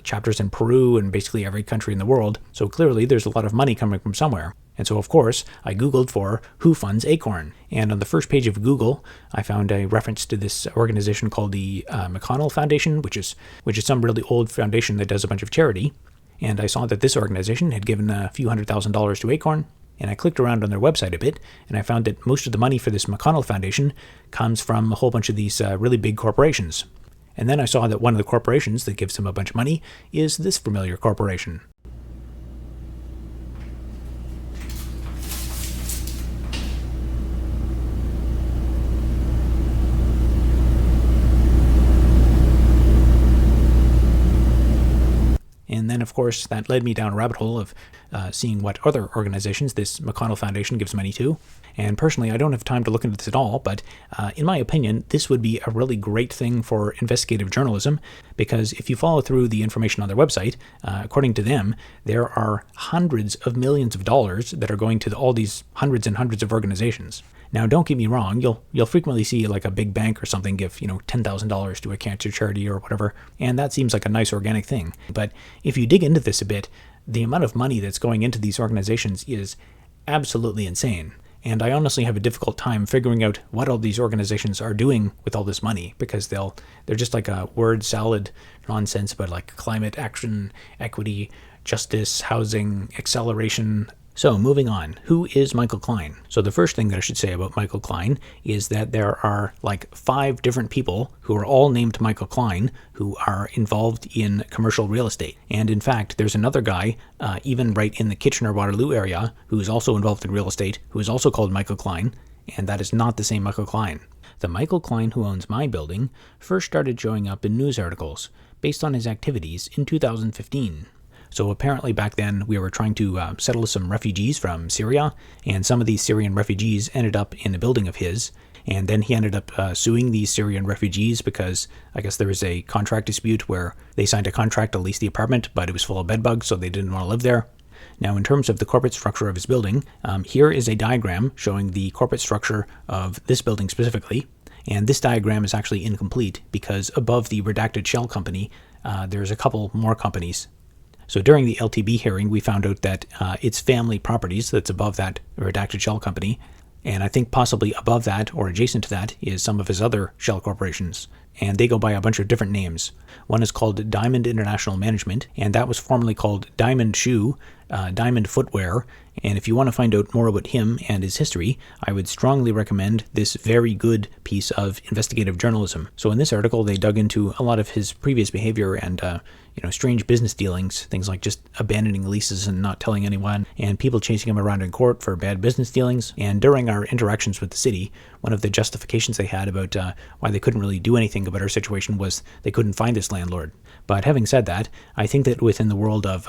chapters in Peru and basically every country in the world. So clearly there's a lot of money coming from somewhere. And so, of course, I Googled for who funds ACORN. And on the first page of Google, I found a reference to this organization called the McConnell Foundation, which is some really old foundation that does a bunch of charity. And I saw that this organization had given a few $100,000 to ACORN. And I clicked around on their website a bit, and I found that most of the money for this McConnell Foundation comes from a whole bunch of these really big corporations. And then I saw that one of the corporations that gives them a bunch of money is this familiar corporation. And then, of course, that led me down a rabbit hole of seeing what other organizations this McConnell Foundation gives money to. And personally, I don't have time to look into this at all, but in my opinion, this would be a really great thing for investigative journalism, because if you follow through the information on their website, according to them, there are hundreds of millions of dollars that are going to all these hundreds and hundreds of organizations. Now, don't get me wrong, you'll frequently see like a big bank or something give, $10,000 to a cancer charity or whatever, and that seems like a nice organic thing. But if you dig into this a bit, the amount of money that's going into these organizations is absolutely insane. And I honestly have a difficult time figuring out what all these organizations are doing with all this money, because they're just like a word salad nonsense about like climate action, equity, justice, housing, acceleration. So moving on, who is Michael Klein? So the first thing that I should say about Michael Klein is that there are like 5 different people who are all named Michael Klein who are involved in commercial real estate. And in fact, there's another guy, even right in the Kitchener-Waterloo area, who is also involved in real estate, who is also called Michael Klein, and that is not the same Michael Klein. The Michael Klein who owns my building first started showing up in news articles based on his activities in 2015. So apparently back then we were trying to settle some refugees from Syria, and some of these Syrian refugees ended up in a building of his, And then he ended up suing these Syrian refugees because I guess there was a contract dispute where they signed a contract to lease the apartment, but it was full of bedbugs, so they didn't want to live there. Now, in terms of the corporate structure of his building, here is a diagram showing the corporate structure of this building specifically. And this diagram is actually incomplete because above the redacted shell company, there's a couple more companies. So during the LTB hearing, we found out that it's family properties that's above that redacted shell company. And I think possibly above that or adjacent to that is some of his other shell corporations. And they go by a bunch of different names. One is called Diamond International Management, and that was formerly called Diamond Shoe, Diamond Footwear. And if you want to find out more about him and his history, I would strongly recommend this very good piece of investigative journalism. So in this article, they dug into a lot of his previous behavior and strange business dealings, things like just abandoning leases and not telling anyone, and people chasing him around in court for bad business dealings. And during our interactions with the city, one of the justifications they had about why they couldn't really do anything about our situation was they couldn't find this landlord. But having said that, I think that within the world of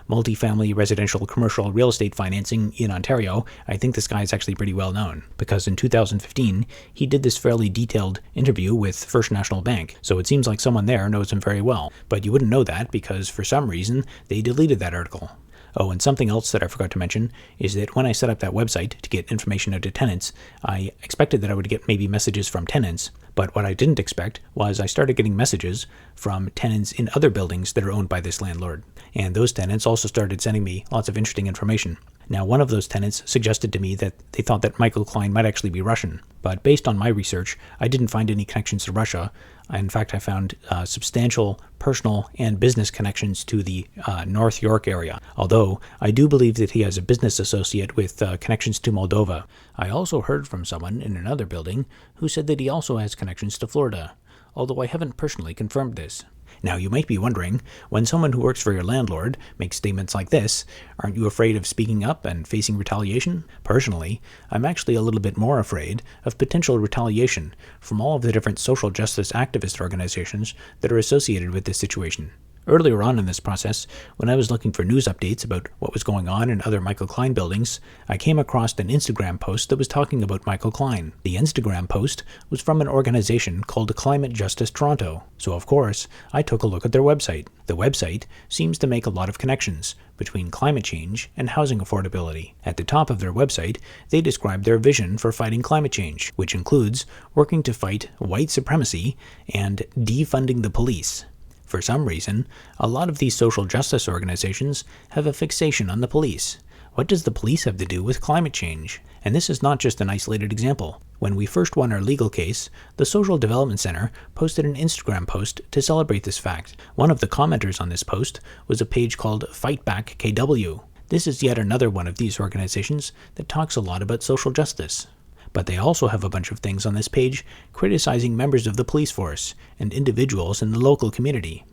multifamily, residential, commercial real estate financing in Ontario, I think this guy is actually pretty well known, because in 2015, he did this fairly detailed interview with First National Bank. So it seems like someone there knows him very well. But you wouldn't know that because for some reason, they deleted that article. Oh, and something else that I forgot to mention is that when I set up that website to get information out to tenants, I expected that I would get maybe messages from tenants, but what I didn't expect was I started getting messages from tenants in other buildings that are owned by this landlord. And those tenants also started sending me lots of interesting information. Now, one of those tenants suggested to me that they thought that Michael Klein might actually be Russian, but based on my research, I didn't find any connections to Russia. In fact, I found substantial personal and business connections to the North York area, although I do believe that he has a business associate with connections to Moldova. I also heard from someone in another building who said that he also has connections to Florida, although I haven't personally confirmed this. Now, you might be wondering, when someone who works for your landlord makes statements like this, aren't you afraid of speaking up and facing retaliation? Personally, I'm actually a little bit more afraid of potential retaliation from all of the different social justice activist organizations that are associated with this situation. Earlier on in this process, when I was looking for news updates about what was going on in other Michael Klein buildings, I came across an Instagram post that was talking about Michael Klein. The Instagram post was from an organization called Climate Justice Toronto, so of course, I took a look at their website. The website seems to make a lot of connections between climate change and housing affordability. At the top of their website, they describe their vision for fighting climate change, which includes working to fight white supremacy and defunding the police. For some reason, a lot of these social justice organizations have a fixation on the police. What does the police have to do with climate change? And this is not just an isolated example. When we first won our legal case, the Social Development Center posted an Instagram post to celebrate this fact. One of the commenters on this post was a page called Fight Back KW. This is yet another one of these organizations that talks a lot about social justice. But they also have a bunch of things on this page criticizing members of the police force and individuals in the local community.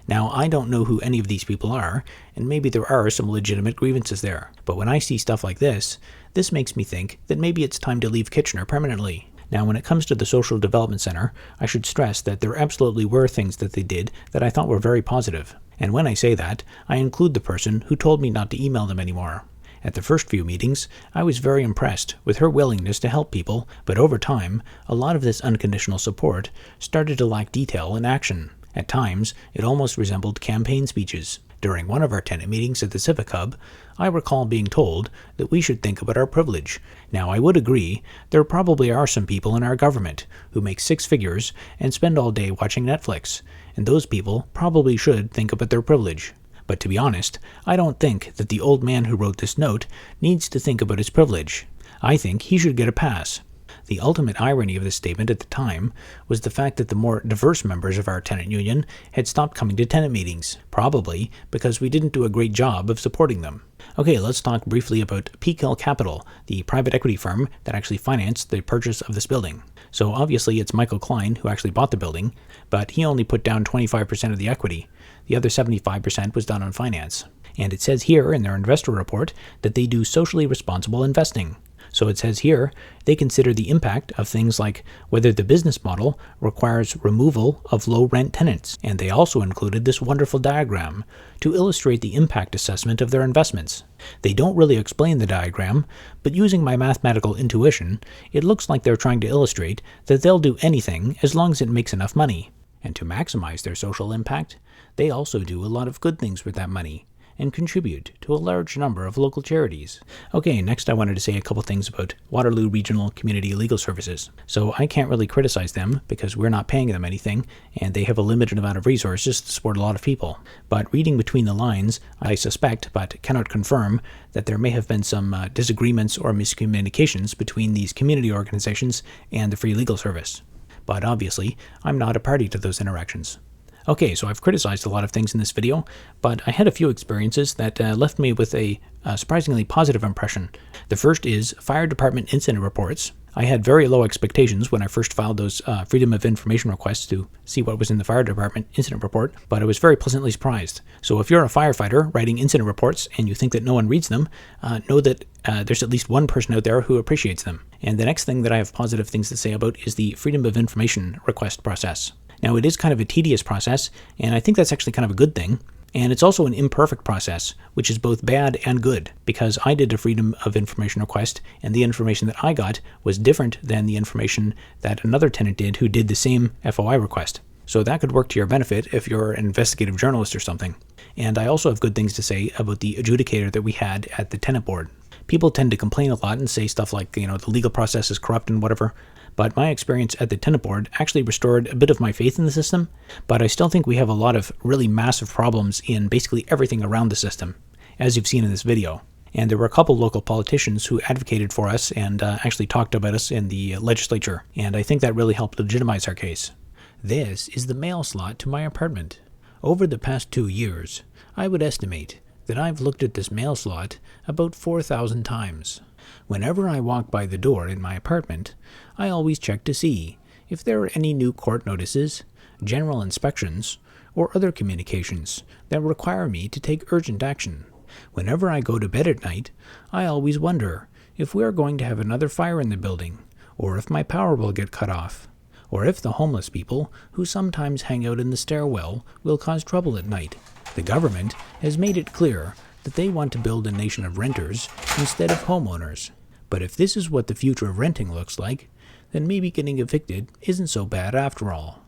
Now, I don't know who any of these people are, and maybe there are some legitimate grievances there. But when I see stuff like this makes me think that maybe it's time to leave Kitchener permanently. Now, when it comes to the Social Development Center, I should stress that there absolutely were things that they did that I thought were very positive. And when I say that, I include the person who told me not to email them anymore. At the first few meetings, I was very impressed with her willingness to help people, but over time, a lot of this unconditional support started to lack detail and action. At times, it almost resembled campaign speeches. During one of our tenant meetings at the Civic Hub, I recall being told that we should think about our privilege. Now, I would agree, there probably are some people in our government who make six figures and spend all day watching Netflix, and those people probably should think about their privilege. But to be honest, I don't think that the old man who wrote this note needs to think about his privilege. I think he should get a pass. The ultimate irony of this statement at the time was the fact that the more diverse members of our tenant union had stopped coming to tenant meetings, probably because we didn't do a great job of supporting them. Okay, let's talk briefly about Peakhill Capital, the private equity firm that actually financed the purchase of this building. So obviously it's Michael Klein who actually bought the building, but he only put down 25% of the equity. The other 75% was done on finance. And it says here in their investor report that they do socially responsible investing. So it says here, they consider the impact of things like whether the business model requires removal of low-rent tenants, and they also included this wonderful diagram to illustrate the impact assessment of their investments. They don't really explain the diagram, but using my mathematical intuition, it looks like they're trying to illustrate that they'll do anything as long as it makes enough money. And to maximize their social impact, they also do a lot of good things with that money and contribute to a large number of local charities. Okay, next I wanted to say a couple things about Waterloo Regional Community Legal Services. So I can't really criticize them because we're not paying them anything and they have a limited amount of resources to support a lot of people. But reading between the lines, I suspect, but cannot confirm, that there may have been some disagreements or miscommunications between these community organizations and the Free Legal Service. But obviously, I'm not a party to those interactions. Okay, so I've criticized a lot of things in this video, but I had a few experiences that left me with a surprisingly positive impression. The first is fire department incident reports. I had very low expectations when I first filed those Freedom of Information requests to see what was in the fire department incident report, but I was very pleasantly surprised. So if you're a firefighter writing incident reports and you think that no one reads them, know that there's at least one person out there who appreciates them. And the next thing that I have positive things to say about is the Freedom of Information request process. Now, it is kind of a tedious process, and I think that's actually kind of a good thing. And it's also an imperfect process, which is both bad and good, because I did a Freedom of Information request, and the information that I got was different than the information that another tenant did who did the same FOI request. So that could work to your benefit if you're an investigative journalist or something. And I also have good things to say about the adjudicator that we had at the tenant board. People tend to complain a lot and say stuff like, the legal process is corrupt and whatever. But my experience at the tenant board actually restored a bit of my faith in the system, but I still think we have a lot of really massive problems in basically everything around the system, as you've seen in this video. And there were a couple local politicians who advocated for us and actually talked about us in the legislature, and I think that really helped legitimize our case. This is the mail slot to my apartment. Over the past 2 years, I would estimate that I've looked at this mail slot about 4,000 times. Whenever I walk by the door in my apartment, I always check to see if there are any new court notices, general inspections, or other communications that require me to take urgent action. Whenever I go to bed at night, I always wonder if we are going to have another fire in the building, or if my power will get cut off, or if the homeless people who sometimes hang out in the stairwell will cause trouble at night. The government has made it clear that they want to build a nation of renters instead of homeowners. But if this is what the future of renting looks like, then maybe getting evicted isn't so bad after all.